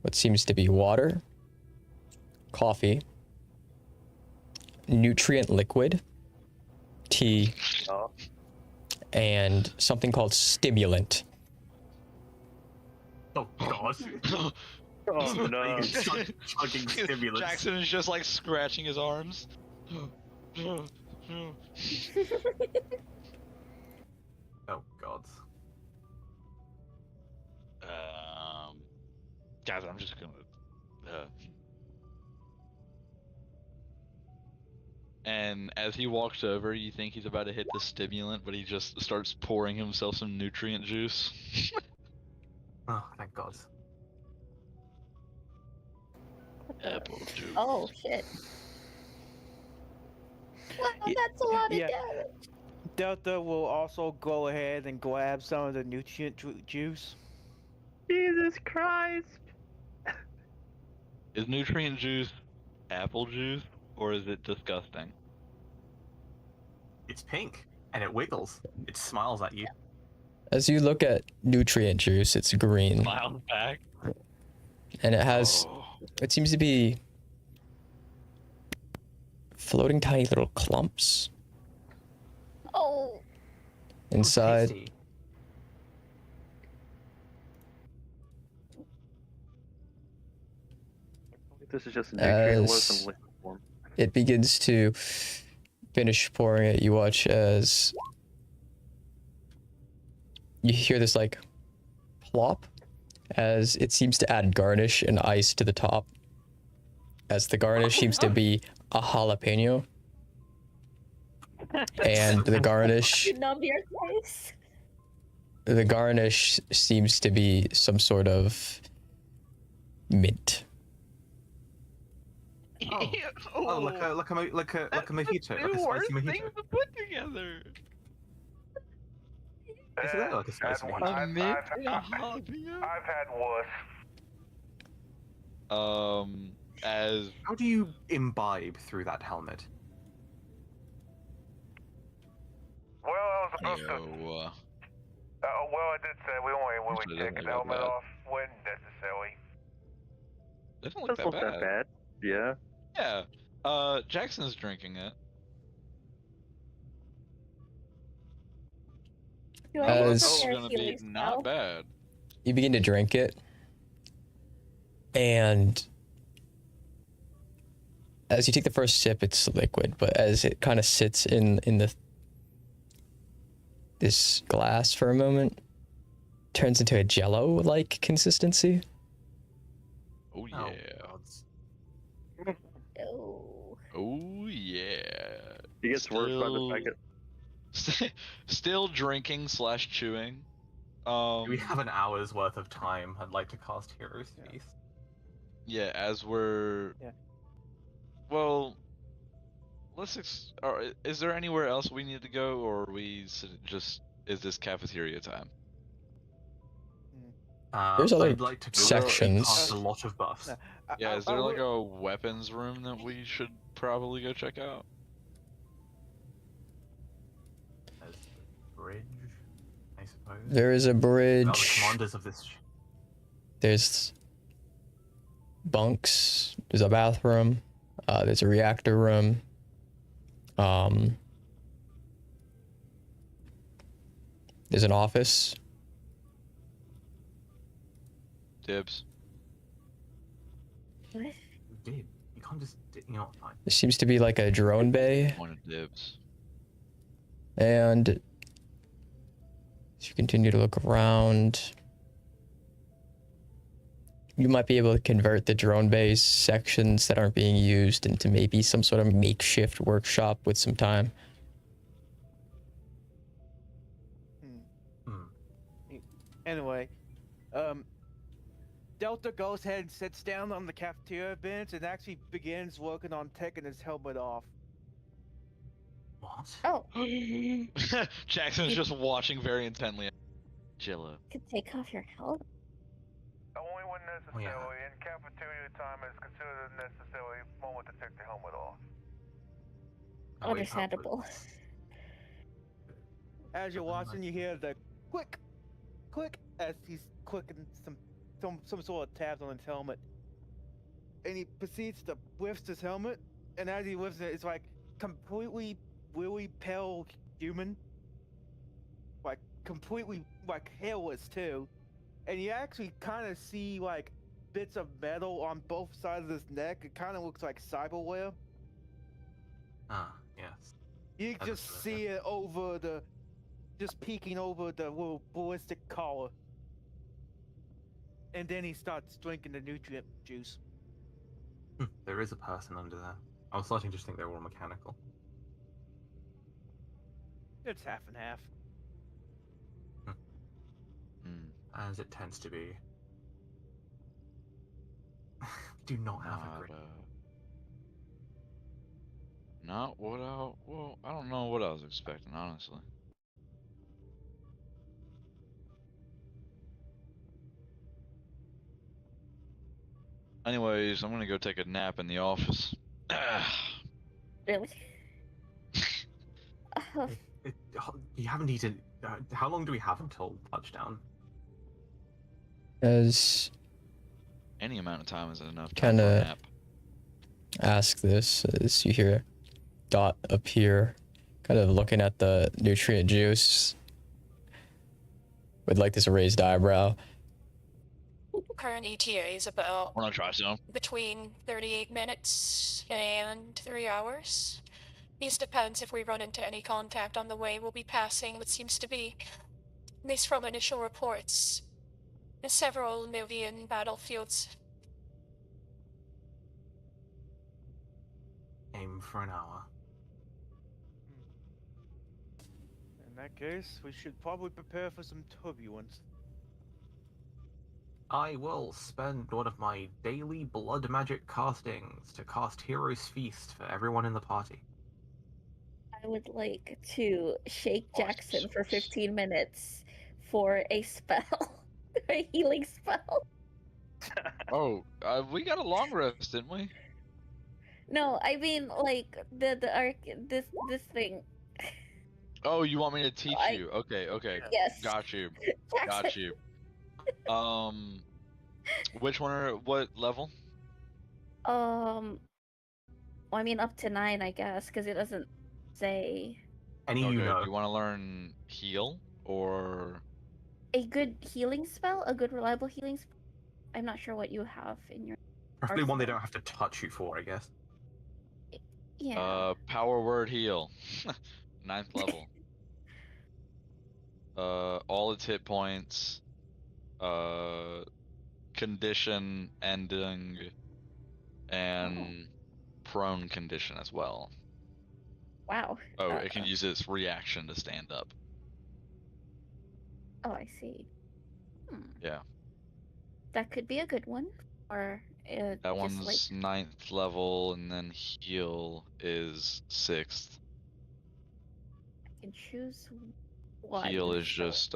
what seems to be water, coffee, nutrient liquid, tea, Oh. and something called stimulant. Oh god. Oh no. Chugging stimulus. Jackson is just like scratching his arms. Oh god. Guys, I'm just gonna. And as he walks over, you think he's about to hit the stimulant, but he just starts pouring himself some nutrient juice. Oh, thank god. Apple juice. Oh shit. Wow, that's a lot of Yeah. damage. Delta will also go ahead and grab some of the nutrient juice. Jesus Christ. Is nutrient juice apple juice, or is it disgusting? It's pink, and it wiggles. It smiles at you. As you look at nutrient juice, it's green, Smiles back. and it has, Oh. it seems to be floating tiny little clumps Oh, inside. Tasty. This is just a nutrient As- in liquid form. It begins to finish pouring it. You watch as you hear this like plop as it seems to add garnish and ice to the top, as the garnish seems to be a jalapeno, and the garnish numb your face. seems to be some sort of mint. Oh, like a mojito, like a spicy mojito. to put together. Is it like a spicy I've- mojito? I've- mint I've- and a I've- jalapeno. I've had worse. As How do you imbibe through that helmet? Well, I was supposed to. yo, Well, I did say we only when Usually we doesn't take the look helmet bad. off when necessary. doesn't look That's that not bad. that bad. Yeah. Yeah. Jackson's drinking it. Do I As- need It's to prepare gonna be healing not spell? bad. You begin to drink it, and as you take the first sip, it's liquid, but as it kind of sits in this glass for a moment, turns into a jello-like consistency. Oh yeah. Oh, gods. Oh. Oh yeah. It gets worse by the second. Still drinking / chewing. We have an hour's worth of time. I'd like to cast Hero's Feast. Yeah, as we're. Yeah. Well, is there anywhere else we need to go, or are just is this cafeteria time? There's other I'd like to sections. cast a lot of buffs. Yeah, is there like a weapons room that we should probably go check out? There's the bridge, I suppose. There is a bridge. The commanders of this. There's bunks. There's a bathroom. There's a reactor room. There's an office. Dibs. What? Dude, you can't just, fine. There seems to be like a drone bay. One of dibs. And as you continue to look around, you might be able to convert the drone bay's sections that aren't being used into maybe some sort of makeshift workshop with some time. Anyway, Delta goes ahead and sits down on the cafeteria bench and actually begins working on taking his helmet off. What? Oh, Jackson's just watching very intently. Jilla. you could take off your helmet. Only when necessary, yeah. and cafeteria time is considered a necessary moment to take the helmet off. Oh, wait, Understandable. As you're watching, you hear the click, click as he's clicking some sort of tabs on his helmet, and he proceeds to lift his helmet. And as he lifts it, it's like completely, really pale human, like completely like hairless too. And you actually kind of see like bits of metal on both sides of his neck. It kind of looks like cyberware. Ah, yes. You can just see it over just peeking over the little ballistic collar. And then he starts drinking the nutrient juice. There is a person under there. I was starting to think they were all mechanical. It's half and half. As it tends to be. Do not have a grip. Not what I don't know what I was expecting, honestly. Anyways, I'm gonna go take a nap in the office. Really? You haven't eaten. How long do we have until touchdown? As Any amount of time is enough time kind for a of nap. ask this, as you hear Dot appear, kind of looking at the nutrient juice with like this raised eyebrow. Current ETA is about We're not trying to. between 38 minutes and 3 hours. This depends if we run into any contact on the way. We'll be passing what seems to be, at least from initial reports, several million battlefields. Aim for an hour. In that case, we should probably prepare for some turbulence. I will spend one of my daily blood magic castings to cast Hero's Feast for everyone in the party. I would like to shake Jackson for 15 minutes for a spell. A healing spell. Oh, we got a long rest, didn't we? No, I mean like this thing. Oh, you want me to teach you? Okay. Yes. Got you. Got you. Which one what level? Well, I mean up to 9, I guess, because it doesn't say. Any Okay, you know. do you want to learn heal or A good healing spell, a good reliable healing spell. I'm not sure what you have in your. Preferably one they arsenal. don't have to touch you for, I guess. Yeah. Power word heal. 9th level. All its hit points. Condition ending. And prone condition as well. Wow. Oh, it can use its reaction to stand up. Oh, I see. Yeah. That could be a good one. Or That just one's like 9th level, and then heal is 6th. I can choose one. Heal is so- just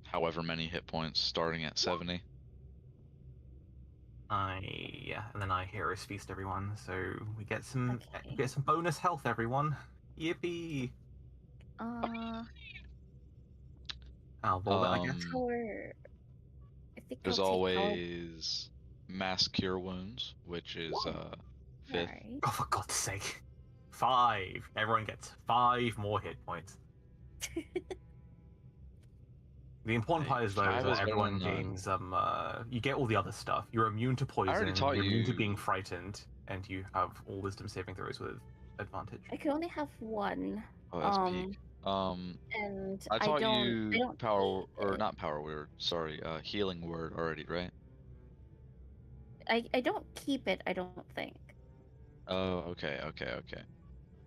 however many hit points, starting at 70. And then I Hero's Feast everyone, so we get some Okay. bonus health, everyone. Yippee! I'll roll that, I guess. Power. I think There's I'll take power. always mass cure wounds, which is 5th. Alright. Oh, for God's sake. 5. Everyone gets 5 more hit points. The important part is though Five that is better everyone than none. gains you get all the other stuff. You're immune to poison, taught you're immune to you- being frightened, and you have all wisdom saving throws with advantage. I can only have one. Oh, that's peak. And I taught I you don't power, keep or it. not power word, sorry, healing word already, right? I don't keep it, I don't think. Oh, okay.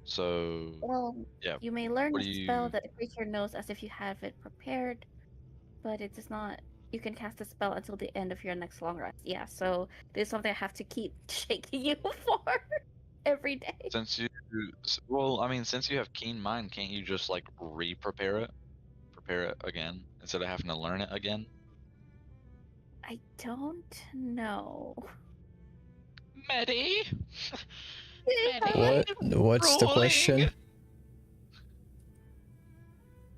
So, Well, yeah. you may learn what a do spell you- that the creature knows as if you have it prepared, but it does not. You can cast a spell until the end of your next long rest. Yeah, so this is something I have to keep shaking you for every day. Since you, well, I mean, since you have keen mind, can't you just like re-prepare it? Prepare it again instead of having to learn it again? I don't know. Medi? What's the question?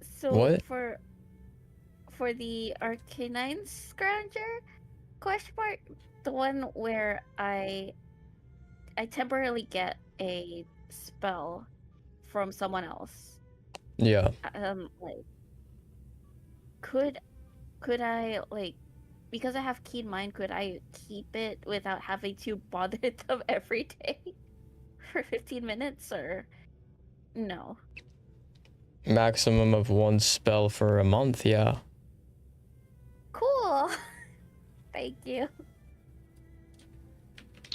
So What? for the Arcanine Scrounger question mark, the one where I temporarily get a spell from someone else. Yeah. Like could I like, because I have keen mind, could I keep it without having to bother them every day for 15 minutes or no? Maximum of 1 spell for a month, yeah. Cool. Thank you.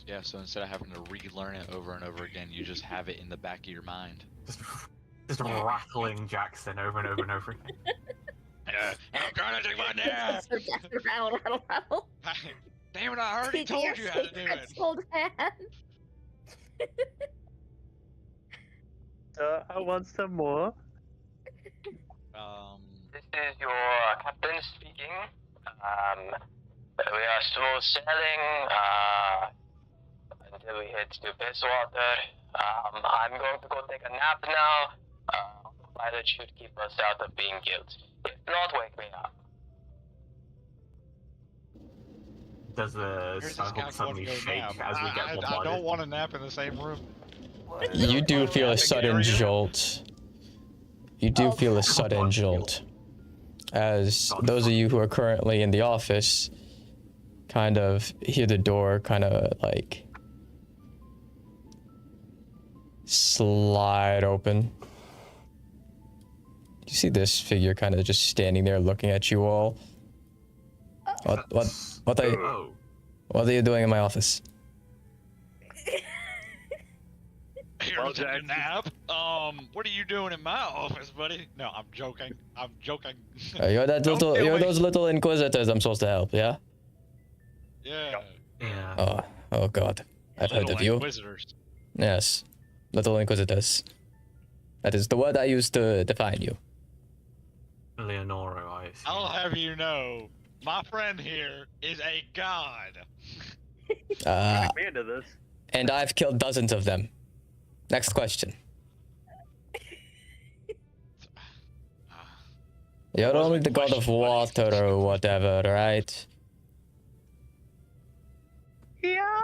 Yeah, so instead of having to relearn it over and over again, you just have it in the back of your mind. Just rattling Jackson over and over and over again. Yeah, I'm trying to take my nap! Rattle. Damn it, I already told you how to do it! Hold hand. I want some more. This is your captain speaking. We are smooth sailing until we hit to Bayswater. I'm going to go take a nap now. Pilot should keep us out of being guilty. If not, wake me up. Does the circle suddenly shake as we get bombarded? I don't want to nap in the same room. You do feel a sudden jolt. You do feel a sudden jolt. As those of you who are currently in the office kind of hear the door kind of like slide open. You see this figure kind of just standing there looking at you all. What are you doing in my office? Here to take a nap? What are you doing in my office, buddy? No, I'm joking. You're those little inquisitors I'm supposed to help, yeah? Yeah. Oh God, I've heard of you. Inquisitors. Yes, little inquisitors. That is the word I use to define you. Leonoro, I assume. I'll have you know, my friend here is a god. Me into this. And I've killed dozens of them. Next question. You're only the god of water or whatever, right? Yeah.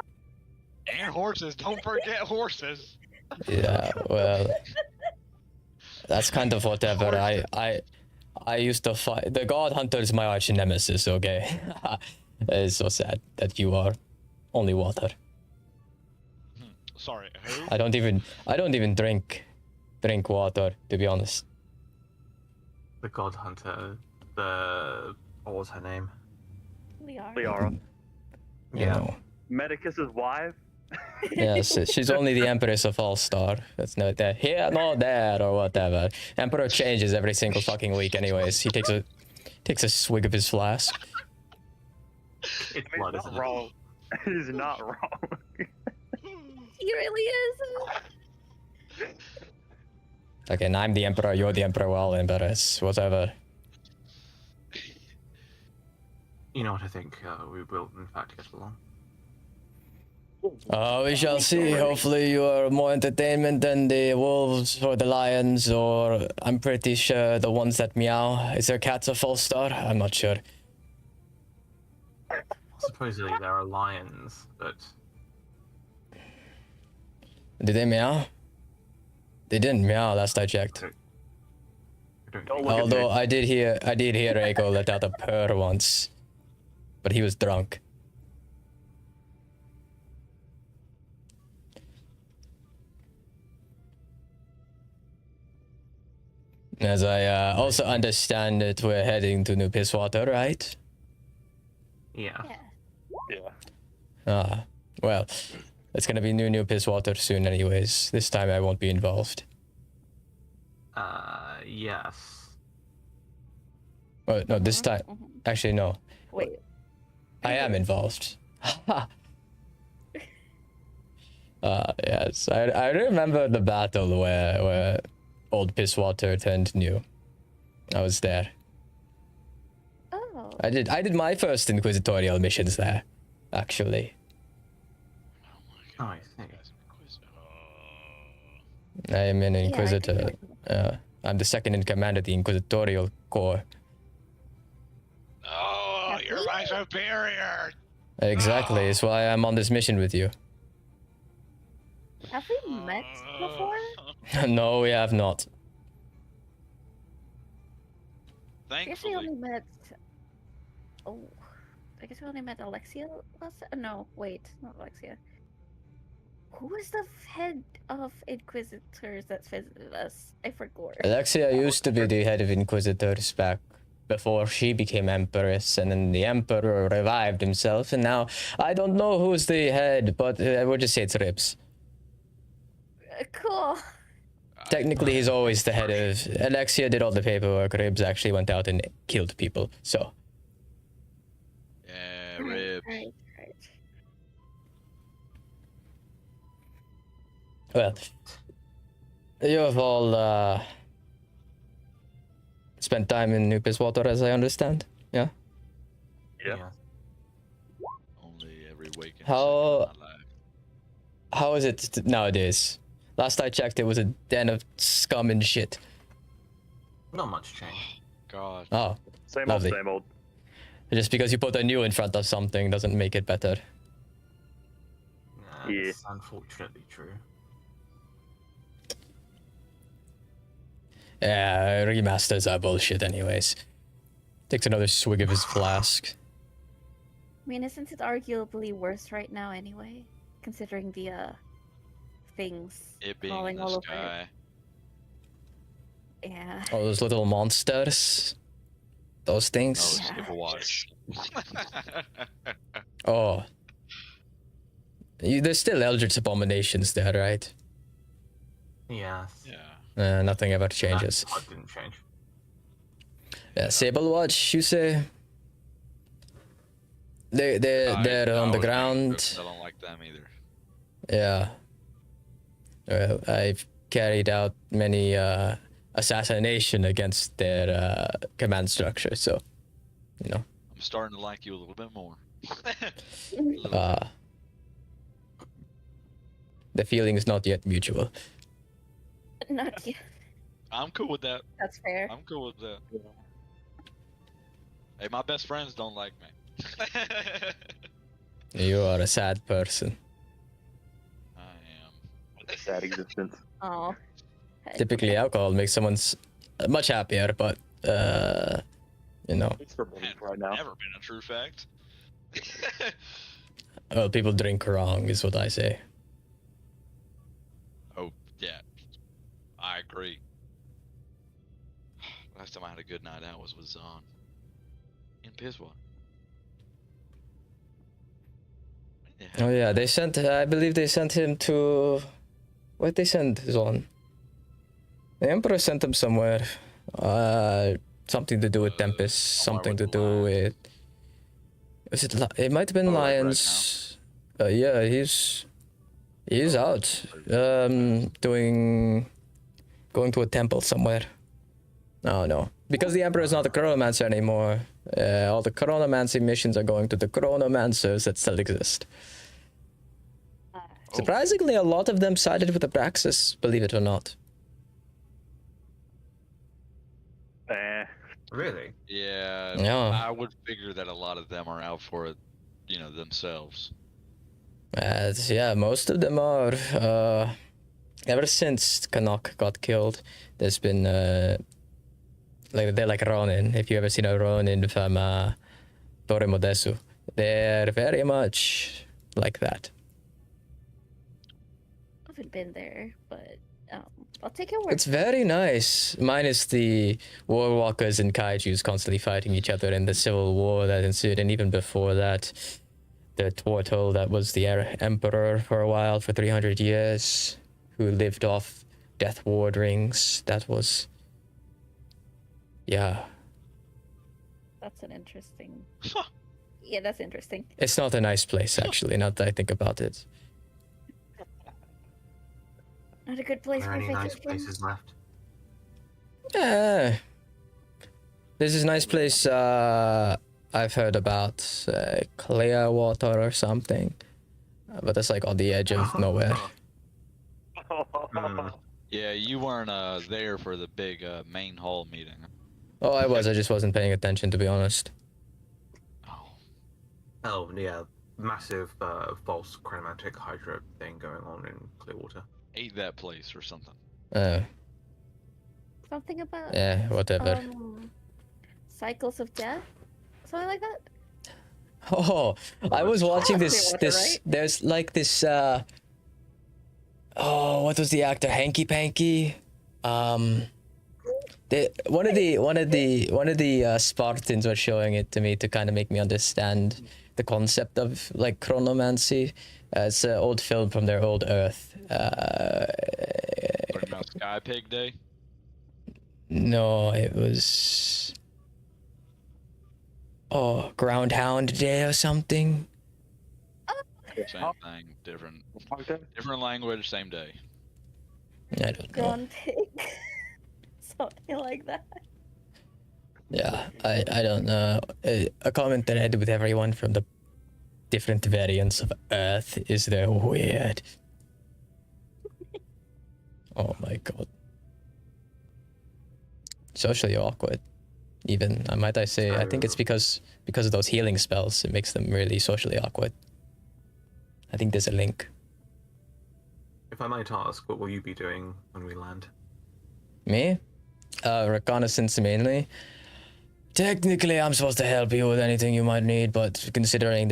And horses, don't forget horses. Yeah, well, that's kind of whatever. I used to fight. The god hunter is my arch nemesis, okay? It's so sad that you are only water. Sorry, who? I don't even drink water, to be honest. The God Hunter, what was her name? Liara. You know. Medicus's wife. Yes, she's only the Empress of Fallstar. That's not that here, not there, or whatever. Emperor changes every single fucking week, anyways. He takes a swig of his flask. It's blood, isn't it? Wrong. He's not wrong. He really is. Okay, and I'm the Emperor, you're the Emperor, well, Empress, whatever. You know what, I think we will in fact get along. We shall see. Hopefully you are more entertainment than the wolves or the lions, or I'm pretty sure the ones that meow. Is there cats of Fallstar? I'm not sure. Supposedly there are lions, but... Did they meow? They didn't meow last I checked. Although I did hear Ego let out a purr once, but he was drunk. As I also understand that we're heading to New Pisswater, right? Yeah. Ah, well, it's gonna be New Pisswater soon anyways. This time I won't be involved. Yes. Oh, no, this time... Actually, no. Wait. I am involved. Yes. I remember the battle where old Pisswater turned new. I was there. Oh. I did my first inquisitorial missions there, actually. Oh, I see. I am an inquisitor. I'm the second in command of the inquisitorial corps. Oh, you're my superior. Exactly. It's why I'm on this mission with you. Have we met before? No, we have not. I guess we only met. Oh, I guess we only met Alexia last. No, wait, not Alexia. Who was the head of Inquisitors that visited us? I forgot. Alexia used to be the head of Inquisitors back before she became Empress, and then the Emperor revived himself, and now I don't know who's the head, but I would just say it's Ribs. Cool. Technically, he's always the head of... Alexia did all the paperwork. Ribs actually went out and killed people, so... Yeah, Ribs. Right. Well, you have all spent time in New Pisswater, as I understand. Yeah. Yeah. Only every weekend. How is it nowadays? Last I checked, it was a den of scum and shit. Not much change. God. Oh, Same lovely. old, same old. Just because you put a new in front of something doesn't make it better. That's unfortunately true. Yeah, remasters are bullshit anyways. Takes another swig of his flask. I mean, isn't it arguably worse right now anyway? Considering the, things It being falling in all the over sky. it. Yeah. All those little monsters. Those things. Oh, skip a watch. Oh. There's still Eldritch Abominations there, right? Yes. Yeah. Nothing ever changes. That didn't change. Yeah, Sable Watch, you say? They're on the ground. I don't like them either. Yeah. Well, I've carried out many assassination against their command structure, so, you know. I'm starting to like you a little bit more. The feeling is not yet mutual. Not yet. I'm cool with that. That's fair. I'm cool with that. Hey, my best friends don't like me. You are a sad person. I am. A sad existence. Oh. Typically, alcohol makes someone much happier, but, you know. It's for me right now. Never been a true fact. Well, people drink wrong, is what I say. Yeah, I agree. Last time I had a good night out was with Zahn in Piswater. Oh yeah, they sent. I believe they sent him to. Where'd they send Zon? The Emperor sent him somewhere. Something to do with Tempest. Something to do with. Was it? It might have been Lions. Yeah, he's out. Going to a temple somewhere. Oh no, because the Emperor is not a chronomancer anymore. All the chronomancy missions are going to the chronomancers that still exist. Surprisingly, a lot of them sided with Abraxis, believe it or not. Really? Yeah, Yeah. I would figure that a lot of them are out for it, themselves. Yeah, most of them are. Ever since Canuck got killed, there's been they're like Ronin. If you ever seen a Ronin from Torre Modesu, they're very much like that. I haven't been there, but I'll take your word. It's very nice. Minus the Warwalkers and Kaijus constantly fighting each other in the civil war that ensued, and even before that, the Twartle that was the Emperor for a while, for 300 years, who lived off Death Ward rings. That was... Yeah. That's an interesting... Yeah, that's interesting. It's not a nice place, actually, now that I think about it. Not a good place Are for there any nice vacation. places left? Yeah. There's this nice place I've heard about, Clearwater or something. But that's like on the edge of nowhere. Yeah, you weren't there for the big main hall meeting. Oh, I was. I just wasn't paying attention, to be honest. Oh, yeah. Massive false chronomantic hydra thing going on in Clearwater. Ate that place or something. Something about... Yeah, whatever. Cycles of death? Something like that? Oh, I was watching this. Clearwater, right? There's like this. Oh, what was the actor? Hanky Panky. One of the Spartans was showing it to me to kind of make me understand the concept of like chronomancy. It's an old film from their old Earth. What about Sky Pig Day? No, it was. Oh, Groundhound Day or something. Same thing, different language, same day. I don't know. Gone pig. Something like that. Yeah, I don't know. A comment that I had with everyone from the different variants of Earth is they're weird. Oh my god. Socially awkward. Even, might I say, I think it's because of those healing spells, it makes them really socially awkward. I think there's a link. If I might ask, what will you be doing when we land? Me? Reconnaissance mainly. Technically, I'm supposed to help you with anything you might need, but considering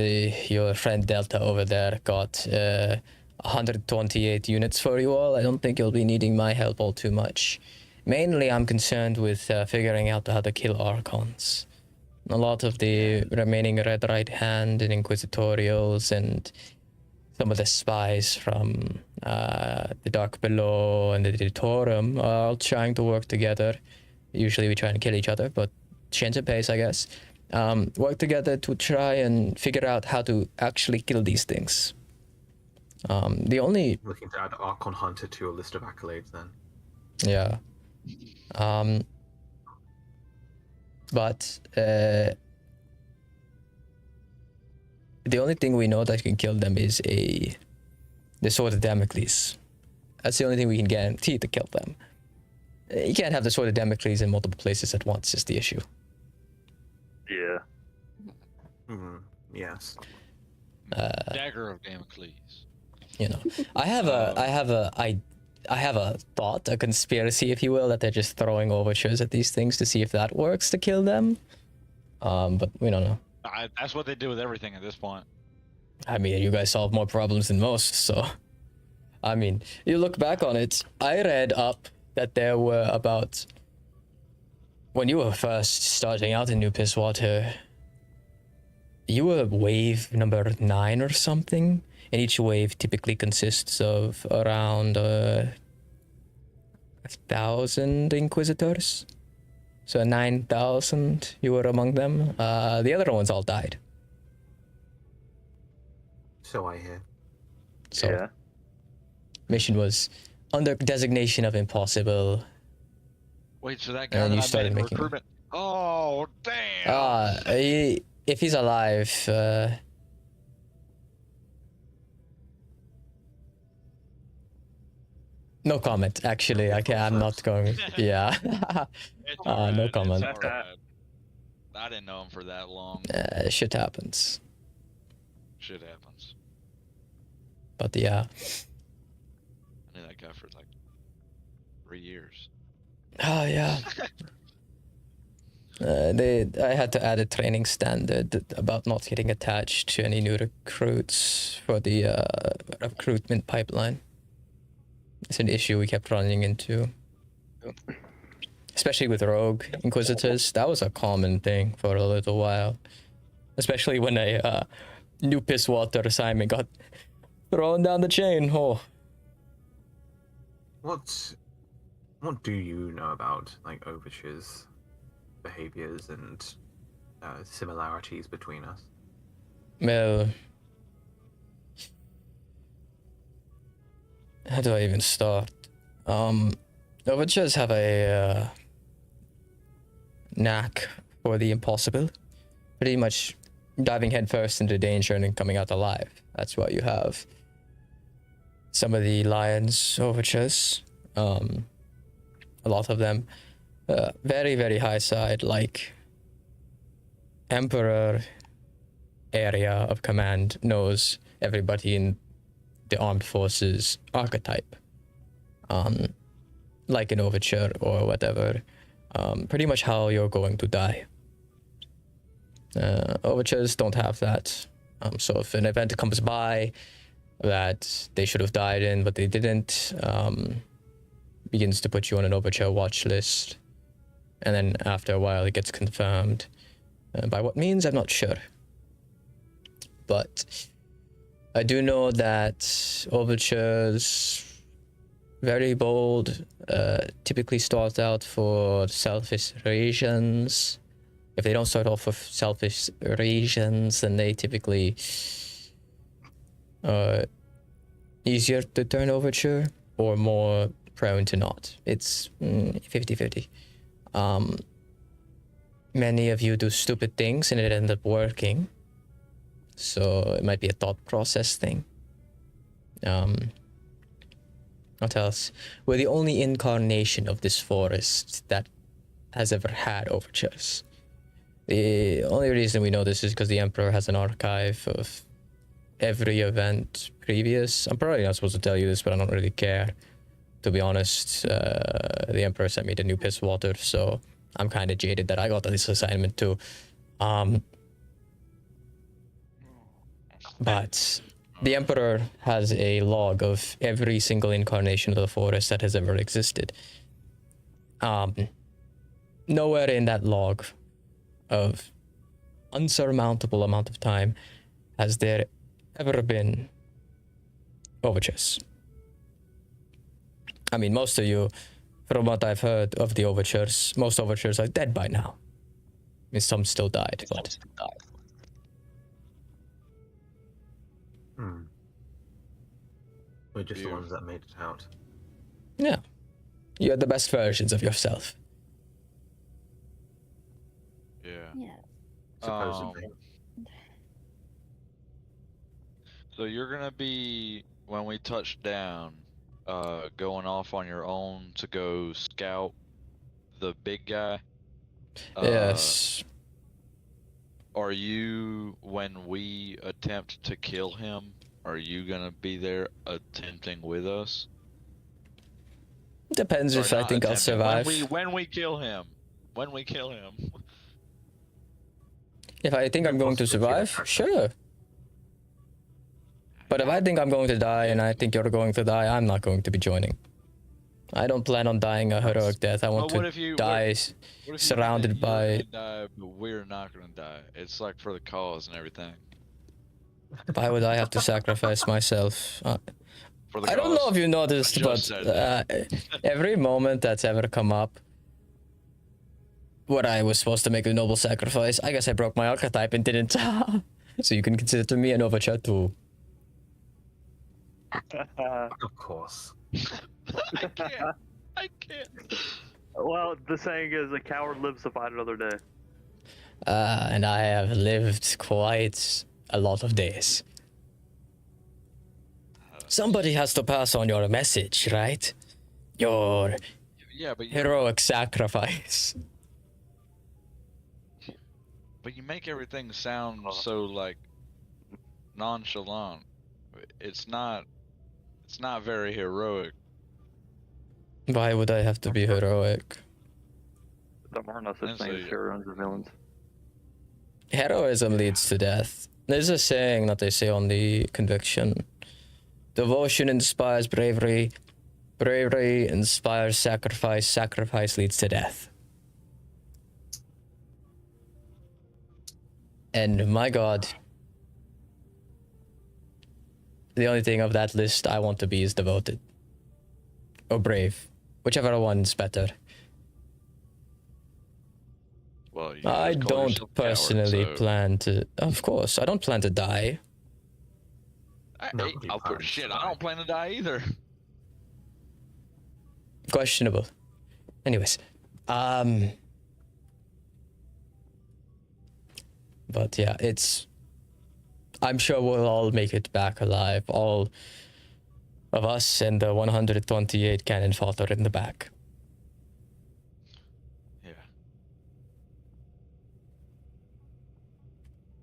your friend Delta over there got 128 units for you all, I don't think you'll be needing my help all too much. Mainly, I'm concerned with figuring out how to kill Archons. A lot of the remaining Red Right Hand and Inquisitorials and some of the spies from the Dark Below and the Ditorum are all trying to work together. Usually we try and kill each other, but change of pace, I guess. Work together to try and figure out how to actually kill these things. Looking to add Archon Hunter to your list of accolades then. Yeah. But the only thing we know that can kill them is the Sword of Damocles. That's the only thing we can guarantee to kill them. You can't have the Sword of Damocles in multiple places at once, is the issue. Yeah. Yes. Dagger of Damocles. You know, I have a thought, a conspiracy, if you will, that they're just throwing overtures at these things to see if that works to kill them. But we don't know. That's what they do with everything at this point. I mean, you guys solve more problems than most, so I mean, you look back on it, I read up that there were about... When you were first starting out in New Pisswater, you were wave number 9 or something, and each wave typically consists of around 1,000 Inquisitors. So 9,000, you were among them. The other ones all died. So I hear. So Yeah. mission was under designation of impossible. Wait, so that guy And that you I met started in making- recruitment? Oh, damn! If he's alive, no comment. Actually, I'm not going. Yeah. It's No alright, comment. It's alright. I didn't know him for that long. Shit happens. Shit happens. But yeah. I knew that guy for like 3 years. Oh yeah. I had to add a training standard about not getting attached to any new recruits for the recruitment pipeline. It's an issue we kept running into. Especially with rogue inquisitors. That was a common thing for a little while. Especially when a new Pisswater assignment got thrown down the chain. Oh. What do you know about like Overture's behaviors and similarities between us? Well, how do I even start? Overtures have a knack for the impossible. Pretty much diving headfirst into danger and then coming out alive. That's why you have some of the Lions overtures. A lot of them. Very, very high side, like Emperor area of command knows everybody in the armed forces archetype. Like an overture or whatever. Pretty much how you're going to die. Overtures don't have that. So if an event comes by that they should have died in but they didn't, begins to put you on an overture watch list. And then after a while it gets confirmed. By what means, I'm not sure. But I do know that overtures, very bold, typically start out for selfish reasons. If they don't start off with selfish reasons, then they typically are easier to turn overture or more prone to not. It's 50-50. Many of you do stupid things and it ends up working. So it might be a thought process thing. What else? We're the only incarnation of this forest that has ever had overtures. The only reason we know this is because the Emperor has an archive of every event previous. I'm probably not supposed to tell you this, but I don't really care. To be honest, the Emperor sent me to New Pisswater, so I'm kind of jaded that I got this assignment too. But the Emperor has a log of every single incarnation of the forest that has ever existed. Nowhere in that log of unsurmountable amount of time has there ever been overtures. I mean, most of you, from what I've heard of the overtures, most overtures are dead by now. I mean, some still died, but... We're just the ones that made it out. Yeah. You're the best versions of yourself. Yeah. Yeah. Supposedly. So you're gonna be, when we touch down, going off on your own to go scout the big guy? Yes. Are you, when we attempt to kill him, are you gonna be there attempting with us? Depends Or if I not think I'll attempting, survive. When we kill him. When we kill him. If I think I'm going to survive, sure. But if I think I'm going to die and I think you're going to die, I'm not going to be joining. I don't plan on dying a heroic death. I want But what to if you die what if you surrounded think you're by... gonna die, but we're not gonna die? It's like for the cause and everything. Why would I have to sacrifice myself? For the I don't know cause. if you noticed, I but just said that. every moment that's ever come up where I was supposed to make a noble sacrifice, I guess I broke my archetype and didn't. So you can consider me an overchat too. Of course. I can't. I can't. Well, the saying is, a coward lives to fight another day. And I have lived quite a lot of days. Somebody has to pass on your message, right? Your Yeah, but heroic sacrifice. But you make everything sound so like nonchalant. It's not very heroic. Why would I have to be heroic? There are no such thing as heroes or villains. Heroism leads to death. There's a saying that they say on the conviction. Devotion inspires bravery. Bravery inspires sacrifice. Sacrifice leads to death. And my god, the only thing of that list I want to be is devoted. Or brave. Whichever one's better. Well, you I just call don't yourself a coward, personally so- plan to... Of course, I don't plan to die. I'll put shit. I don't plan to die either. Questionable. Anyways. But yeah, it's... I'm sure we'll all make it back alive. All of us and the 128 cannon fodder in the back. Yeah.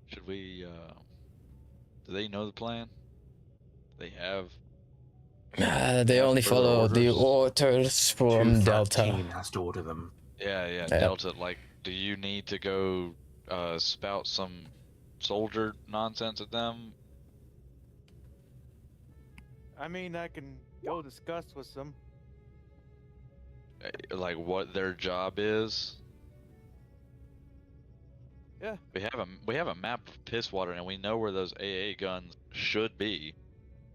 Should we, do they know the plan? They have... They only follow the orders from Delta. 213 has to order them. Yeah, Delta, like, do you need to go, spout some soldier nonsense at them? I mean, I can go discuss with them. Like, what their job is? Yeah. We have a map of Pisswater, and we know where those AA guns should be.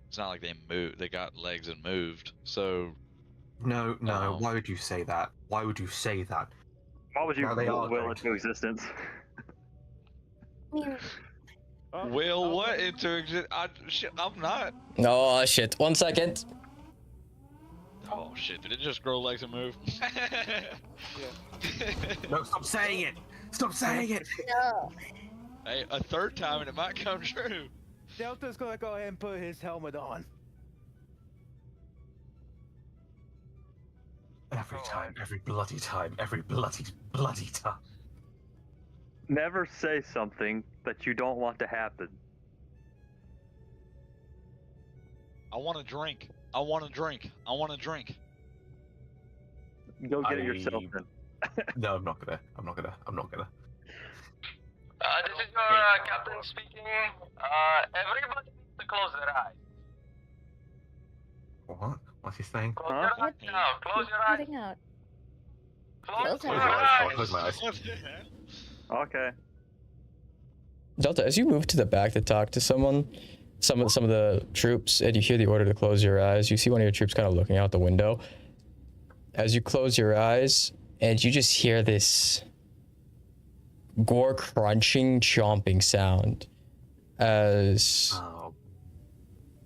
It's not like they moved. They got legs and moved. So. No. Why would you say that? Why would you say that? Why would you Now they are will going into existence? Will what into existence? I'm not. Oh shit! 1 second. Oh shit! Did it just grow legs and move? No, stop saying it! Stop saying it! No. Hey, a third time and it might come true. Delta's gonna go ahead and put his helmet on. Every time, every bloody time, every bloody time. Never say something that you don't want to happen. I want to drink. I want to drink. I want to drink. Go get it yourself then. No, I'm not gonna. This is your captain speaking. Everybody needs to close their eyes. What? What's he saying? Close your eyes now. Close your eyes. Cutting out. Close Close your your eyes. Close my eyes. Okay. Delta, as you move to the back to talk to someone, some of the troops, and you hear the order to close your eyes, you see one of your troops kind of looking out the window. As you close your eyes, and you just hear this gore crunching, chomping sound as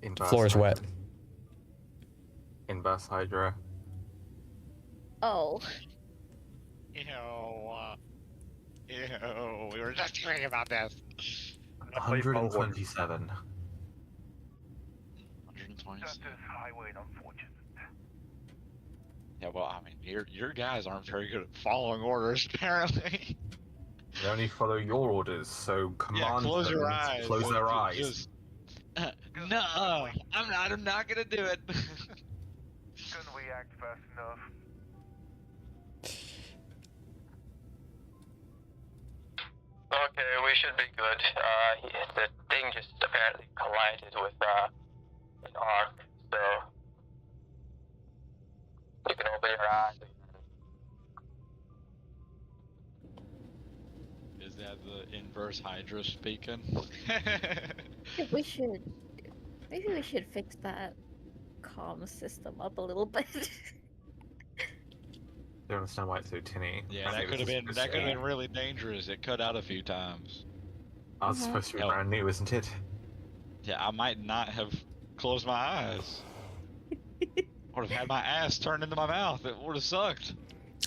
the floor is wet. Inverse hydra. Oh. Ew, we were just talking about this. 127. 127. highway and unfortunate. Yeah, well, I mean, your guys aren't very good at following orders, apparently. They only follow your orders, so command close them your to eyes. close their eyes. Just, no, I'm not gonna do it. Couldn't react fast enough. Okay, we should be good. The thing thing just apparently collided with an arc, so you can open your eyes. Is that the inverse hydra speaking? Maybe we should fix that comm system up a little bit. I don't understand why it's so tinny. Yeah, that could have been really dangerous. It cut out a few times. Oh, it's supposed to be brand new, isn't it? Yeah, I might not have closed my eyes. Would have had my ass turned into my mouth. It would have sucked.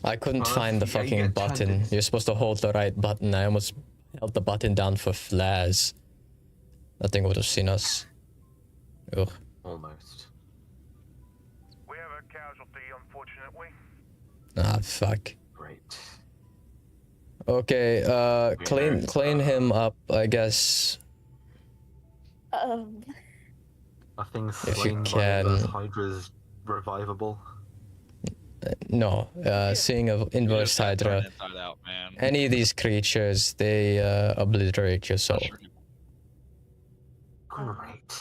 I couldn't find the fucking button. You're supposed to hold the right button. I almost held the button down for flares. That thing would have seen us. Ugh. Almost. We have a casualty, unfortunately. Ah, fuck. Great. Okay, clean him up, I guess. Are things If you slain by can. the Hydra's revivable? No, seeing an inverse hydra. Inside out, man. Any of these creatures, they obliterate your soul. Great.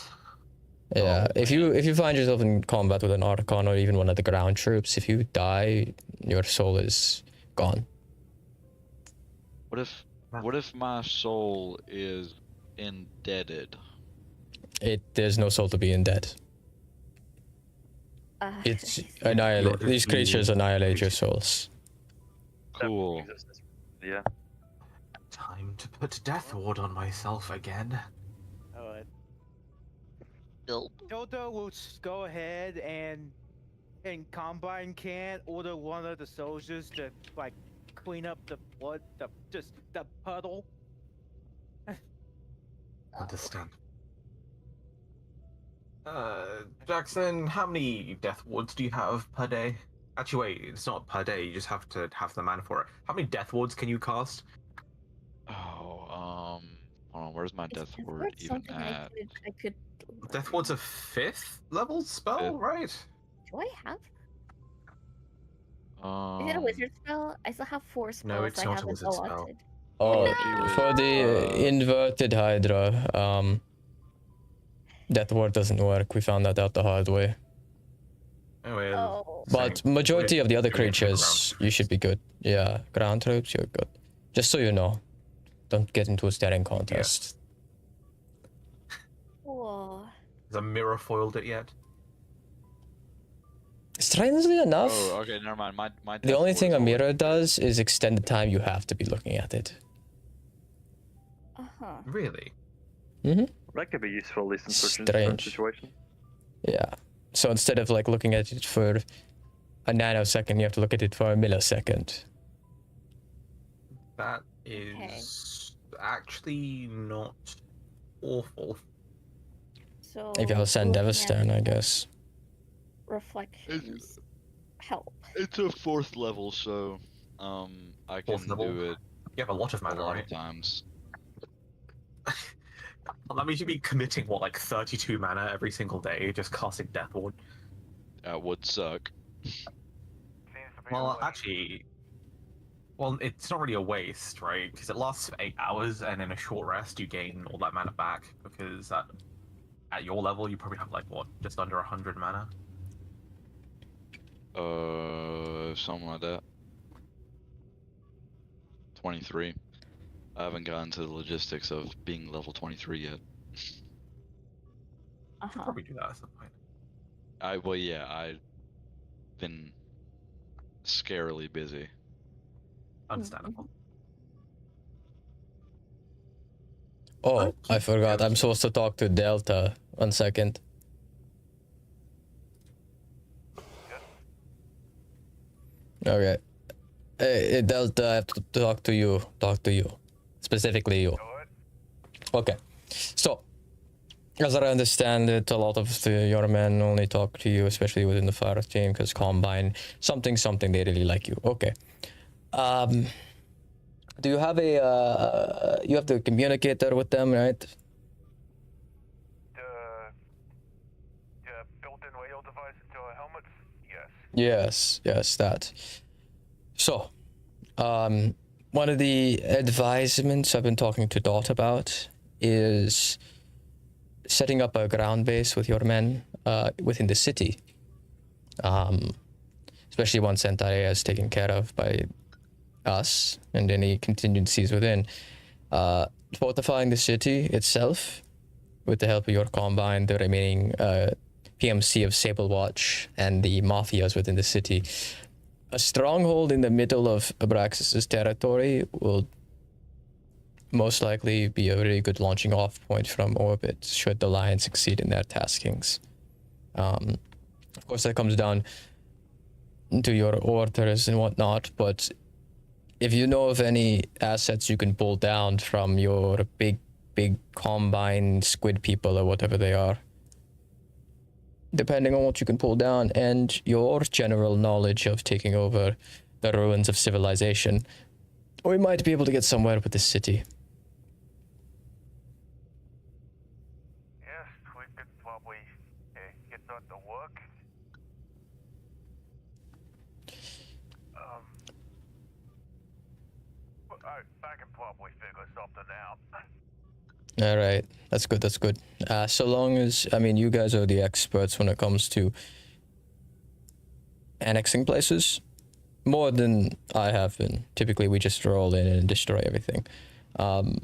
Yeah, if you find yourself in combat with an Archon or even one of the ground troops, if you die, your soul is gone. What if my soul is indebted? There's no soul to be indebted. It's annihilate. These creatures annihilate your souls. Cool. Yeah. Time to put Death Ward on myself again. Alright. Dodo will go ahead and Combine can order one of the soldiers to like clean up the blood, the puddle. Understand. Jackson, how many Death Wards do you have per day? Actually, wait, it's not per day, you just have to have the mana for it. How many Death Wards can you cast? Oh, hold on, where's my Death Ward even at? I could. Death Ward's a 5th level spell, right? Do I have? Is it a wizard spell? I still have 4 spells. No, it's I not a haven't wizard spell. allotted. Oh, for the inverted hydra, Death Ward doesn't work. We found that out the hard way. Oh. But majority of the other creatures, you should be good. Yeah, ground troops, you're good. Just so you know, don't get into a staring contest. Whoa. Has a mirror foiled it yet? Strangely enough, Oh, okay, never mind. My the only thing a mirror does is extend the time you have to be looking at it. Really? Mm-hmm. That could be useful, at least in certain Strange. situations. Yeah. So instead of like looking at it for a nanosecond, you have to look at it for a millisecond. That is actually not awful. So. If you send Devastan, I guess. Reflections help. It's a 4th level, so I can 4th level? do it. You have a lot of mana, a lot right? of times. That means you'd be committing, what, like 32 mana every single day, just casting Death Ward? That would suck. Well, actually... Well, it's not really a waste, right? Because it lasts for 8 hours, and in a short rest, you gain all that mana back, because at your level, you probably have, like, what, just under 100 mana? Something like that. 23. I haven't gotten to the logistics of being level 23 yet. Could probably do that at some point. Well, yeah, I've been scarily busy. Understandable. Oh, I forgot. I'm supposed to talk to Delta. 1 second. Okay. Hey, Delta, I have to talk to you. Specifically you. Okay. So, as I understand it, a lot of your men only talk to you, especially within the fire team, because Combine, something, they really like you. Okay. Do you have you have the communicator with them, right? The built-in radio device into our helmets? Yes. Yes, that. So, one of the advisements I've been talking to Dot about is setting up a ground base with your men within the city. Especially once Antaria is taken care of by us and any contingencies within. Fortifying the city itself with the help of your Combine, the remaining PMC of Sable Watch, and the Mafias within the city. A stronghold in the middle of Abraxis' territory will most likely be a really good launching off point from orbit should the Lions succeed in their taskings. Of course, that comes down to your orders and whatnot, but if you know of any assets you can pull down from your big Combine squid people or whatever they are, depending on what you can pull down and your general knowledge of taking over the ruins of civilization, we might be able to get somewhere with this city. Yes, we could probably get that to work. I can probably figure something out. All right, that's good. That's good. So long as, I mean, you guys are the experts when it comes to annexing places, more than I have been. Typically, we just roll in and destroy everything. But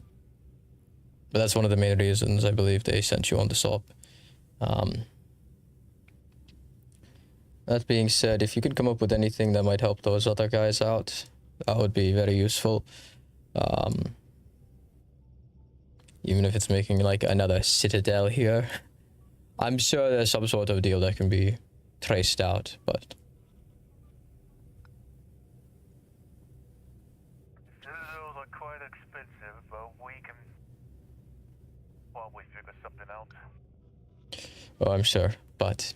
that's one of the main reasons I believe they sent you on the SOP. That being said, if you could come up with anything that might help those other guys out, that would be very useful. Even if it's making like another citadel here. I'm sure there's some sort of deal that can be traced out, but... Citadels are quite expensive, but we can probably figure something out. Oh, I'm sure, but...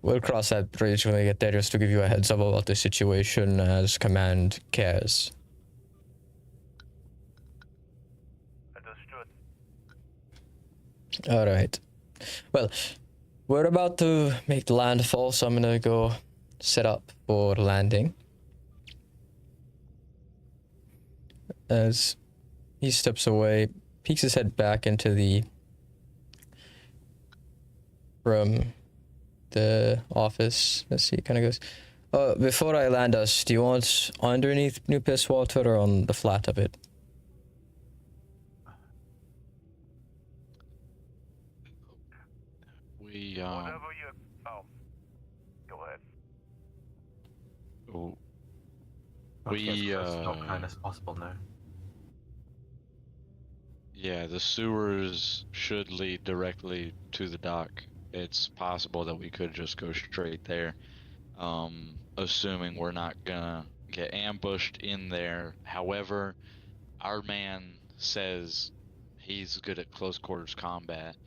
we'll cross that bridge when we get there, just to give you a heads up about the situation as command cares. Alright. Well, we're about to make the landfall, so I'm gonna go set up for landing. As he steps away, peeks his head back into the room, the office. Let's see, kind of goes, before I land us, do you want underneath New Pisswater or on the flat of it? Whatever you... Oh. Go ahead. Not kind as possible now. Yeah, the sewers should lead directly to the dock. It's possible that we could just go straight there, assuming we're not gonna get ambushed in there. However, our man says he's good at close quarters combat,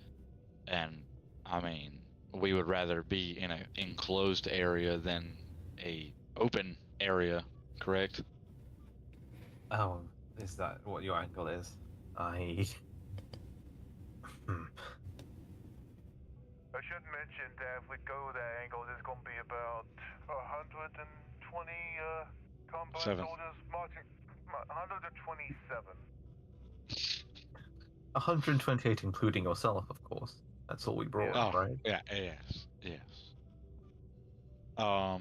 and I mean, we would rather be in an enclosed area than a open area, correct? Oh, is that what your angle is? I should mention that if we go that angle, there's going to be about 120 combat soldiers marching. 127. 128 including yourself, of course. That's all we brought, right? Yeah, yes. I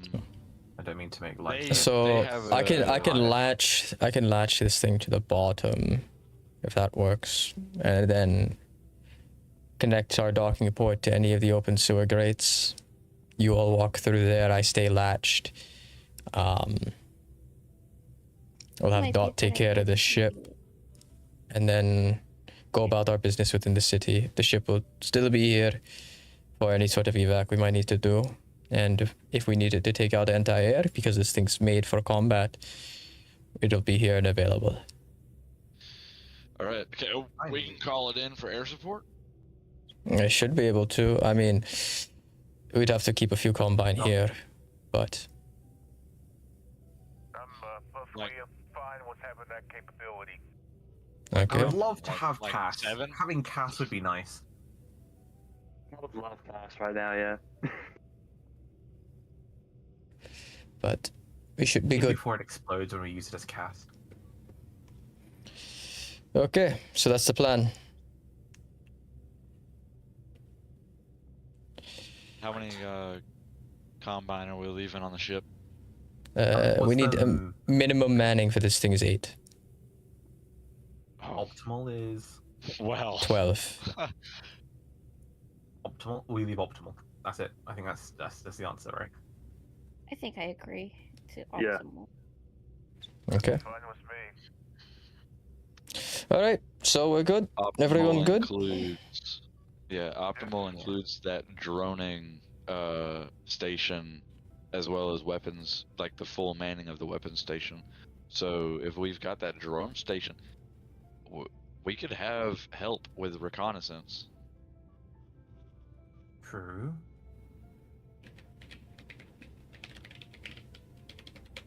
don't mean to make light. So I can latch this thing to the bottom, if that works, and then connect our docking port to any of the open sewer grates. You all walk through there. I stay latched. We'll have Dot take care of the ship, and then go about our business within the city. The ship will still be here for any sort of evac we might need to do. And if we needed to take out anti-air, because this thing's made for combat, it'll be here and available. Alright, okay, we can call it in for air support? I should be able to. I mean, we'd have to keep a few Combine here, but... I'm perfectly fine with having that capability. Okay. I would love to have like Cass. 7? Having Cass would be nice. I would love Cass right now, yeah. But we should be good. Before it explodes when we use it as Cass. Okay, so that's the plan. How many combine are we leaving on the ship? We need the minimum manning for this thing is 8. optimal is Well. 12. optimal. We leave optimal. That's it. I think that's the answer, right? I think I agree to Yeah. optimal. Okay. Fine with me. All right. So we're good. Everyone Optimal good? Includes, yeah, optimal includes that droning station, as well as weapons, like the full manning of the weapons station. So if we've got that drone station, we could have help with reconnaissance. True.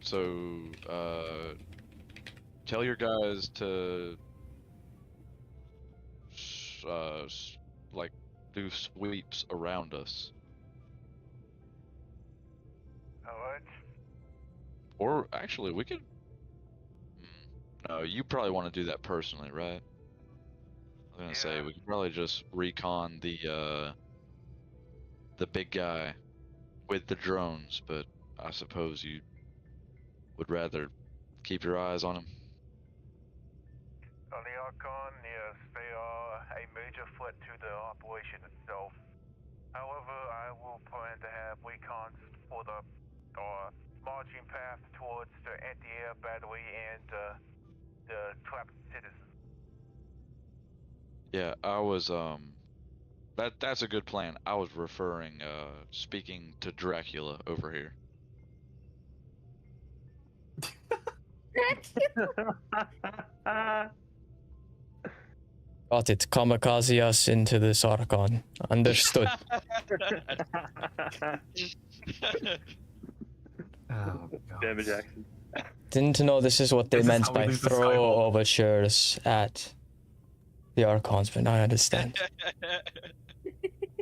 So tell your guys to like do sweeps around us. Alright. Or actually, we could. No, you probably want to do that personally, right? I was gonna say we could probably just recon the big guy with the drones, but I suppose you would rather keep your eyes on him. On the Archon, yes, they are a major threat to the operation itself. However, I will plan to have recons for the marching path towards the anti-air battery and the trapped citizens. Yeah, I was that's a good plan. I was referring speaking to Dracula over here. Got it. Kamikaze us into this Archon. Understood. Oh, Damage action. Didn't know this is what they This is meant how we by lose the throw Skywalker. overtures at the Archons, but now I understand.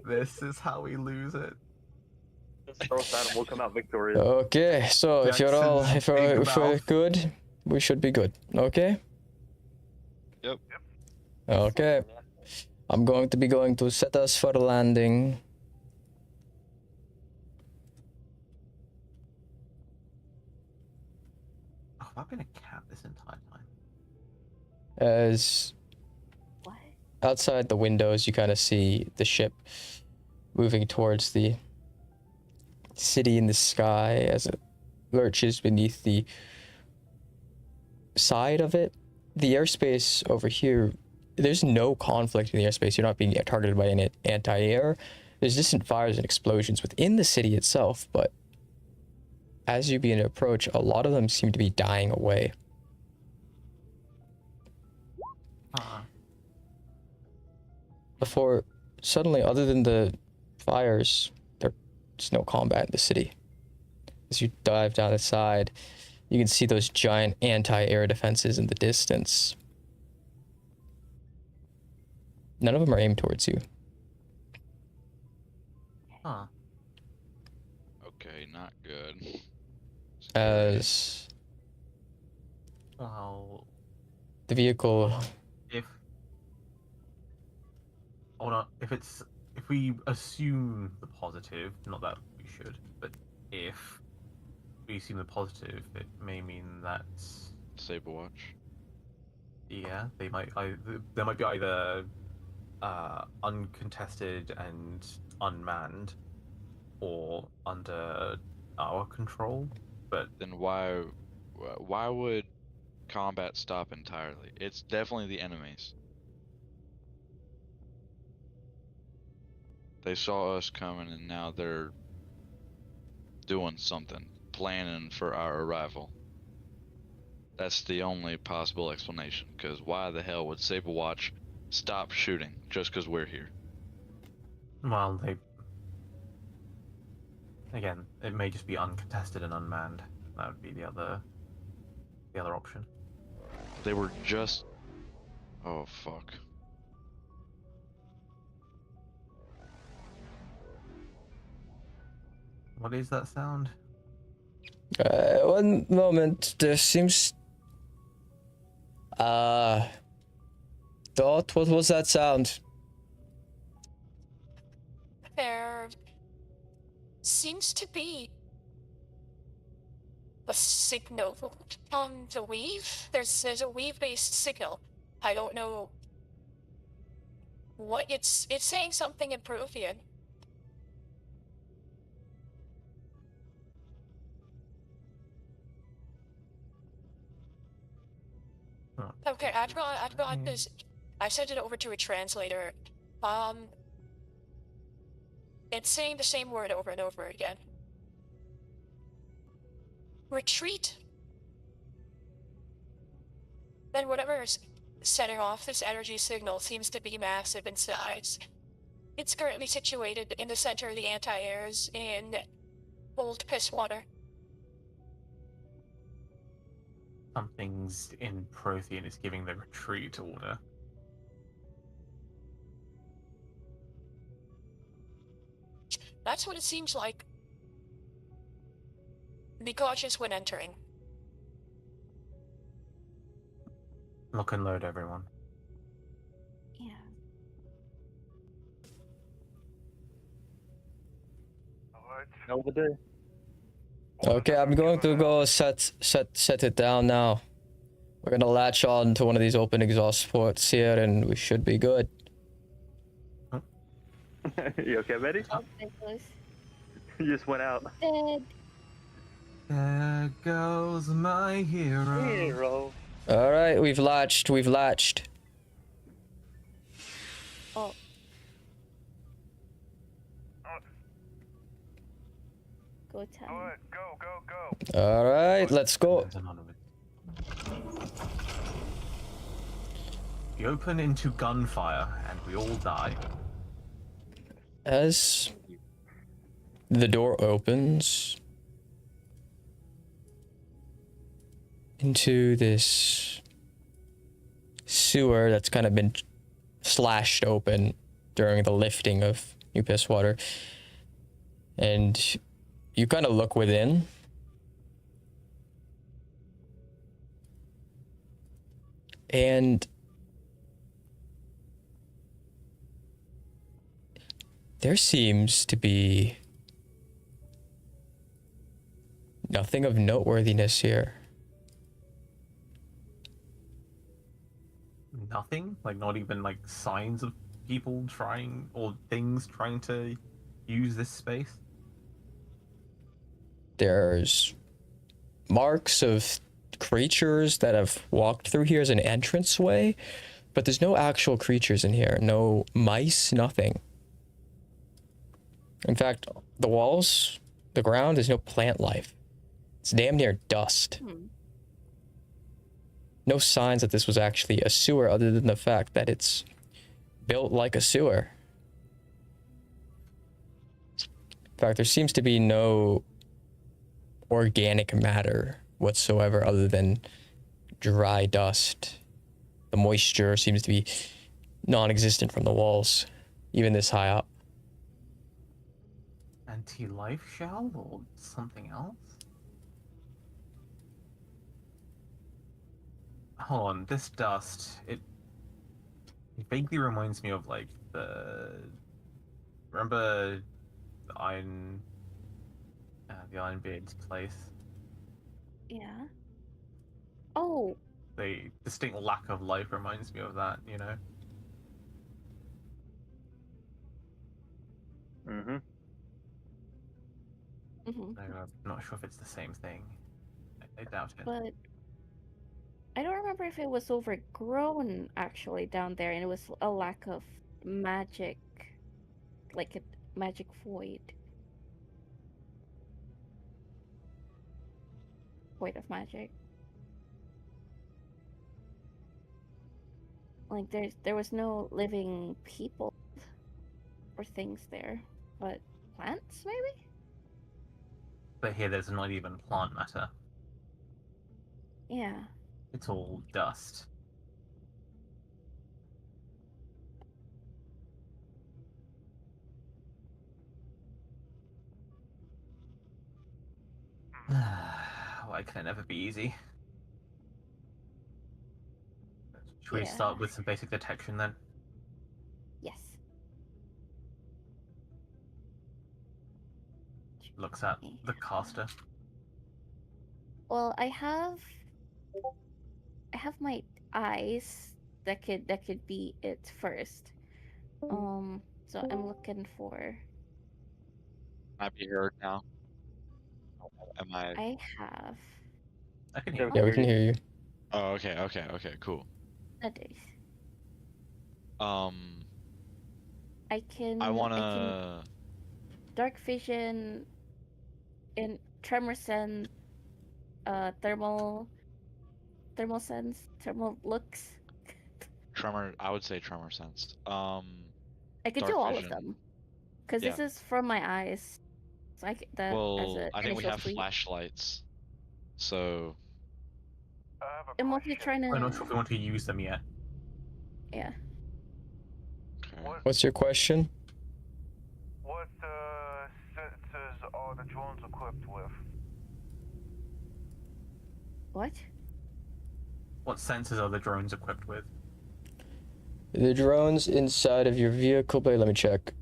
This is how we lose it. Just throw us at him, we'll come out victorious. Okay, so if you're all, Jackson's if we're, big if we're mouth. good, we should be good. Okay? Yep. Okay. I'm going to set us for landing. Oh, have I been a cat this entire time? As What? outside the windows, you kind of see the ship moving towards the city in the sky as it lurches beneath the side of it. The airspace over here, there's no conflict in the airspace. You're not being targeted by any anti-air. There's distant fires and explosions within the city itself, but as you begin to approach, a lot of them seem to be dying away. Before suddenly, other than the fires, there's no combat in the city. As you dive down the side, you can see those giant anti-air defenses in the distance. None of them are aimed towards you. Huh. Okay, not good. As Well, the vehicle, if hold on, if we assume the positive, not that we should, but if we assume the positive, it may mean that Saberwatch. yeah, there might be either uncontested and unmanned, or under our control. But Then why would combat stop entirely? It's definitely the enemies. They saw us coming and now they're doing something, planning for our arrival. That's the only possible explanation, because why the hell would Saberwatch stop shooting just because we're here? well, again, it may just be uncontested and unmanned. That would be the other option. They were just... Oh, fuck. What is that sound? 1 moment, there seems... Dot, what was that sound? They're seems to be a signal on the weave. There's a weave-based signal. I don't know what it's saying something in Peruvian. Okay, I've got this. I sent it over to a translator. It's saying the same word over and over again. Retreat. Then whatever is setting off this energy signal seems to be massive in size. It's currently situated in the center of the anti-airs in Old Pisswater. Something's in Prothean is giving the retreat order. That's what it seems like. Be cautious when entering. Lock and load, everyone. Yeah. Hell of a day. Okay, I'm going to go set it down now. We're gonna latch on to one of these open exhaust ports here, and we should be good. You okay, Betty? Oh, there goes. You just went out. Dead. There goes my hero. All right, we've latched. Oh. Go tell him. Alright, go. All right, let's go. We open into gunfire, and we all die. As the door opens into this sewer that's kind of been slashed open during the lifting of New Pisswater, and you kind of look within. And there seems to be nothing of noteworthiness here. Nothing? Like, not even, like, signs of people trying, or things trying to use this space? There's marks of creatures that have walked through here as an entranceway, but there's no actual creatures in here. No mice, nothing. In fact, the walls, the ground, there's no plant life. It's damn near dust. No signs that this was actually a sewer other than the fact that it's built like a sewer. In fact, there seems to be no organic matter whatsoever other than dry dust. The moisture seems to be non-existent from the walls, even this high up. Anti-life shell or something else? Hold on, this dust, it vaguely reminds me of, like, remember the Ironbeard's place? Yeah. Oh. The distinct lack of life reminds me of that, you know? Mm-hmm. I'm not sure if it's the same thing. I doubt it. But I don't remember if it was overgrown actually down there, and it was a lack of magic, like a magic void. Void of magic. Like there was no living people or things there, but plants maybe? But here there's not even plant matter. Yeah. It's all dust. Why can it never be easy? Should we start with some basic detection then? Yes. looks at the caster. Well, I have my eyes that could be it first. So I'm looking for. Might be heard now. Am I? I have. I can hear you. Yeah, we can hear you. Oh, okay, cool. That is. I I wanna. dark vision, in tremor sense, thermal sense, thermal looks. Tremor. I would say tremor sense. I could dark do all vision. of them, because Yeah. this is from my eyes. So I could, that as Well, a I think we initial have tweak. flashlights, so I have a I'm mostly question. trying We're not to. sure if we want to use them yet. Yeah. okay. What's your question? What sensors are the drones equipped with? What? What sensors are the drones equipped with? The drones inside of your vehicle. But let me check.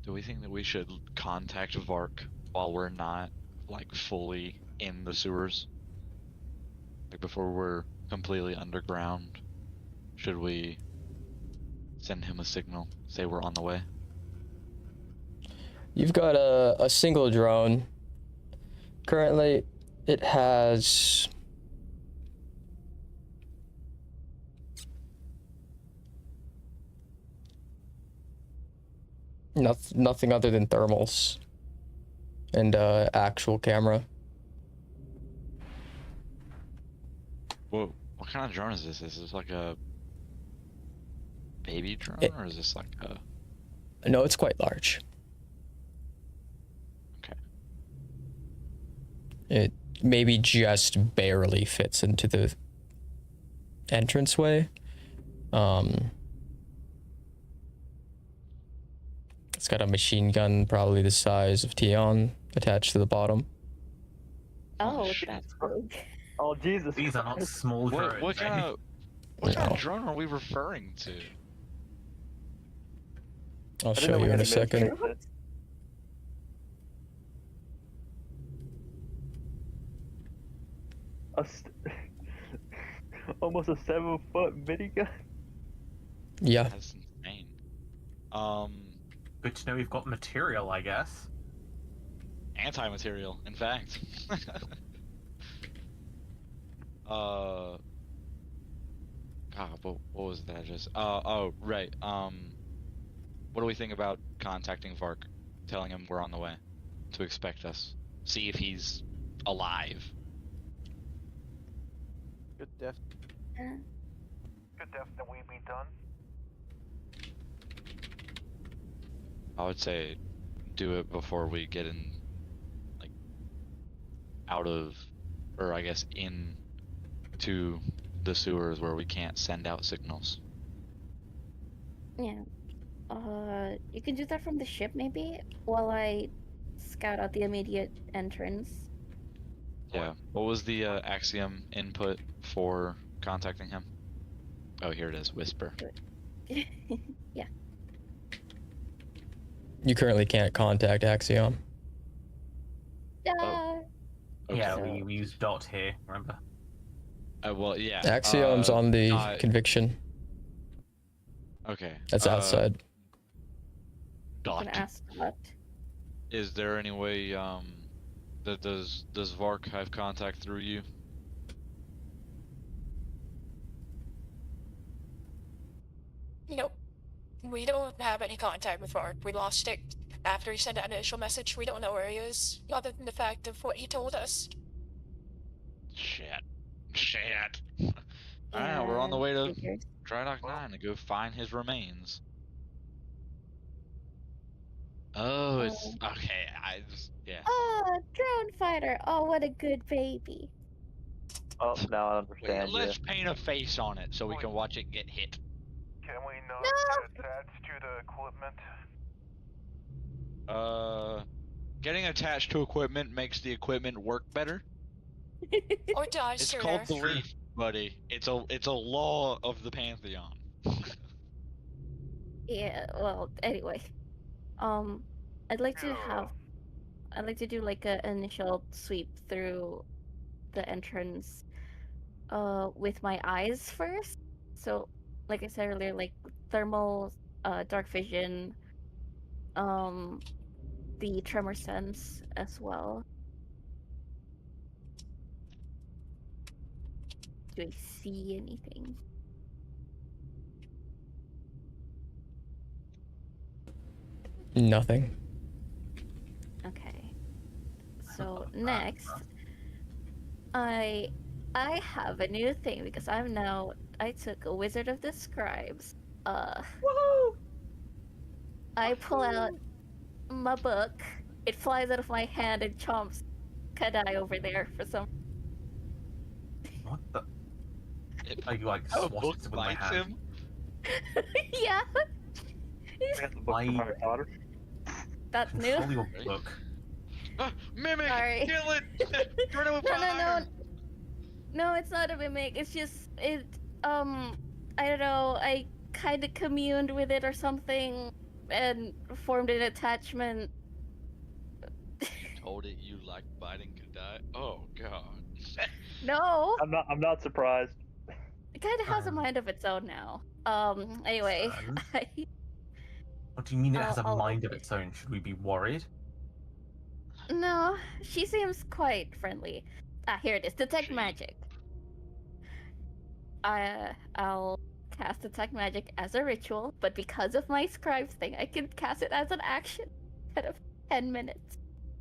Do we think that we should contact Vark while we're not like fully in the sewers? Like before we're completely underground? Should we send him a signal, say we're on the way? You've got a single drone. Currently, it has nothing other than thermals and actual camera. Whoa, what kind of drone is this? Is this like a baby drone, or is this like a... No, it's quite large. Okay. It maybe just barely fits into the entranceway. It's got a machine gun probably the size of Tion attached to the bottom. Oh, shit. that's rogue. Oh Jesus! These are not small drones. What eh? kind of drone are we referring to? I'll show you in a second. Almost a 7-foot minigun. Yeah. That's insane. Good to know we've got material, I guess. Anti-material, in fact. God, what was that just? Oh, right. What do we think about contacting Vark, telling him we're on the way, to expect us, see if he's alive? Good def. Could definitely be done. I would say do it before we get in, like, out of, or I guess in to the sewers where we can't send out signals. Yeah. You can do that from the ship maybe, while I scout out the immediate entrance. Yeah. What was the axiom input for contacting him? Oh, here it is. Whisper. Yeah. You currently can't contact Axiom. Okay. Yeah, we use dot here, remember? Well, yeah. Axiom's on the conviction. Okay. That's outside. I'm Dot. gonna ask what. Is there any way that does Vark have contact through you? Nope. We don't have any contact with Vark. We lost it after he sent that initial message. We don't know where he is, other than the fact of what he told us. Shit. Alright, we're on the way to Figured. Drydock 9 to go find his remains. Oh, it's okay. Yeah. Oh, drone fighter! Oh, what a good baby. Oh, now I Wait, understand. let's paint a face on it so we can watch it get hit. Can we not get attached to the equipment? Getting attached to equipment makes the equipment work better. Or die It's sooner. called belief, buddy. It's a law of the Pantheon. Yeah, well, anyway. I'd like to do like an initial sweep through the entrance with my eyes first. So like I said earlier, like thermal, dark vision, the tremor sense as well. Do I see anything? Nothing. Okay. So next, I have a new thing because I took a Wizard of the Scribes. Woohoo! I pull out my book. It flies out of my hand and chomps Kadai over there for some. What the? Are you like Oh, swatting book with my bites hand? Yeah. That's the book from Harry Potter. That's new. Control your book. Mimic! Sorry. Kill it! Turn it with fire! No. No, it's not a mimic. It's just I don't know. I kind of communed with it or something, and formed an attachment. Told it you like biting Kadai? Oh god. No. I'm not surprised. It kind of has a mind of its own now. Anyway. What do you mean it has a I'll mind of its own? Should we be worried? No, she seems quite friendly. Ah, here it is. Detect magic. I'll cast detect magic as a ritual, but because of my scribes thing, I can cast it as an action instead of 10 minutes.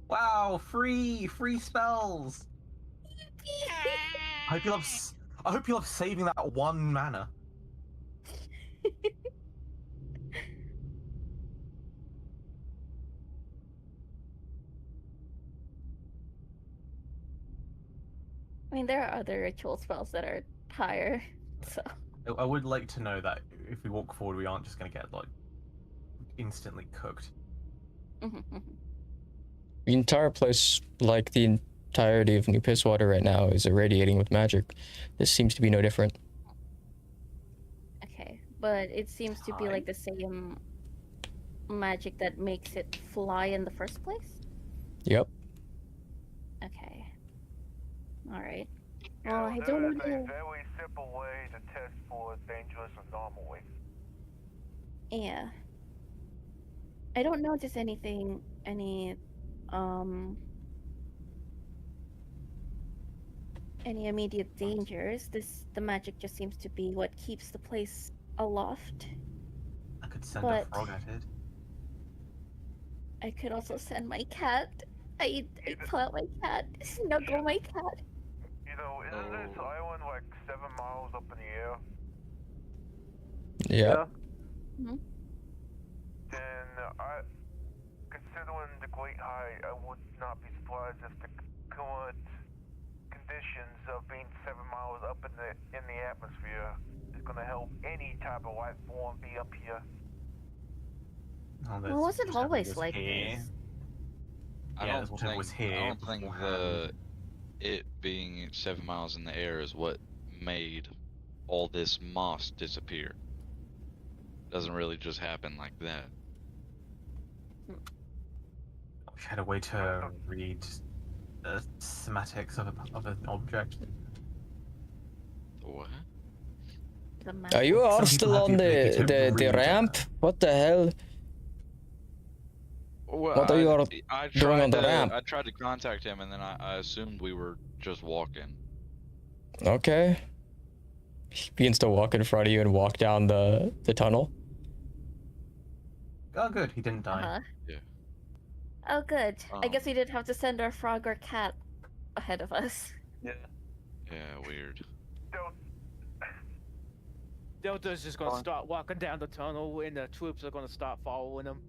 Wow, free spells. I hope you love saving that one mana. I mean, there are other ritual spells that are higher, so. I would like to know that if we walk forward, we aren't just going to get, like, instantly cooked. The entire place, like the entirety of New Pisswater right now, is irradiating with magic. This seems to be no different. Okay, but it seems to be like the same magic that makes it fly in the first place? Yep. Okay. Alright. Well, I don't know. There is a very simple way to test for dangerous anomaly. Yeah. I don't notice anything, any immediate dangers. The magic just seems to be what keeps the place aloft. I could send a frog at it. I could also send my cat. I pull out my cat, snuggle my cat. You know, isn't this island like 7 miles up in the air? Yeah. Then considering the great height, I would not be surprised if the current conditions of being 7 miles up in the atmosphere is going to help any type of life form be up here. Oh, Well, it wasn't always like this. I Yeah, don't that's what I was think, here. I don't think it being 7 miles in the air is what made all this moss disappear. Doesn't really just happen like that. We had a way to read the semantics of an object. What? Are you all Some still people on have the ability to the read, ramp? What the hell? Well, What are you all I doing on the tried to- ramp? I tried to contact him, and then I assumed we were just walking. Okay. He begins to walk in front of you and walk down the tunnel. Oh, good, he didn't die. Yeah. Oh, good. I Um, guess we didn't have to send our frog or cat ahead of us. Yeah. Yeah, weird. Delta's just gonna start walking down the tunnel, and the troops are gonna start following him.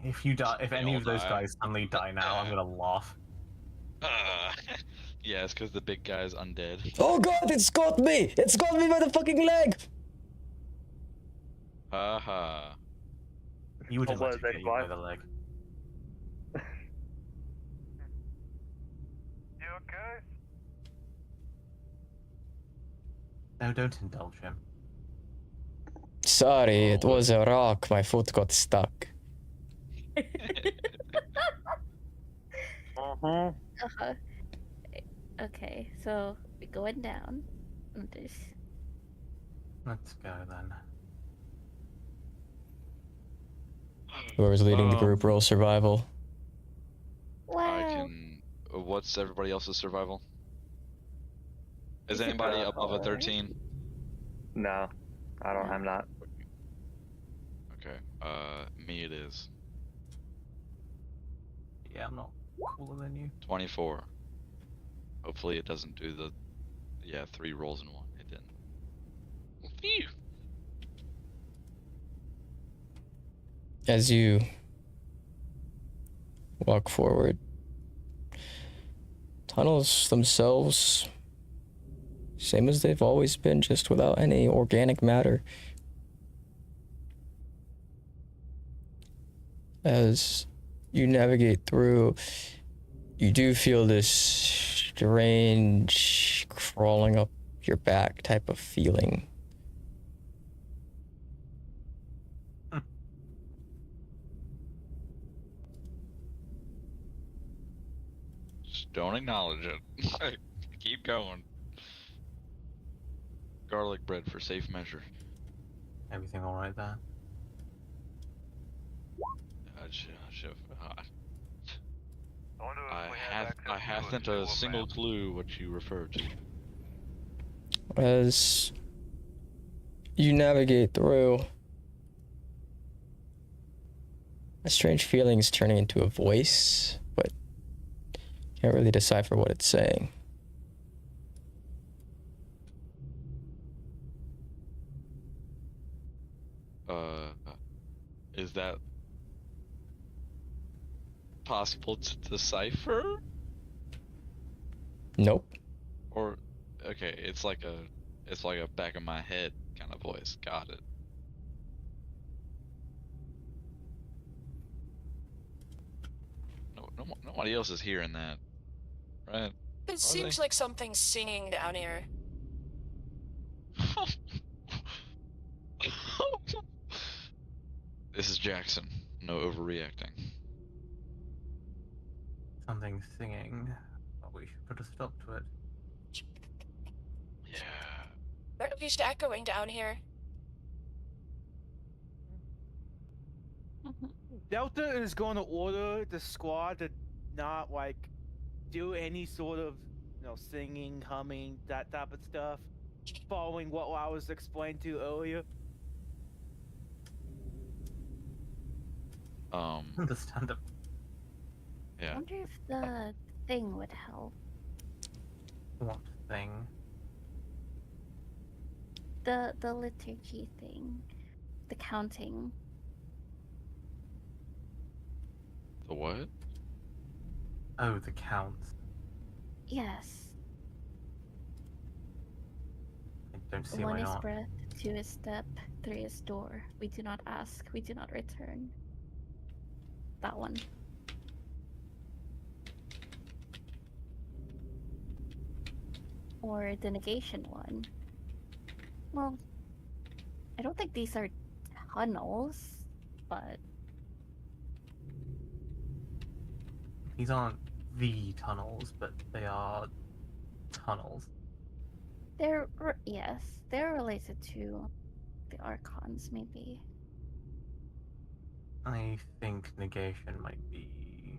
If you die, if They any all of those die. guys suddenly die now, I'm gonna laugh. Yeah, it's because the big guy's undead. Oh god, it's got me! It's got me by the fucking leg! Haha. You wouldn't What let was it that, get you by Clive? the leg. You okay? No, don't indulge him. Sorry, it was a rock. My foot got stuck. Uh-huh. Okay, so we're going down. And this. Let's go then. Whoever's leading the group roll survival. I Wow. can. What's everybody else's survival? Is Is it anybody above a hard? 13? No, I don't. I'm not. Okay. Me it is. Yeah, I'm not cooler than you. 24. Hopefully it doesn't do the. Yeah, 3 rolls in 1. It didn't. Phew. As you walk forward, tunnels themselves, same as they've always been, just without any organic matter. As you navigate through, you do feel this strange crawling up your back type of feeling. Just don't acknowledge it. Keep going. Garlic bread for safe measure. Everything alright there? I haven't a single clue what you refer to. As you navigate through, a strange feeling is turning into a voice, but can't really decipher what it's saying. Is that possible to decipher? Nope. Or, okay, it's like a back of my head kind of voice. Got it. Nobody else is hearing that, right? It seems like something's singing down here. This is Jackson. No overreacting. Something singing. But we should put a stop to it. Yeah. They're at least echoing down here. Delta is going to order the squad to not like do any sort of, singing, humming, that type of stuff, following what I was explained to earlier. Understandable. I Yeah. wonder if the thing would help. What thing? The liturgy thing. The counting. The what? Oh, the count. Yes. I don't see 1 why is not. breath, 2 is step, 3 is door. We do not ask, we do not return. That one. Or the negation one. Well, I don't think these are tunnels, but These aren't the tunnels, but they are tunnels. yes, they're related to the archons, maybe. I think negation might be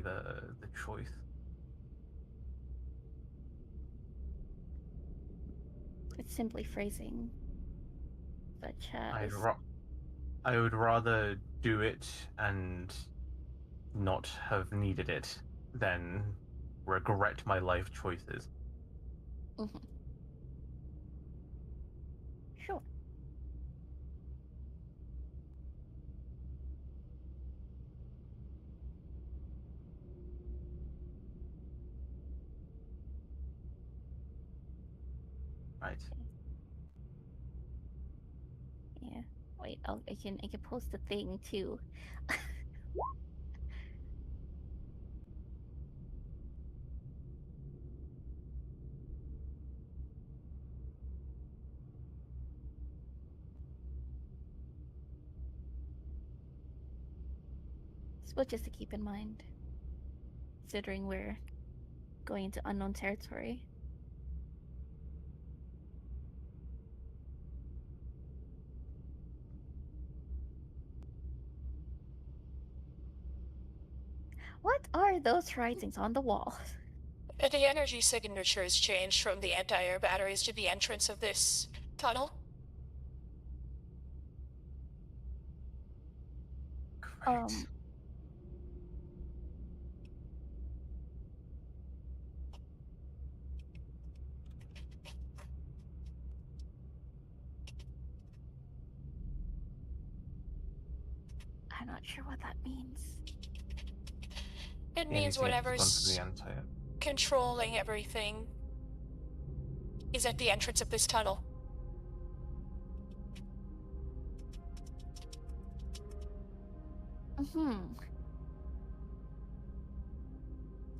the choice. It's simply phrasing. Such as I would rather do it and not have needed it than regret my life choices. Sure. Right. I can post a thing too. But just to keep in mind, considering we're going into unknown territory. What are those writings on the wall? The energy signatures changed from the anti-air batteries to the entrance of this tunnel. Great. I'm not sure what that means. It means whatever's The anti-air. controlling everything is at the entrance of this tunnel.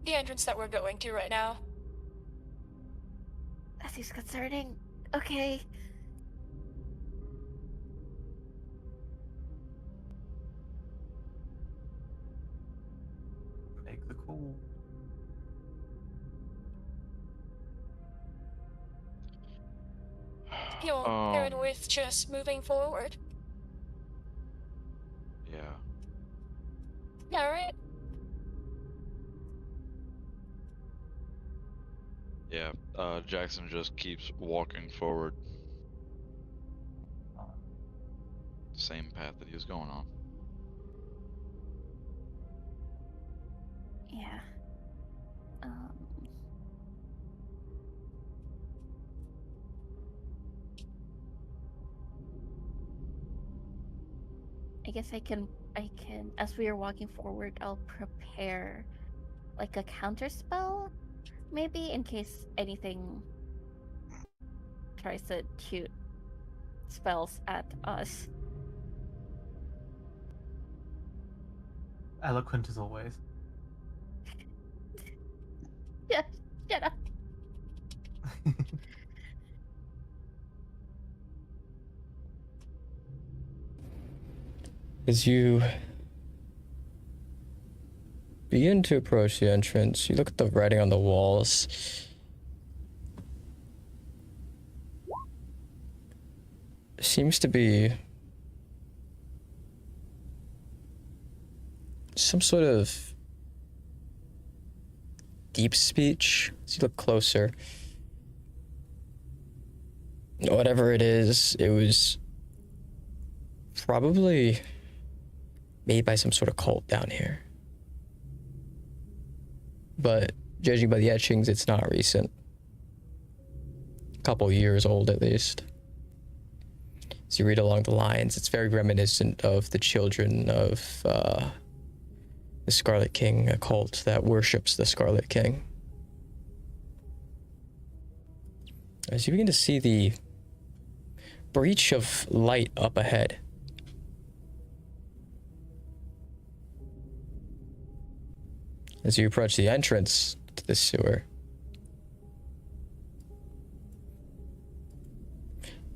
The entrance that we're going to right now. That seems concerning. Okay. Make the call. You're good with just moving forward? Yeah. Alright. Yeah, Jackson just keeps walking forward. Same path that he was going on. Yeah. I guess I can, as we are walking forward, I'll prepare like a counter spell, maybe, in case anything tries to shoot spells at us. Eloquent as always. Yeah, shut up. As you begin to approach the entrance, you look at the writing on the walls. Seems to be some sort of deep speech. As you look closer, whatever it is, it was probably made by some sort of cult down here. But judging by the etchings, it's not recent. A couple years old at least. As you read along the lines, it's very reminiscent of the children of the Scarlet King, a cult that worships the Scarlet King. As you begin to see the breach of light up ahead, as you approach the entrance to the sewer.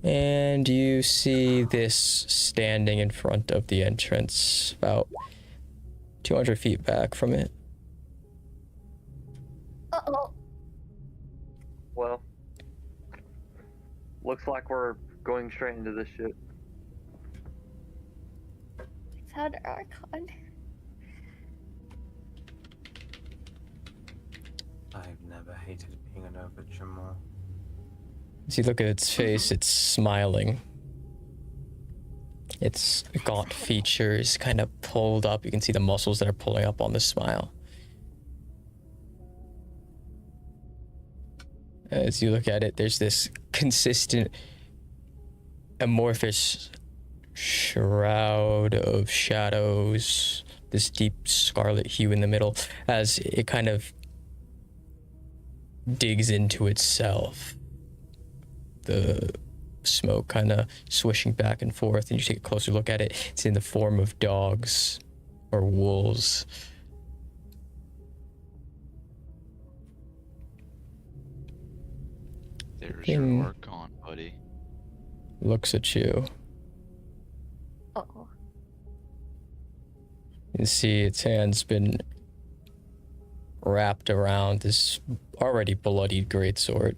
And you see this standing in front of the entrance, about 200 feet back from it. Uh-oh. Well, looks like we're going straight into this shit. It's had Archon. I've never hated being an Overture more. As you look at its face, it's smiling. Its gaunt features kind of pulled up. You can see the muscles that are pulling up on the smile. As you look at it, there's this consistent amorphous shroud of shadows, this deep scarlet hue in the middle, as it kind of digs into itself. The smoke kind of swishing back and forth, and you take a closer look at it. It's in the form of dogs or wolves. There's your Archon, buddy. Looks at you. Uh-oh. You see its hand's been wrapped around this already bloodied greatsword.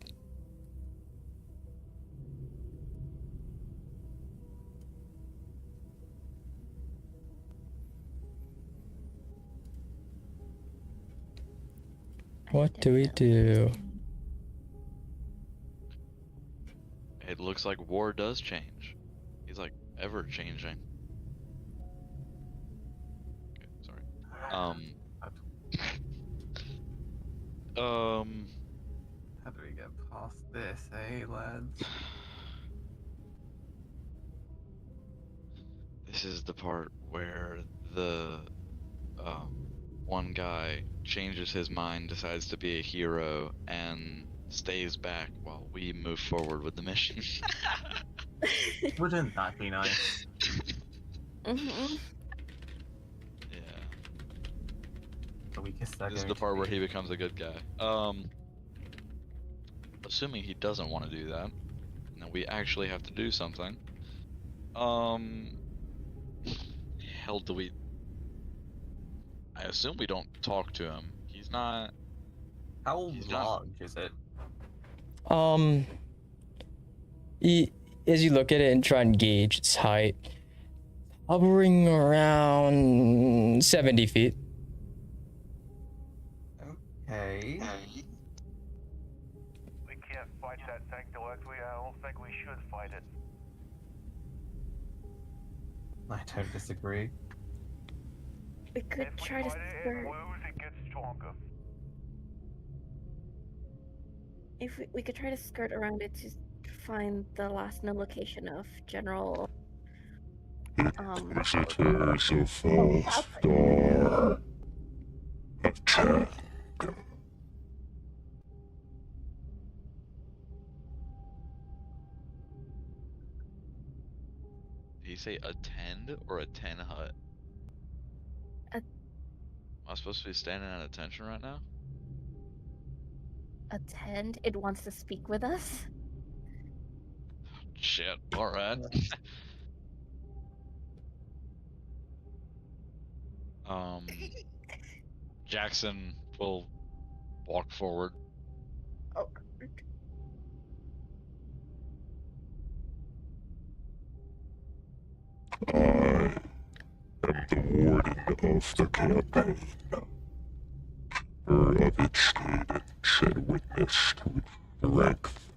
What do we do? It looks like war does change. He's like ever changing. Okay, sorry. How do we get past this, lads? This is the part where the one guy changes his mind, decides to be a hero, and stays back while we move forward with the mission. Wouldn't that be nice? Mm-hmm. Yeah. The weakest This is the part where he becomes a good guy. Assuming he doesn't want to do that, and then we actually have to do something. Hell do we... I assume we don't talk to him. He's not... How large is it? As you look at it and try and gauge its height, hovering around 70 feet. Okay. We can't fight that thing directly. I don't think we should fight it. I don't disagree. We could If try we to fight it skirt. and lose, it gets stronger. If we could try to skirt around it to find the last known location of General. Visitors of Fallstar attack. Did he say attend or attend hut? Am I supposed to be standing at attention right now? Attend. It wants to speak with us. Shit, alright. Jackson will walk forward. Oh. I am the warden of the campaign. Of its cadence and witnessed with strength.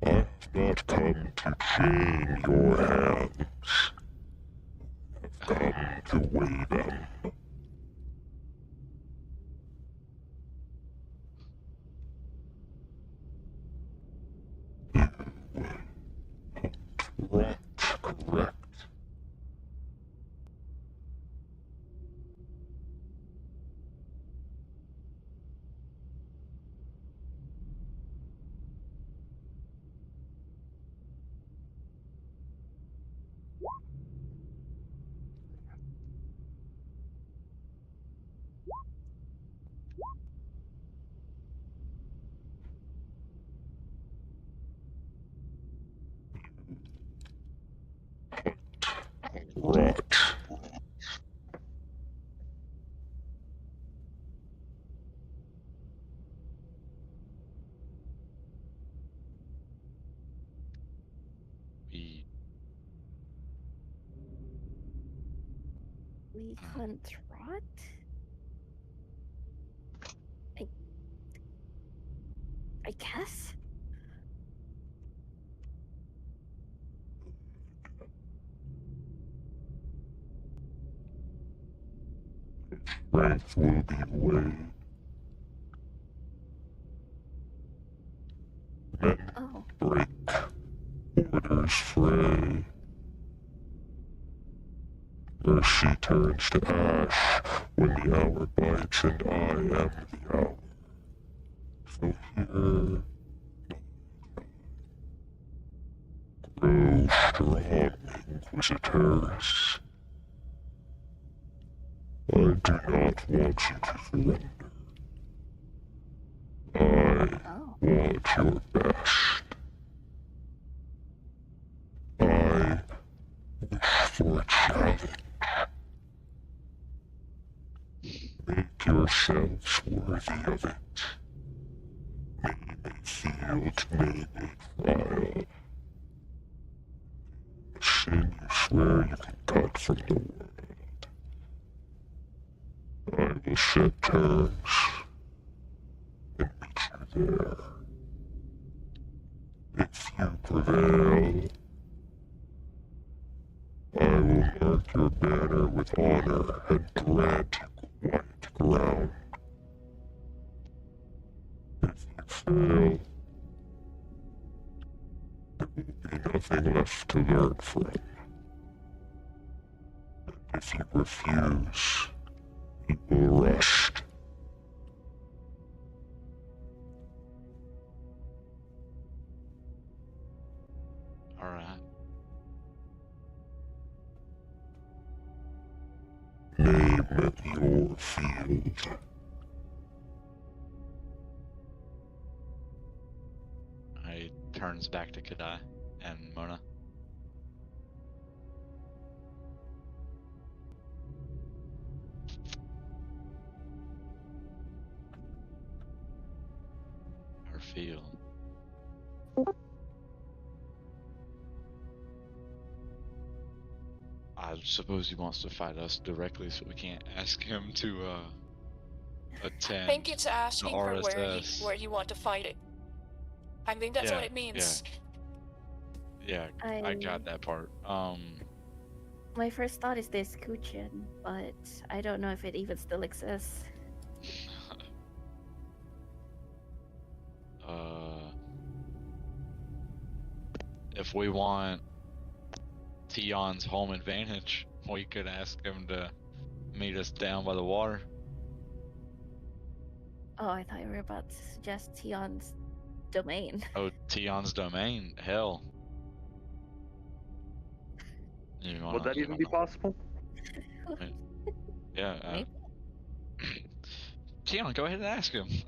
I have not come to chain your hands. I have come to weigh them. Right, correct. Right. We can trot. I guess. Strength will be weighed. Men break, orders fray. Mercy turns to ash when the hour bites, and I am the hour. So here... strong inquisitors. I do not want you to surrender. I want your best. I wish for a challenge. Make yourselves worthy of it. Name a field, name a trial. A sin you swear you can cut from the world. I will set terms and meet you there. If you prevail, I will mark your banner with honor and grant you quiet ground. If you fail, there will be nothing left to learn from. And if you refuse, you will rust. Alright. Name your field. He turns back to Kadai and Mona. Our field. I suppose he wants to fight us directly, so we can't ask him to attend. I think it's asking the for RSS. where you want to fight it. I think that's Yeah, what it means. Yeah, I got that part. My first thought is this Kuchin, but I don't know if it even still exists. If we want Tion's home advantage, we could ask him to meet us down by the water. Oh, I thought you were about to suggest Tion's domain. Oh, Tion's domain? Hell. Would that even be possible? Yeah. Tion, go ahead and ask him. You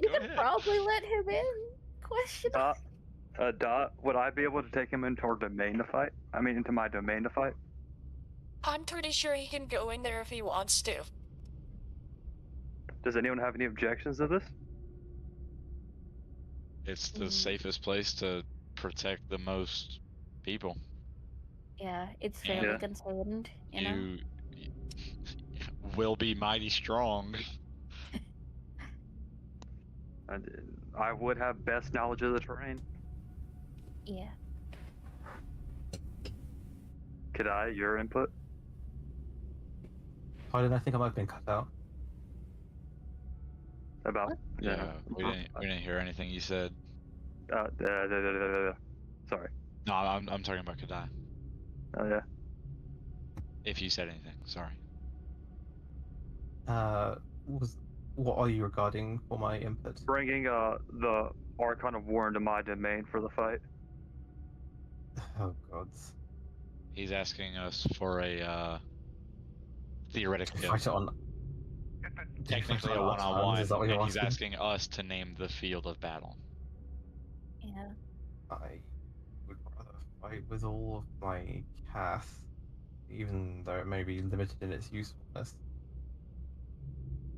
could probably let him in. Question. Dot, would I be able to take him into our domain to fight? I mean, into my domain to fight? I'm pretty sure he can go in there if he wants to. Does anyone have any objections to this? It's the safest place to protect the most people. Yeah, it's fairly contained, you know? You will be mighty strong. I would have best knowledge of the terrain. Yeah. Could I, your input? Pardon, I think I might have been cut out. About? Yeah, we didn't hear anything you said. Sorry. No, I'm talking about Kadai. Oh yeah. If you said anything, sorry. What are you regarding for my input? Bringing the Archon of War into my domain for the fight. Oh gods. He's asking us for a theoretical Fight it on. technically a Is that what one-on-one, you're and he's asking? asking us to name the field of battle. Yeah. I would rather fight with all of my cast, even though it may be limited in its usefulness.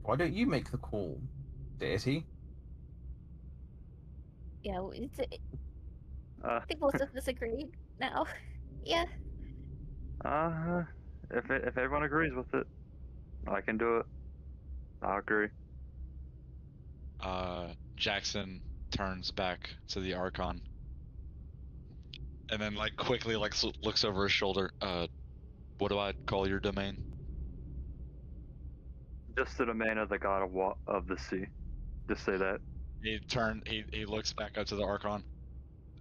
Why don't you make the call, deity? Yeah, I think most of us agreed now. Yeah. If everyone agrees with it, I can do it. I agree. Jackson turns back to the Archon, and then like quickly looks over his shoulder. What do I call your domain? Just the domain of the god of the sea. Just say that. He looks back up to the Archon.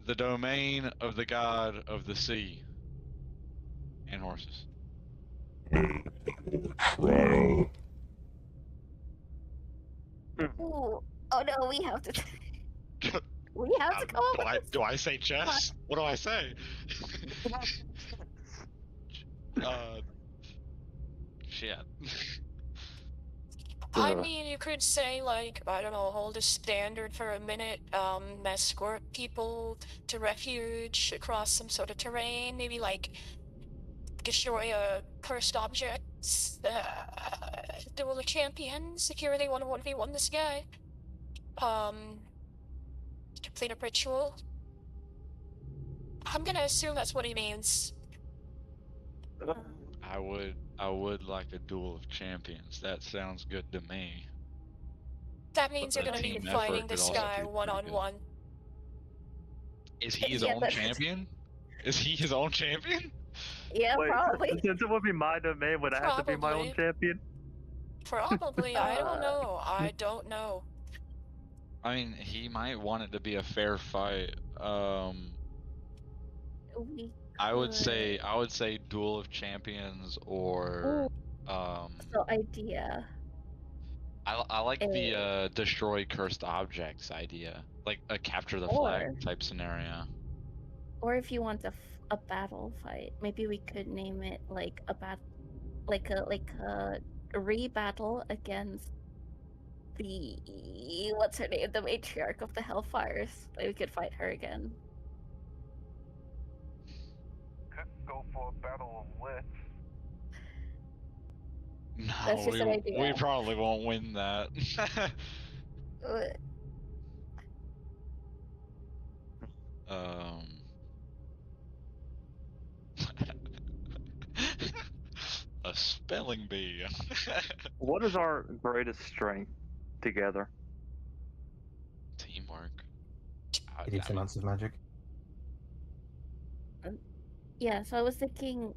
The domain of the god of the sea. And horses. Trial. Ooh. Oh no, we have to. We have to come up with do I say chess? What do I say? Shit. I mean, you could say, like, I don't know, hold a standard for a minute, escort people to refuge across some sort of terrain, maybe, like, destroy a cursed objects, duel of champions, security 1v1 this guy, complete a ritual. I'm gonna assume that's what he means. I would like a duel of champions. That sounds good to me. That means But you're gonna a be team fighting effort could this also guy be pretty one-on-one. Is he his Yeah, own that's- champion? Is he his own champion? Yeah, Wait, probably. since it would be my domain, would I have to be my own Probably. champion? Probably, I don't know. I don't know. I mean, he might want it to be a fair fight. We I would could- say duel of champions or So idea. I like the destroy cursed objects idea, like a capture the flag type scenario. Or if you want a battle fight, maybe we could name it like a re-battle against the what's her name, the matriarch of the Hellfires. Like we could fight her again. Could go for a battle of wits. No, That's just an idea. we probably won't win that. um. A spelling bee. What is our greatest strength together? Teamwork. Idiots amounts of magic. Yeah, so I was thinking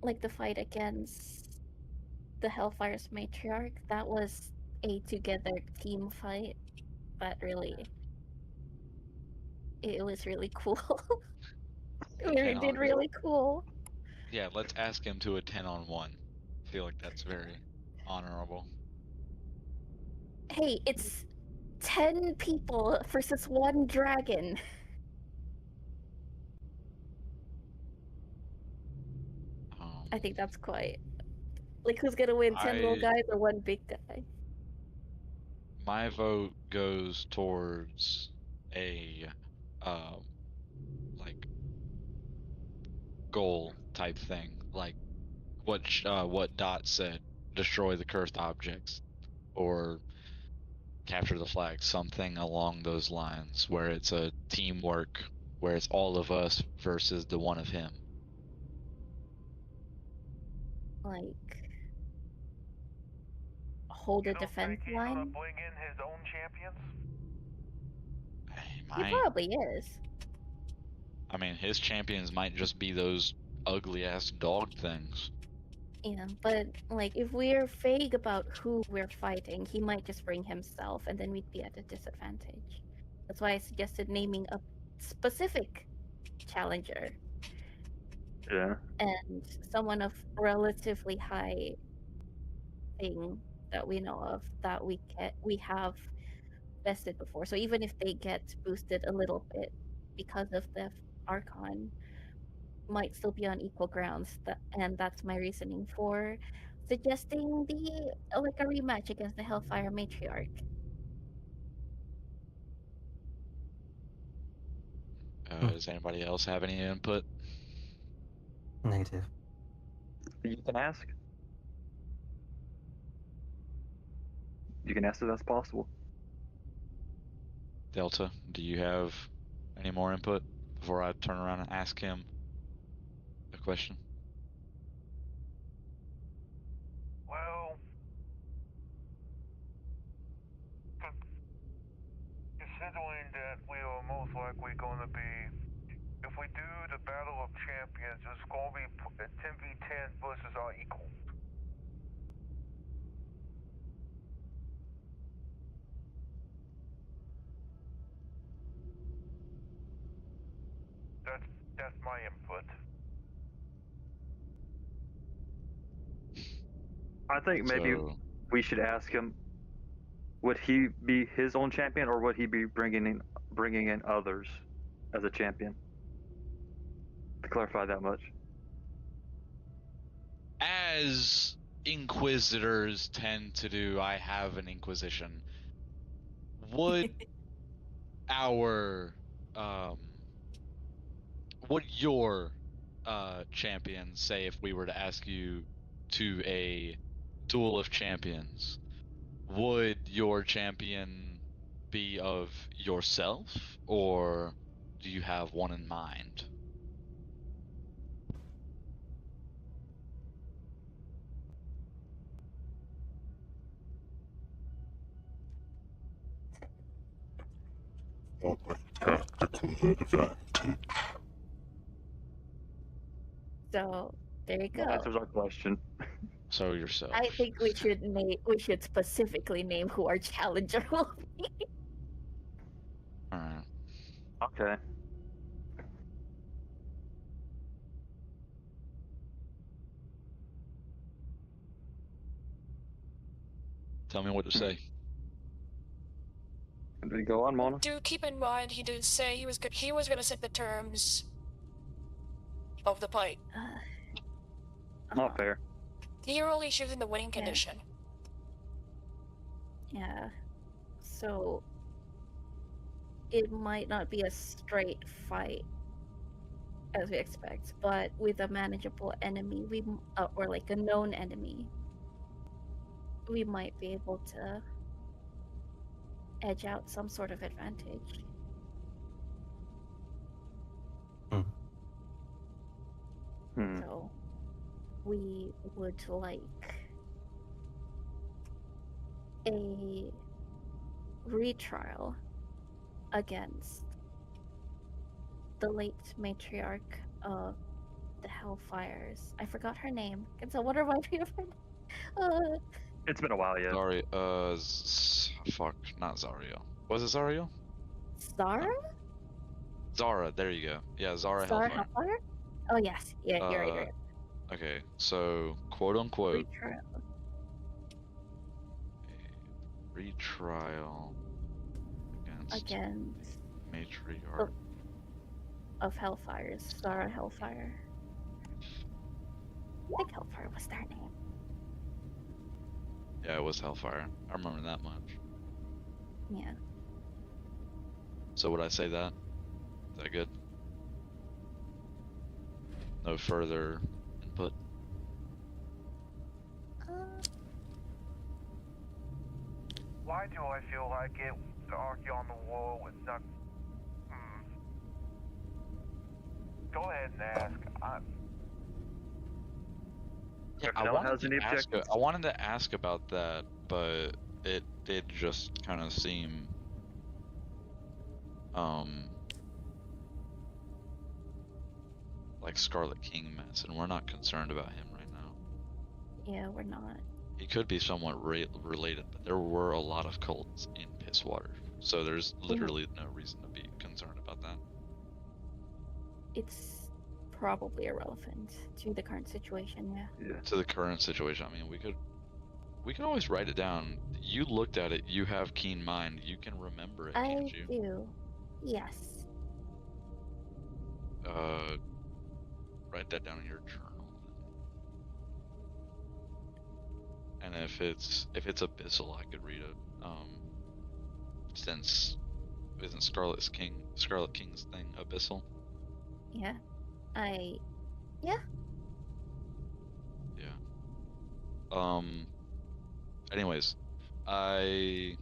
like the fight against the Hellfire's matriarch, that was a together team fight, but really it was really cool. We did really cool. Yeah, let's ask him to a 10-on-1. I feel like that's very honorable. Hey, it's 10 people versus one dragon. I think that's quite. Like, who's gonna win? 10 little guys or one big guy? My vote goes towards a like goal type thing, like what Dot said, destroy the cursed objects, or capture the flag, something along those lines, where it's a teamwork, where it's all of us versus the one of him. Like, hold a defense line? Bring in his own champions? He probably is. I mean, his champions might just be those ugly ass dog things. Yeah, but like if we're vague about who we're fighting, he might just bring himself and then we'd be at a disadvantage. That's why I suggested naming a specific challenger. Yeah. And someone of relatively high thing that we know of that we have bested before. So even if they get boosted a little bit because of the Archon, might still be on equal grounds. And that's my reasoning for suggesting a rematch against the Hellfire Matriarch. Does anybody else have any input? Negative. You can ask. You can ask if that's possible. Delta, do you have any more input before I turn around and ask him a question? Well, considering that we are most likely going to be, if we do the Battle of Champions, it's going to be a 10v10 versus our equals. That's my input. I think maybe So- we should ask him would he be his own champion, or would he be bringing in others as a champion? To clarify that much. As inquisitors tend to do, I have an inquisition. Would our would your champion say if we were to ask you to a duel of champions? Would your champion be of yourself, or do you have one in mind? So there you go. That answers our question. So yourself. I think we should specifically name who our challenger will be. Alright. Okay. Tell me what to say. Did we go on, Mona? Do keep in mind he did say he was gonna set the terms of the fight. Not fair. You're only choosing the winning condition. Yeah. So it might not be a straight fight as we expect, but with a manageable enemy, or like a known enemy, we might be able to edge out some sort of advantage. So we would like a retrial against the late matriarch of the Hellfires. I forgot her name. Can someone remind me of her? It's been a while, yeah. Fuck, not Zario. Was it Zario? Zara? Zara, there you go. Yeah, Zara Zara Hellfire. Hellfire? Oh yes, yeah, you're right. You're right. Okay, so quote unquote retrial against matriarch of Hellfires, Zara Hellfire. I think Hellfire was their name. Yeah, it was Hellfire. I remember that much. Yeah. So would I say that? Is that good? No further input? Why do I feel like it to argue on the wall with not... Go ahead and ask. Yeah, I wanted to ask about that, but it did just kind of seem like Scarlet King mess, and we're not concerned about him right now. Yeah, we're not. He could be somewhat related, but there were a lot of cults in Pisswater, so there's literally no reason to be concerned about that. It's probably irrelevant to the current situation, yeah. To the current situation, I mean, we could always write it down. You looked at it, you have keen mind, you can remember it, can't you? I do. Yes. Write that down in your journal. And if it's Abyssal, I could read it. Since isn't Scarlet King's thing Abyssal? Yeah. Anyways, I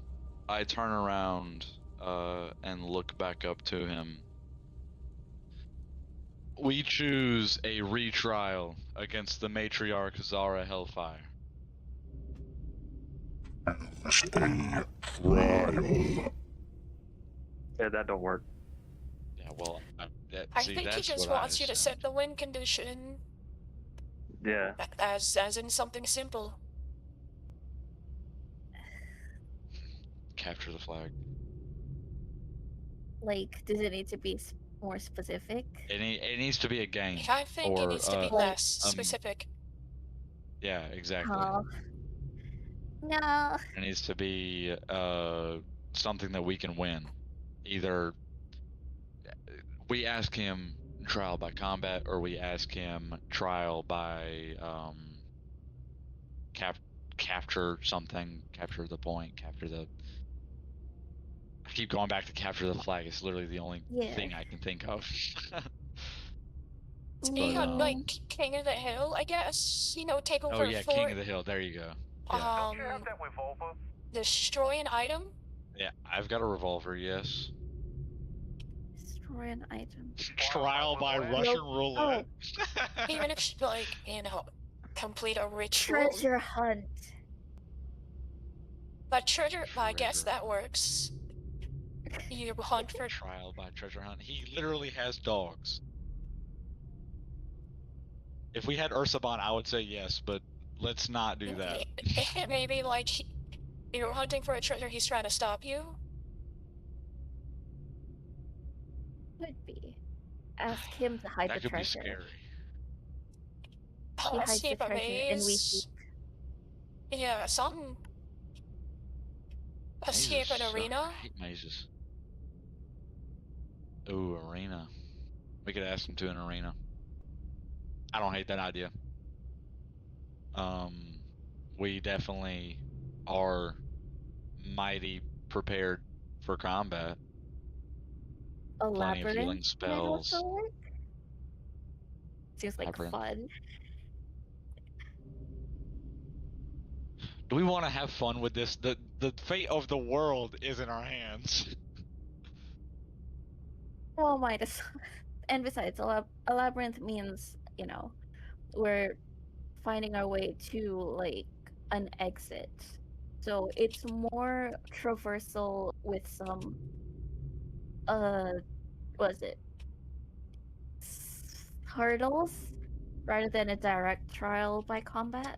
turn around and look back up to him. We choose a retrial against the matriarch Zara Hellfire. Yeah, that don't work. Yeah, well, I think he just wants you to set the win condition. Yeah. As in something simple. Capture the flag. Like, does it need to be more specific? It needs to be a game. I think it needs to be less Like, specific. Yeah, exactly. No. It needs to be something that we can win. Either we ask him trial by combat, or we ask him trial by capture something, capture the point, capture the. I keep going back to capture the flag. It's literally the only thing I can think of. He had like King of the Hill, I guess. You know, take over Oh yeah, fort. King of the Hill. There you go. Yeah. Don't you have that revolver? Destroy an item. Yeah, I've got a revolver. Yes. Destroy an item. Trial by Russian roulette. Even if, like, you know, complete a ritual. Treasure hunt. But treasure, I guess that works. You hunt for trial by treasure hunt. He literally has dogs. If we had Ursaban, I would say yes, but let's not do that. Maybe like you're hunting for a treasure, he's trying to stop you. Could be. Ask him to hide That the could be treasure. scary. He hides the Escape a treasure and we maze. keep. Yeah, something. Escape Mazes an suck. arena. I hate mazes. Ooh, arena. We could ask him to an arena. I don't hate that idea. We definitely are mighty prepared for combat. A Plenty of healing labyrinth might spells. also work. Seems like Labyrinth. fun. Do we want to have fun with this? The fate of the world is in our hands. Well, might as and besides, a labyrinth means, you know, we're finding our way to like an exit. So it's more traversal with some what is it? Hurdles rather than a direct trial by combat.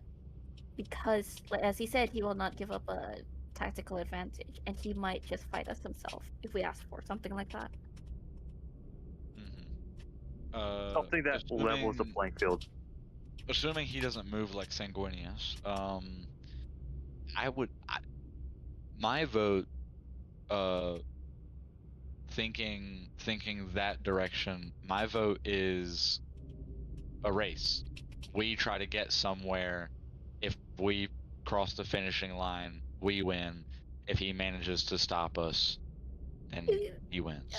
Because as he said, he will not give up a tactical advantage, and he might just fight us himself if we ask for something like that. Something that levels the playing field. Assuming he doesn't move like Sanguinius, my vote, thinking that direction, my vote is a race. We try to get somewhere. If we cross the finishing line, we win. If he manages to stop us, then he wins.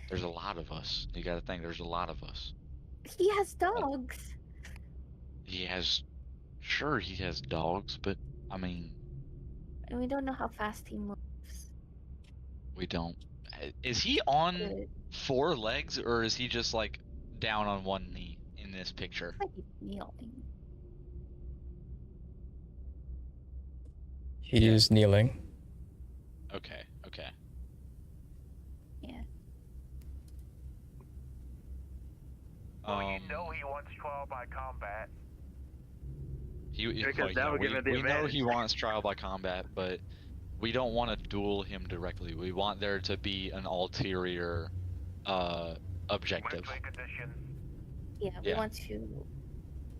There's a lot of us. You gotta think, there's a lot of us. He has dogs. Sure, he has dogs, but I mean, And we don't know how fast he moves. we don't. Is he on 4 legs, or is he just like down on one knee in this picture? Like he's kneeling. He is kneeling. Okay. Yeah. Well, you know he wants trial by combat. Because that would give him the we know advantage. he wants trial by combat, but we don't want to duel him directly. We want there to be an ulterior objective. Yeah, we want to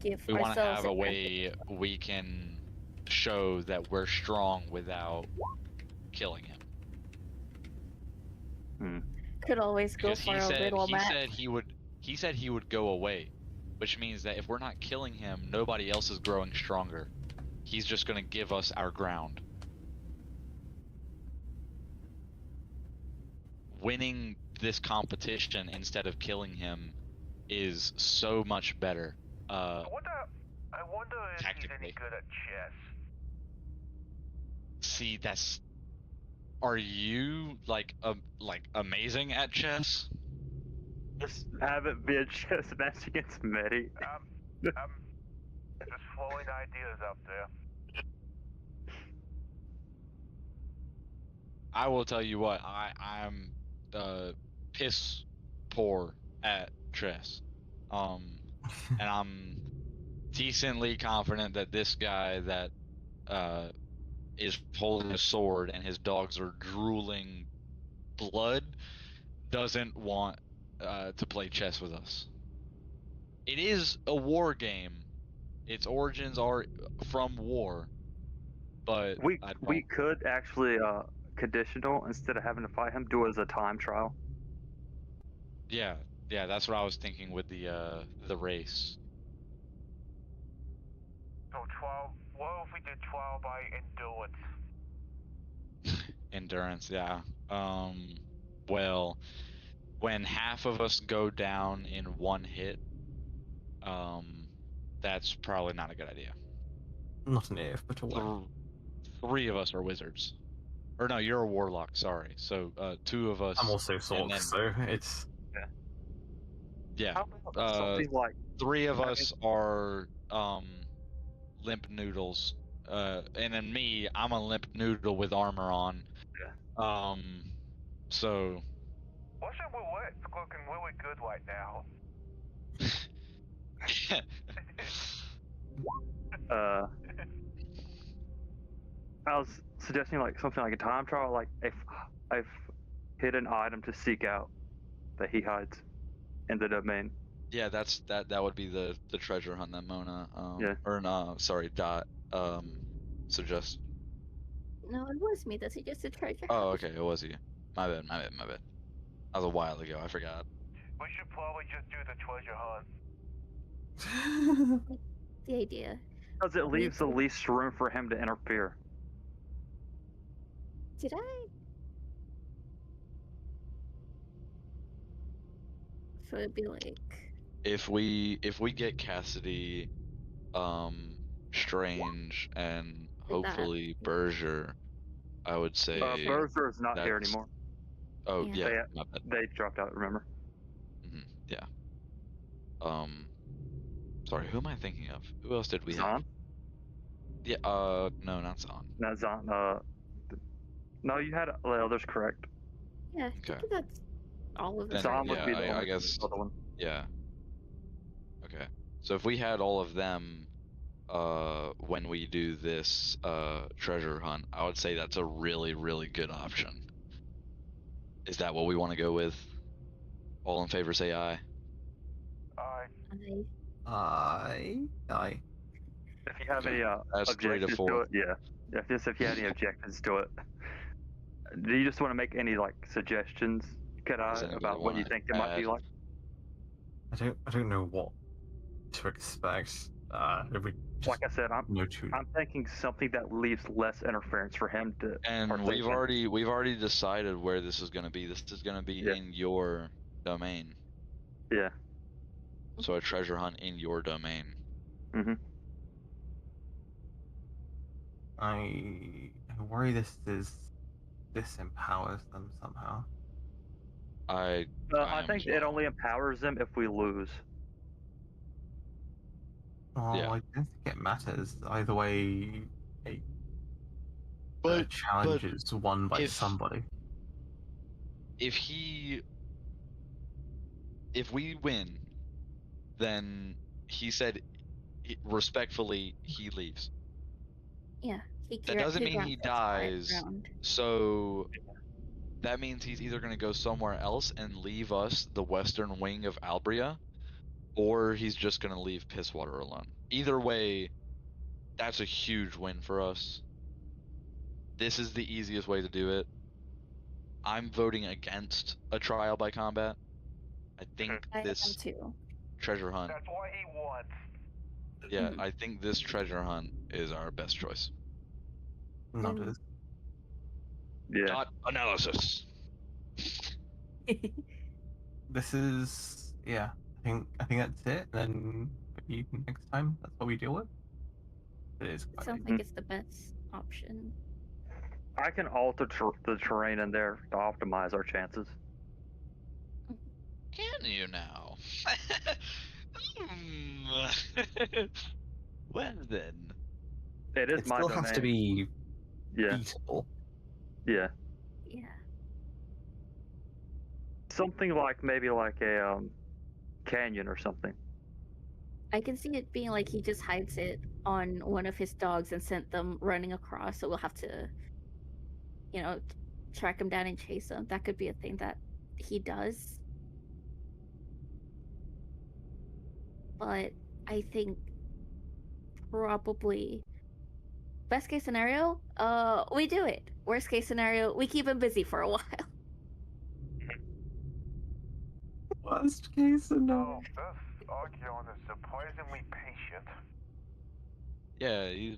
give We want ourselves to have a an way we can show that we're strong without killing him. Could always go Because for a little match. he said he would go away, which means that if we're not killing him, nobody else is growing stronger. He's just gonna give us our ground. Winning this competition instead of killing him is so much better. I wonder if Tactically. he's any good at chess. See, are you like amazing at chess? Just have it be a chess match against Medi. I'm just throwing ideas out there. I will tell you what, I'm piss poor at chess. And I'm decently confident that this guy that is holding a sword and his dogs are drooling blood doesn't want to play chess with us. It is a war game, its origins are from war, but We I we don't. could actually conditional instead of having to fight him, do it as a time trial. Yeah, that's what I was thinking with the race. So 12. What if we did 12 by endurance? Endurance, yeah. Well, when half of us go down in one hit, that's probably not a good idea. Not an if, but a when. 3 of us are wizards. Or no, you're a warlock, sorry. So 2 of us. I'm also and Sork, then- so it's... Yeah. How about something like 3 of us are limp noodles. And then me, I'm a limp noodle with armor on. Yeah. So Washington Roulette's looking really good right now. I was suggesting like something like a time trial, like if I've hid an item to seek out that he hides in the domain. yeah, that would be the treasure hunt that Mona Yeah. or no, sorry, Dot suggest. No, it was me that suggested treasure. Oh, okay, it was you. My bad. That was a while ago. I forgot. We should probably just do the treasure hunt. The idea. Because it leaves the least room for him to interfere. Did I? So it'd be like. If we get Cassidy, Strange, and hopefully Berger, I would say. Berger is not here anymore. Oh yeah, they dropped out. Remember? Yeah. Sorry, who am I thinking of? Who else did we Zahn? have? Yeah. No, not Zahn. No, Zahn. No, you had the others correct. Yeah, I think that's all of them. Zahn would be the I guess. other one. Yeah. Okay. So if we had all of them, when we do this treasure hunt, I would say that's a really, really good option. Is that what we want to go with? All in favor, say aye. Aye. Aye. If you have any That's 3 to objections 4. to it, yeah. If you have any objections to it, do you just want to make any like suggestions, about what you think it might be like? I don't know what to expect. Like I said, I'm thinking something that leaves less interference for him to. And partake we've already decided where this is going to be. This is going to be in your domain. Yeah. So a treasure hunt in your domain. I worry this empowers them somehow. I think it only empowers them if we lose. Oh, Yeah. I don't think it matters. Either way, a But- challenge is won by if- somebody. If we win, then he said respectfully he leaves. Yeah. That doesn't mean he dies. So that means he's either going to go somewhere else and leave us the western wing of Albria, or he's just going to leave Pisswater alone. Either way, that's a huge win for us. This is the easiest way to do it. I'm voting against a trial by combat. I think I am this too. treasure hunt. That's what he wants. Yeah, I think this treasure hunt is our best choice. Noted. Yeah. Not analysis. This is I think that's it. Then maybe next time that's what we deal with. It is. It sounds like it's the best option. I can alter the terrain in there to optimize our chances. Can you now? Well then. It is It my still domain. has to be Yeah. beatable. Yeah. Yeah. Something like maybe like a canyon or something. I can see it being like he just hides it on one of his dogs and sent them running across, so we'll have to, track him down and chase him. That could be a thing that he does. But I think probably best case scenario, we do it. Worst case scenario, we keep him busy for a while. Worst case scenario. Oh, this Archeon is surprisingly patient. Yeah, he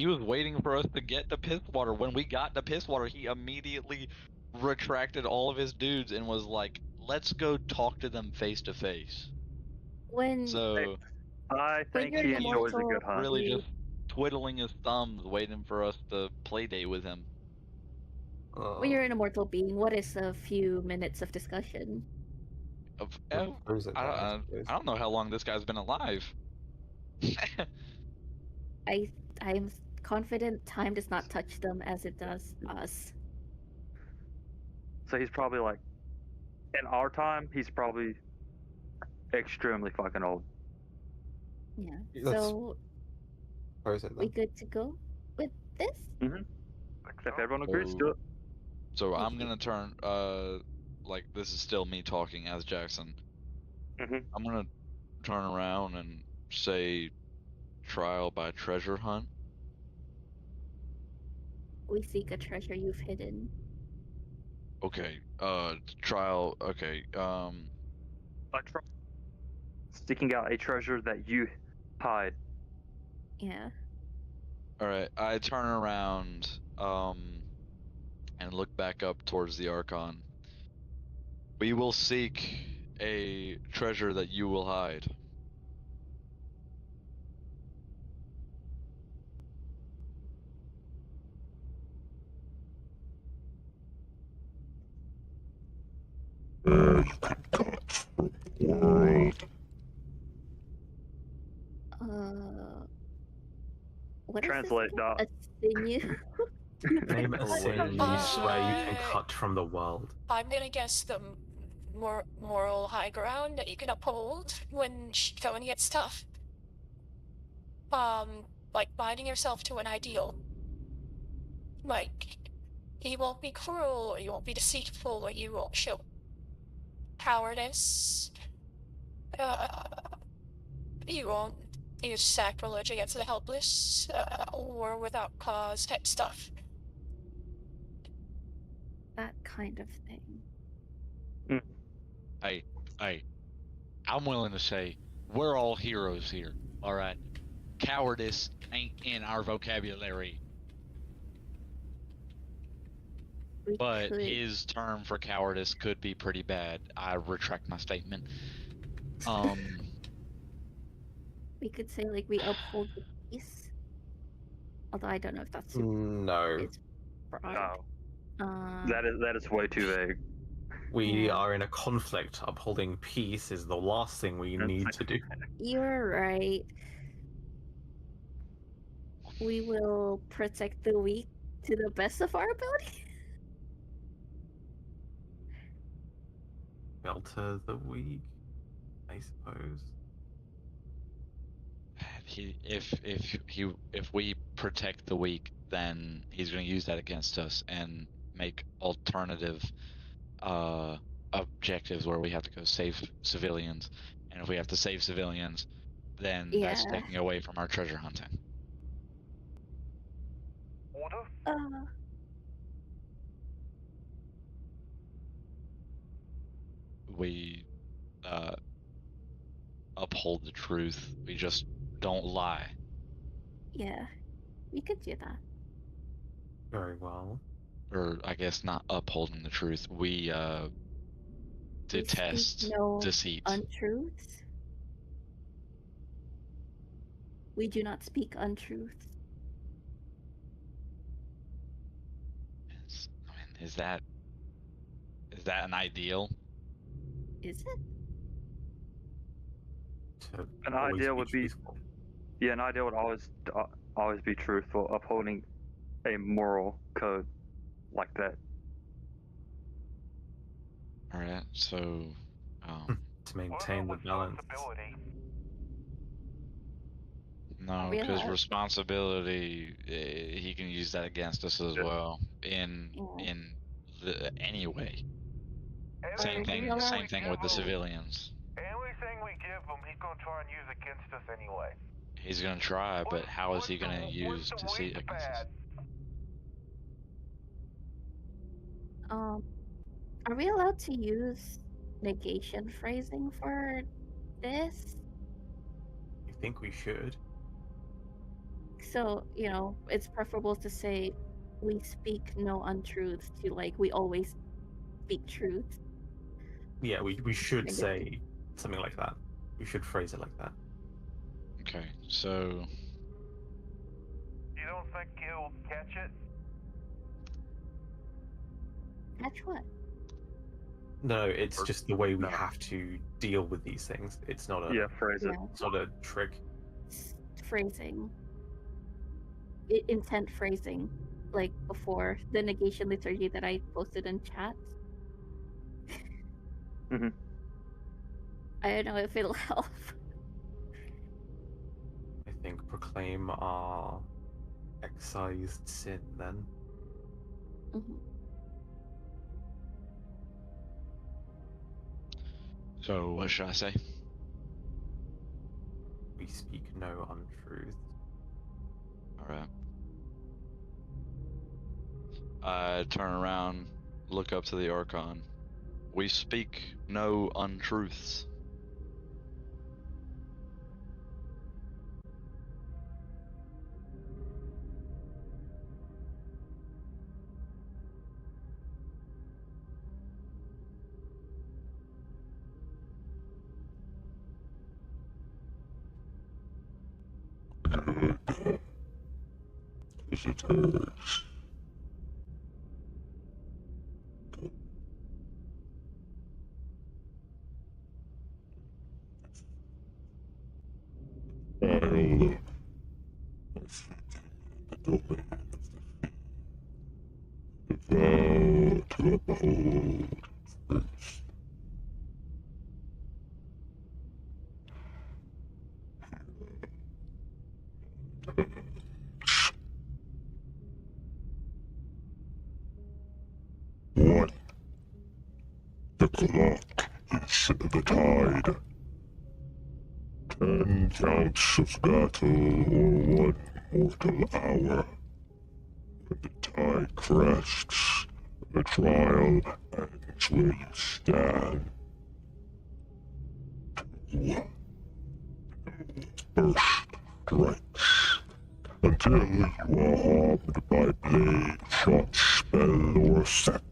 was waiting for us to get to Pisswater. When we got to Pisswater, he immediately retracted all of his dudes and was like, "Let's go talk to them face to face." When So I when think you're he an enjoys a immortal, good hunt. really just twiddling his thumbs, waiting for us to play date with him. when you're an immortal being, what is a few minutes of discussion? I don't know how long this guy's been alive. I'm confident time does not touch them as it does us. So he's probably like, in our time, he's probably extremely fucking old. Yeah. That's- So we good to go with this? Mm-hmm. If everyone agrees to it. So I'm gonna turn, like this is still me talking as Jackson. Mhm. I'm gonna turn around and say trial by treasure hunt. We seek a treasure you've hidden. Okay, trial, okay, Sticking out a treasure that you hide. Yeah. alright, I turn around, and look back up towards the Archon. We will seek a treasure that you will hide. What Translate, is this Doc. again? A sinew? Name a sin you swear you can cut from the world. I'm gonna guess the moral high ground that you can uphold when going gets tough. Like binding yourself to an ideal. Like, you won't be cruel, or you won't be deceitful, or you won't show cowardice. You won't use sacrilege against the helpless, or without cause type stuff. That kind of thing. I'm willing to say we're all heroes here, alright? Cowardice ain't in our vocabulary. But his term for cowardice could be pretty bad. I retract my statement. We could say like we uphold the peace. Although I don't know if that's No. it's broad. No. That is way too vague. We are in a conflict. Upholding peace is the last thing we need to do. You're right. We will protect the weak to the best of our ability. Shelter the weak, I suppose. If we protect the weak, then he's going to use that against us and make alternative objectives where we have to go save civilians, and if we have to save civilians, then that's taking away from our treasure hunting. Order? We uphold the truth. We just don't lie. Yeah, we could do that. Very well. Or I guess not upholding the truth. We detest deceit. Untruths. We do not speak untruths. Is that an ideal? Is it? An ideal would be, an ideal would always be truthful, upholding a moral code like that. All right, so to maintain the balance. No, because responsibility, he can use that against us as well in any way. Same thing with the civilians. Anything we give him, he's gonna try and use against us anyway. He's gonna try, but how is he gonna use deceit against us? Are we allowed to use negation phrasing for this? I think we should. So, it's preferable to say we speak no untruths to like we always speak truth. Yeah, we should guess. say something like that. We should phrase it like that. Okay, so You don't think he'll catch it? Catch what? No, it's just the way we have to deal with these things. It's not a phrase it. Yeah. It's not a trick. Phrasing. Intent phrasing. Like before the negation liturgy that I posted in chat. Mm-hmm. I don't know if it'll help. I think proclaim our excised sin then. Mm-hmm. So what should I say? We speak no untruths. Alright. I turn around, look up to the Archon. We speak no untruths. Visitors. While the domain of the vow to uphold first. One. The clock is the tide. 10 counts of battle or 1 mortal hour. When the tide crests, the trial ends where you stand. 2. Burst strikes. Until you are harmed by blade, shot, spell, or effect.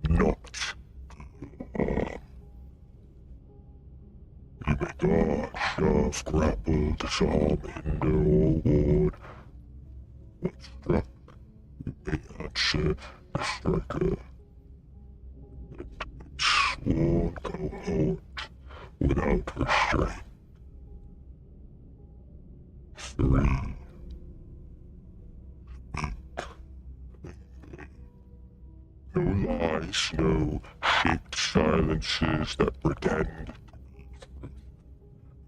Not harm. You may dodge, shove, grapple, disarm, hinder, or ward. When struck, you may answer the striker. And sworn cohort without restraint. 3. No lies, no shaped silences that pretend to be true.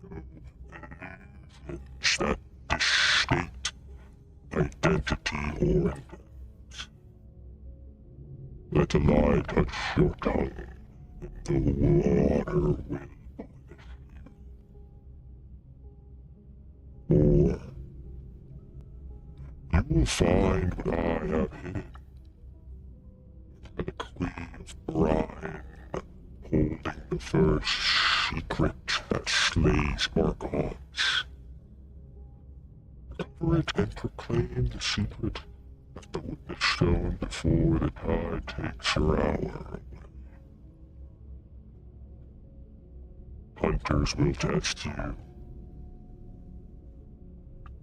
No illusions that distinct identity or invent. Let a lie touch your tongue, and the water will punish you. 4. You will find what I have hidden. The Queen of Brine, holding the first secret that slays Archons. Cover it and proclaim the secret at the witness stone before the tide takes your hour. Hunters will test you.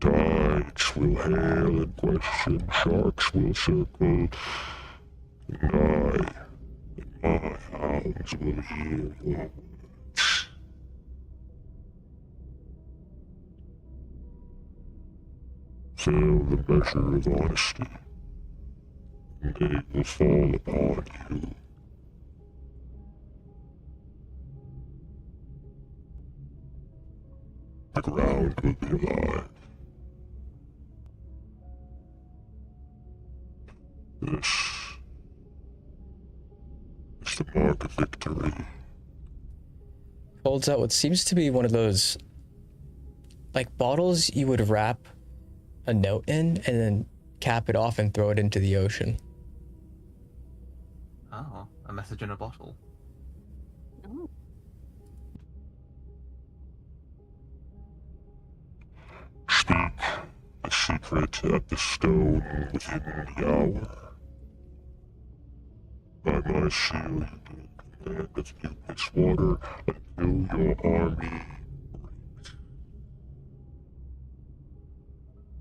Tides will hail and question, sharks will circle. And I and my hounds will hear your words. Fill the measure of honesty, and they will fall upon you. The ground will be alive. This is the mark of victory. Holds out what seems to be one of those like bottles you would wrap a note in and then cap it off and throw it into the ocean. Oh, a message in a bottle. Oh. Speak the secret at the stone within the hour. By my seal, you command of Erebus water until your army breaks.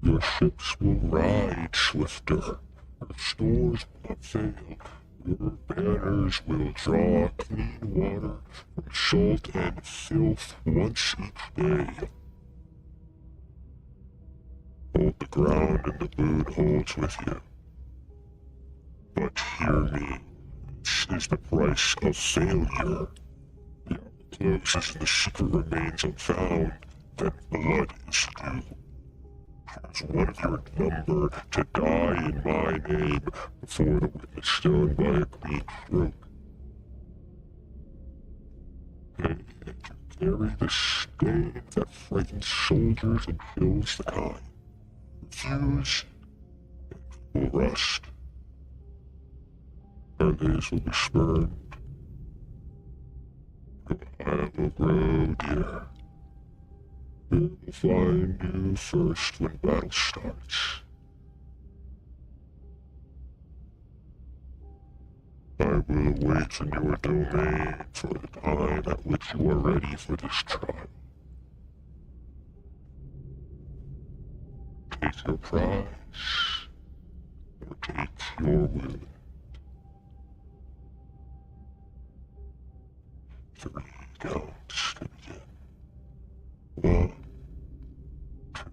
Your ships will ride swifter, your stores will not fail, your banners will draw clean water from salt and filth once each day. Hold the ground and the moon holds with you. But hear me. This is the price of failure. The hour closes and the secret remains unfound, then blood is due. Choose one of your number to die in my name before the witness stone by a clean stroke. And you carry the stain that frightens soldiers and fills the kind. Refuse, and you will rust. Our days will be spurned. Your eye will grow dear. We will find you first when battle starts. I will await in your domain for the time at which you are ready for this trial. Take your prize, or take your will. 3 counts to begin. 1, 2.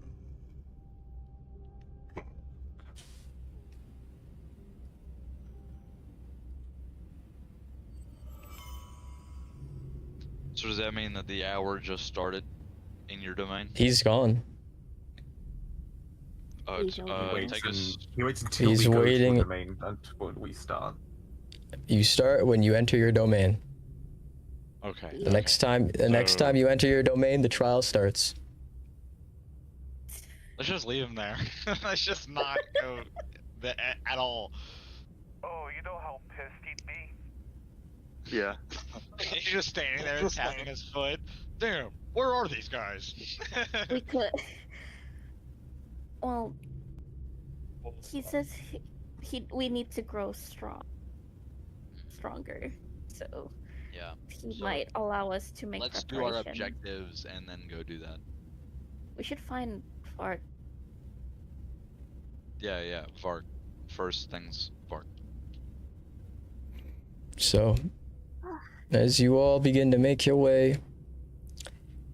So does that mean that the hour just started in your domain? He's gone. Take us. He waits until He's we go waiting. to the domain when we start. You start when you enter your domain. Okay. The next time you enter your domain, the trial starts. Let's just leave him there. Let's just not go at all. Oh, you know how pissed he'd be? Yeah. He's just standing there tapping his foot. Damn, where are these guys? We could. Well, he says we need to grow stronger. So Yeah. he So might allow us to make let's do our preparation. objectives and then go do that. We should find Vark. Yeah, Vark. First things Vark. So, as you all begin to make your way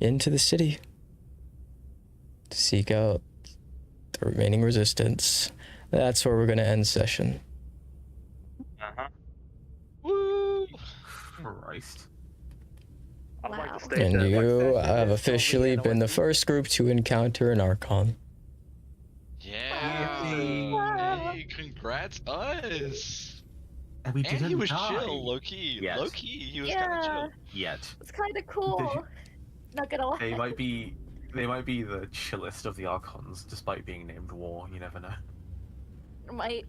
into the city to seek out the remaining resistance, that's where we're going to end session. Uh-huh. Woo! Christ. I'd like Wow. to state And that. you have officially been the first group to encounter an Archon. Yeah. Hey, congrats us. And we And didn't he was die. chill, low key. Yet. Low key, he was kind Yeah, of chill. Yet. it's kind of cool. Not gonna lie. They might be the chillest of the Archons, despite being named War. You never know.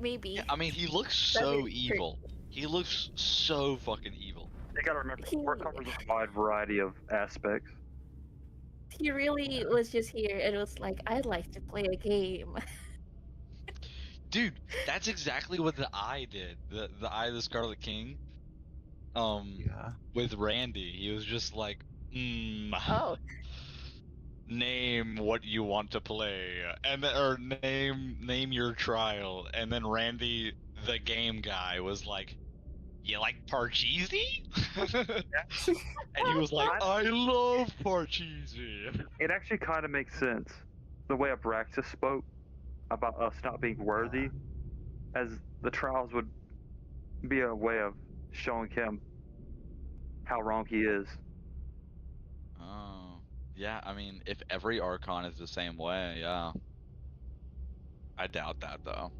Maybe. Yeah, I mean, he looks That so is evil. He looks so fucking evil. You gotta remember, war covers a wide variety of aspects. He really was just here and was like, I'd like to play a game. Dude, that's exactly what the Eye did. The Eye of the Scarlet King. Yeah. With Randy, he was just like, Oh, name what you want to play, or name your trial, and then Randy, the game guy, was like, you like Parcheesi? And he was like, I love Parcheesi. It actually kind of makes sense, the way Abraxis spoke about us not being worthy, as the trials would be a way of showing him how wrong he is. Oh, yeah, I mean, if every Archon is the same way, yeah. I doubt that, though.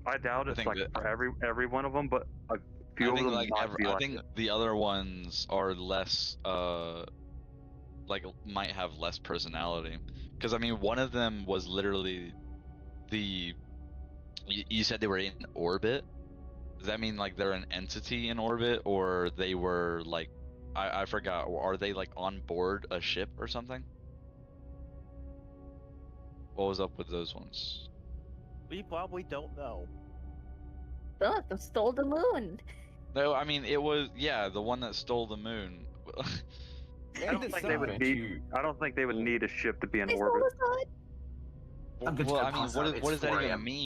I doubt I it's think like that- for every one of them, but a few I of think them like might be I like think it. the other ones are less like might have less personality. Because I mean, one of them was literally the. You said they were in orbit. Does that mean like they're an entity in orbit, or they were like, I forgot. Are they like on board a ship or something? What was up with those ones? We probably don't know. Some of them stole the moon. No, I mean it was the one that stole the moon. I don't think they would need. I don't think they would need a ship to be in They stole orbit. the sun. Well, I mean, what does that even mean?